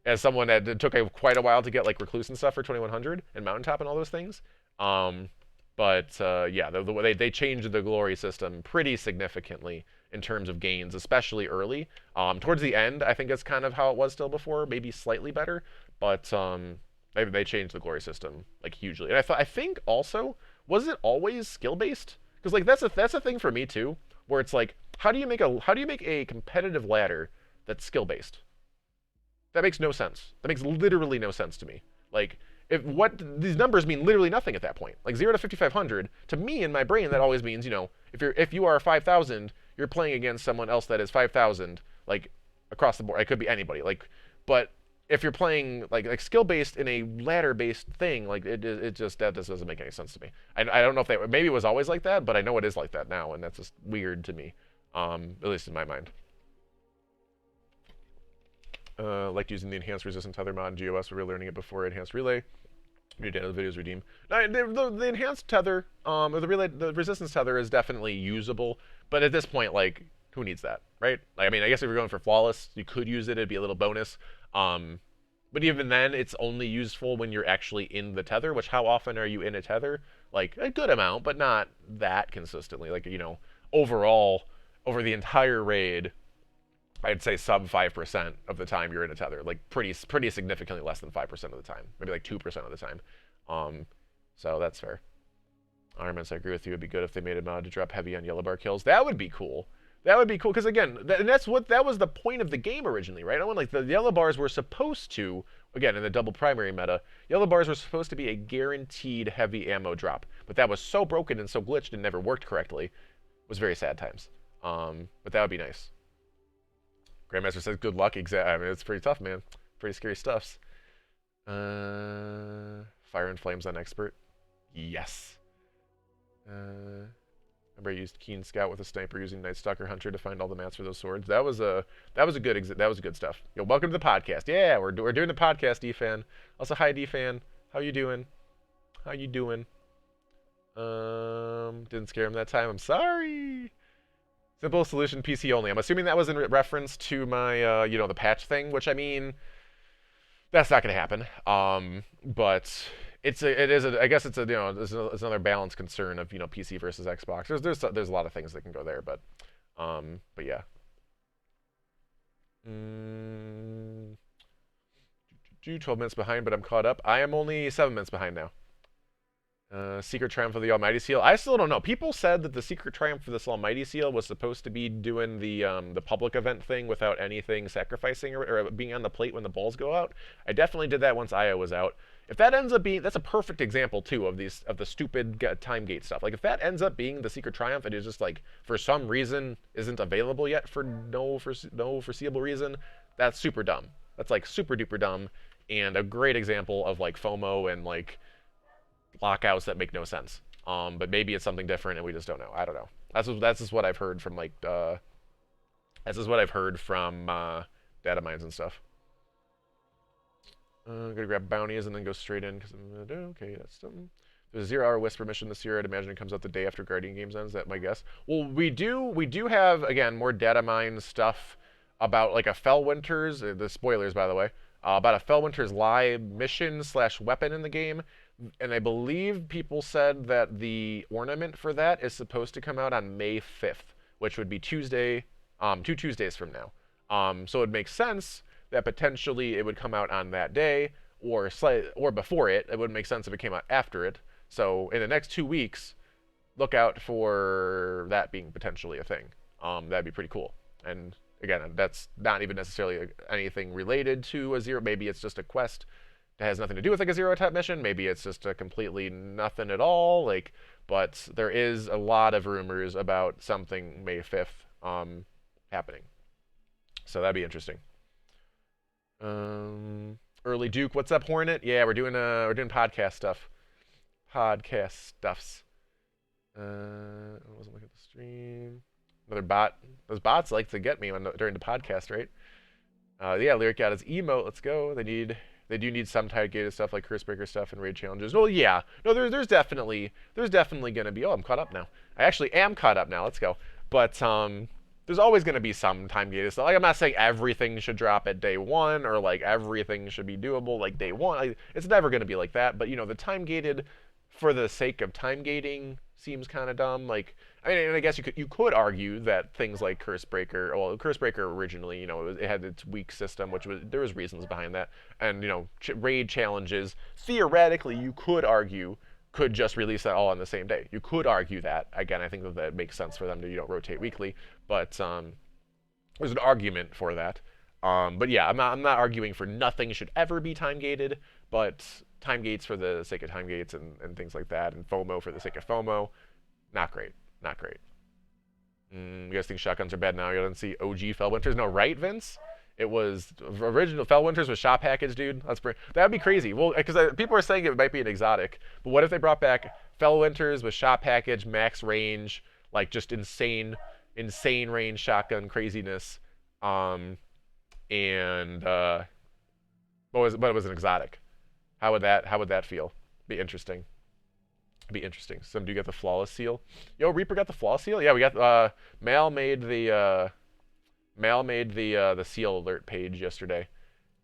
As someone that it took quite a while to get like Recluse and stuff for 2100 and Mountaintop and all those things. But yeah, the way they changed the glory system pretty significantly in terms of gains, especially early. Towards the end, I think it's kind of how it was still before, maybe slightly better. But they changed the glory system like hugely. And I think also, was it always skill based? Because like that's a thing for me too, where it's like, how do you make a competitive ladder that's skill based? That makes no sense. That makes literally no sense to me. Like, these numbers mean literally nothing at that point. Like 0 to 5500, to me in my brain that always means, if you are 5000, you're playing against someone else that is 5000, like across the board. It could be anybody. Like, but if you're playing like skill based in a ladder based thing, like that just doesn't make any sense to me. I don't know if maybe it was always like that, but I know it is like that now, and that's just weird to me, at least in my mind. Liked using the enhanced resistance tether mod in GOS. We were learning it before enhanced relay. New data the videos redeem. Now, the enhanced tether, or the resistance tether is definitely usable, but at this point, like, who needs that, right? Like, I mean, I guess if you're going for flawless, you could use it. It'd be a little bonus. But even then, it's only useful when you're actually in the tether. Which, how often are you in a tether? Like a good amount, but not that consistently. Like overall, over the entire raid, I'd say sub 5% of the time you're in a tether, like pretty significantly less than 5% of the time, maybe like 2% of the time. So that's fair. Armaments, I agree with you. It'd be good if they made a mod to drop heavy on yellow bar kills. That would be cool. That would be cool because again, that was the point of the game originally, right? I mean, like the yellow bars were supposed to, again in the double primary meta, yellow bars were supposed to be a guaranteed heavy ammo drop, but that was so broken and so glitched and never worked correctly. It was very sad times. But that would be nice. Grandmaster says, good luck. Exactly. I mean, it's pretty tough, man. Pretty scary stuffs. Fire and Flames on Expert. Yes. Remember I used Keen Scout with a sniper using Night Stalker Hunter to find all the mats for those swords. That was good stuff. Yo, welcome to the podcast. Yeah, we're doing the podcast, D-Fan. Also, hi D-Fan. How you doing? How you doing? Didn't scare him that time. I'm sorry. Simple solution, PC only. I'm assuming that was in reference to my, the patch thing, which I mean, that's not going to happen. But I guess it's it's another balance concern of PC versus Xbox. There's a lot of things that can go there, but yeah. 12 minutes behind, but I'm caught up. I am only 7 minutes behind now. Secret Triumph of the Almighty Seal. I still don't know. People said that the Secret Triumph for this Almighty Seal was supposed to be doing the public event thing without anything sacrificing or being on the plate when the balls go out. I definitely did that once Io was out. If that ends up being, that's a perfect example too of the stupid time gate stuff. Like if that ends up being the Secret Triumph and it's just like for some reason isn't available yet for no foreseeable reason, that's super dumb. That's like super duper dumb and a great example of like FOMO and like lockouts that make no sense. But maybe it's something different and we just don't know. I don't know. That's just what I've heard from like that's just what I've heard from data mines and stuff. Gonna grab bounties and then go straight in because I'm gonna okay, that's something. There's a 0-hour Whisper mission this year. I'd imagine it comes out the day after Guardian Games ends. That's my guess. Well, we do have again more data mine stuff about like a Fellwinter's. The spoilers, by the way, about a Fellwinter's live mission / weapon in the game. And I believe people said that the ornament for that is supposed to come out on May 5th, which would be Tuesday, 2 Tuesdays from now. So it makes sense that potentially it would come out on that day or before it. It would make sense if it came out after it. So in the next 2 weeks, look out for that being potentially a thing. That'd be pretty cool. And again, that's not even necessarily anything related to a zero. Maybe it's just a quest that has nothing to do with like a 0 type mission. Maybe it's just a completely nothing at all. Like, but there is a lot of rumors about something May 5th happening. So that'd be interesting. Early Duke, what's up, Hornet? Yeah, we're doing podcast stuff. Podcast stuffs. I wasn't looking at the stream. Another bot. Those bots like to get me during the podcast, right? Yeah, Lyric got his emote. Let's go. They do need some tight gated stuff like Cursebreaker stuff and raid challenges. Well, yeah. No, there's definitely gonna be. Oh, I'm caught up now. I actually am caught up now. Let's go. But there's always gonna be some time gated stuff. Like I'm not saying everything should drop at day 1 or like everything should be doable like day 1. It's never gonna be like that. But the time gated for the sake of time gating seems kind of dumb. Like I mean, and I guess you could argue that things like Cursebreaker, well, Cursebreaker originally, it had its weak system, there was reasons behind that, and raid challenges theoretically you could argue could just release that all on the same day. You could argue that. Again, I think that makes sense for them to rotate weekly, but there's an argument for that. But yeah, I'm not arguing for nothing should ever be time gated, but time gates for the sake of time gates and things like that, and FOMO for the sake of FOMO, not great. Not great. You guys think shotguns are bad now? You didn't see OG Fellwinters? No, right, Vince? It was original Fellwinters with shop package, dude. That'd be crazy. Well, because people are saying it might be an exotic, but what if they brought back Fellwinters with shop package, max range, like just insane range shotgun craziness, and what was an exotic? How would that feel? Be interesting. Be interesting. Some do get the flawless seal. Yo, Reaper got the flawless seal. Yeah, we got Mal made the seal alert page yesterday,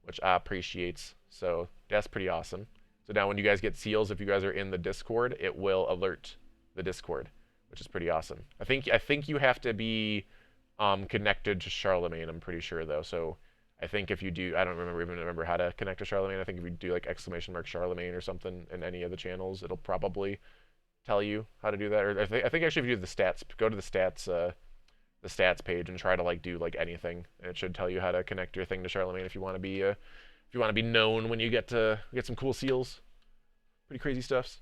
which I appreciates. So that's pretty awesome. So now when you guys get seals, if you guys are in the Discord, it will alert the Discord, which is pretty awesome. I think you have to be connected to Charlemagne. I'm pretty sure though. So I think if you do, I don't remember how to connect to Charlemagne. I think if you do like ! Charlemagne or something in any of the channels, it'll probably tell you how to do that. Or I think actually if you do the stats, go to the stats page and try to like do like anything, and it should tell you how to connect your thing to Charlemagne if you want to be known when you get some cool seals. Pretty crazy stuffs.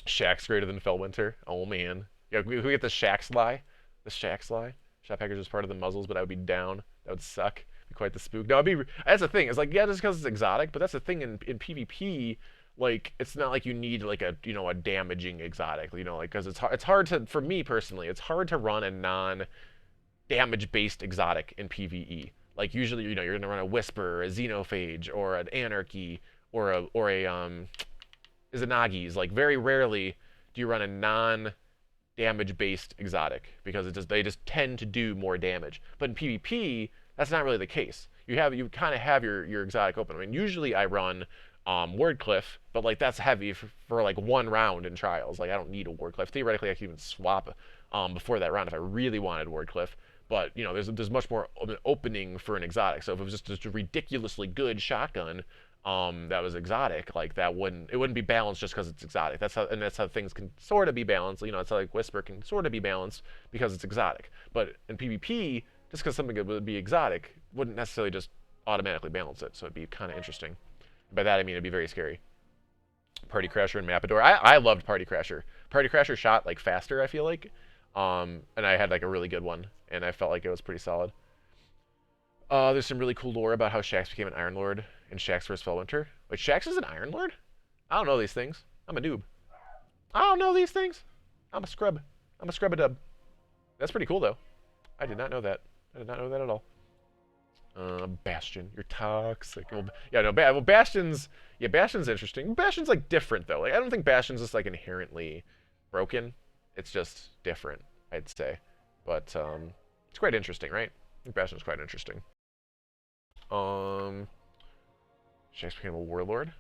Shaxx greater than Fellwinter. Oh man. Yeah, we get the Shaxx lie. The Shaxx lie. Shot package is part of the muzzles, but I would be down. That would suck. Be quite the spook. No, that's the thing. It's like, yeah, just because it's exotic, but that's the thing in PvP. Like, it's not like you need like a a damaging exotic. Like because it's hard to for me personally, it's hard to run a non-damage based exotic in PvE. Like usually, you're gonna run a Whisper, a Xenophage, or an Anarchy, or a Izanagi's. Like very rarely do you run a non-damage based exotic because they just tend to do more damage. But in PvP, that's not really the case. You kind of have your exotic open. I mean, usually I run Wordcliff, but like that's heavy for like one round in trials. Like I don't need a Wordcliff. Theoretically, I could even swap before that round if I really wanted Wordcliff. But there's much more of an opening for an exotic. So if it was just a ridiculously good shotgun that was exotic, like it wouldn't be balanced just because it's exotic. That's how things can sort of be balanced. It's how like Whisper can sort of be balanced because it's exotic. But in PvP, just because something would be exotic wouldn't necessarily just automatically balance it. So it'd be kind of interesting. By that I mean it'd be very scary. Party Crasher and Mapador. I loved Party Crasher. Party Crasher shot like faster, I feel like. And I had like a really good one, and I felt like it was pretty solid. There's some really cool lore about how Shaxx became an Iron Lord in Shaxx vs. Fellwinter. Wait, Shaxx is an Iron Lord? I don't know these things. I'm a noob. I don't know these things. I'm a scrub. I'm a scrub-a-dub. That's pretty cool, though. I did not know that. I did not know that at all. Bastion, you're toxic. Well, yeah, no, Bastion's interesting. Bastion's like different though. Like I don't think Bastion's just like inherently broken. It's just different, I'd say. But it's quite interesting, right? I think Bastion's quite interesting. Shaxx became a warlord.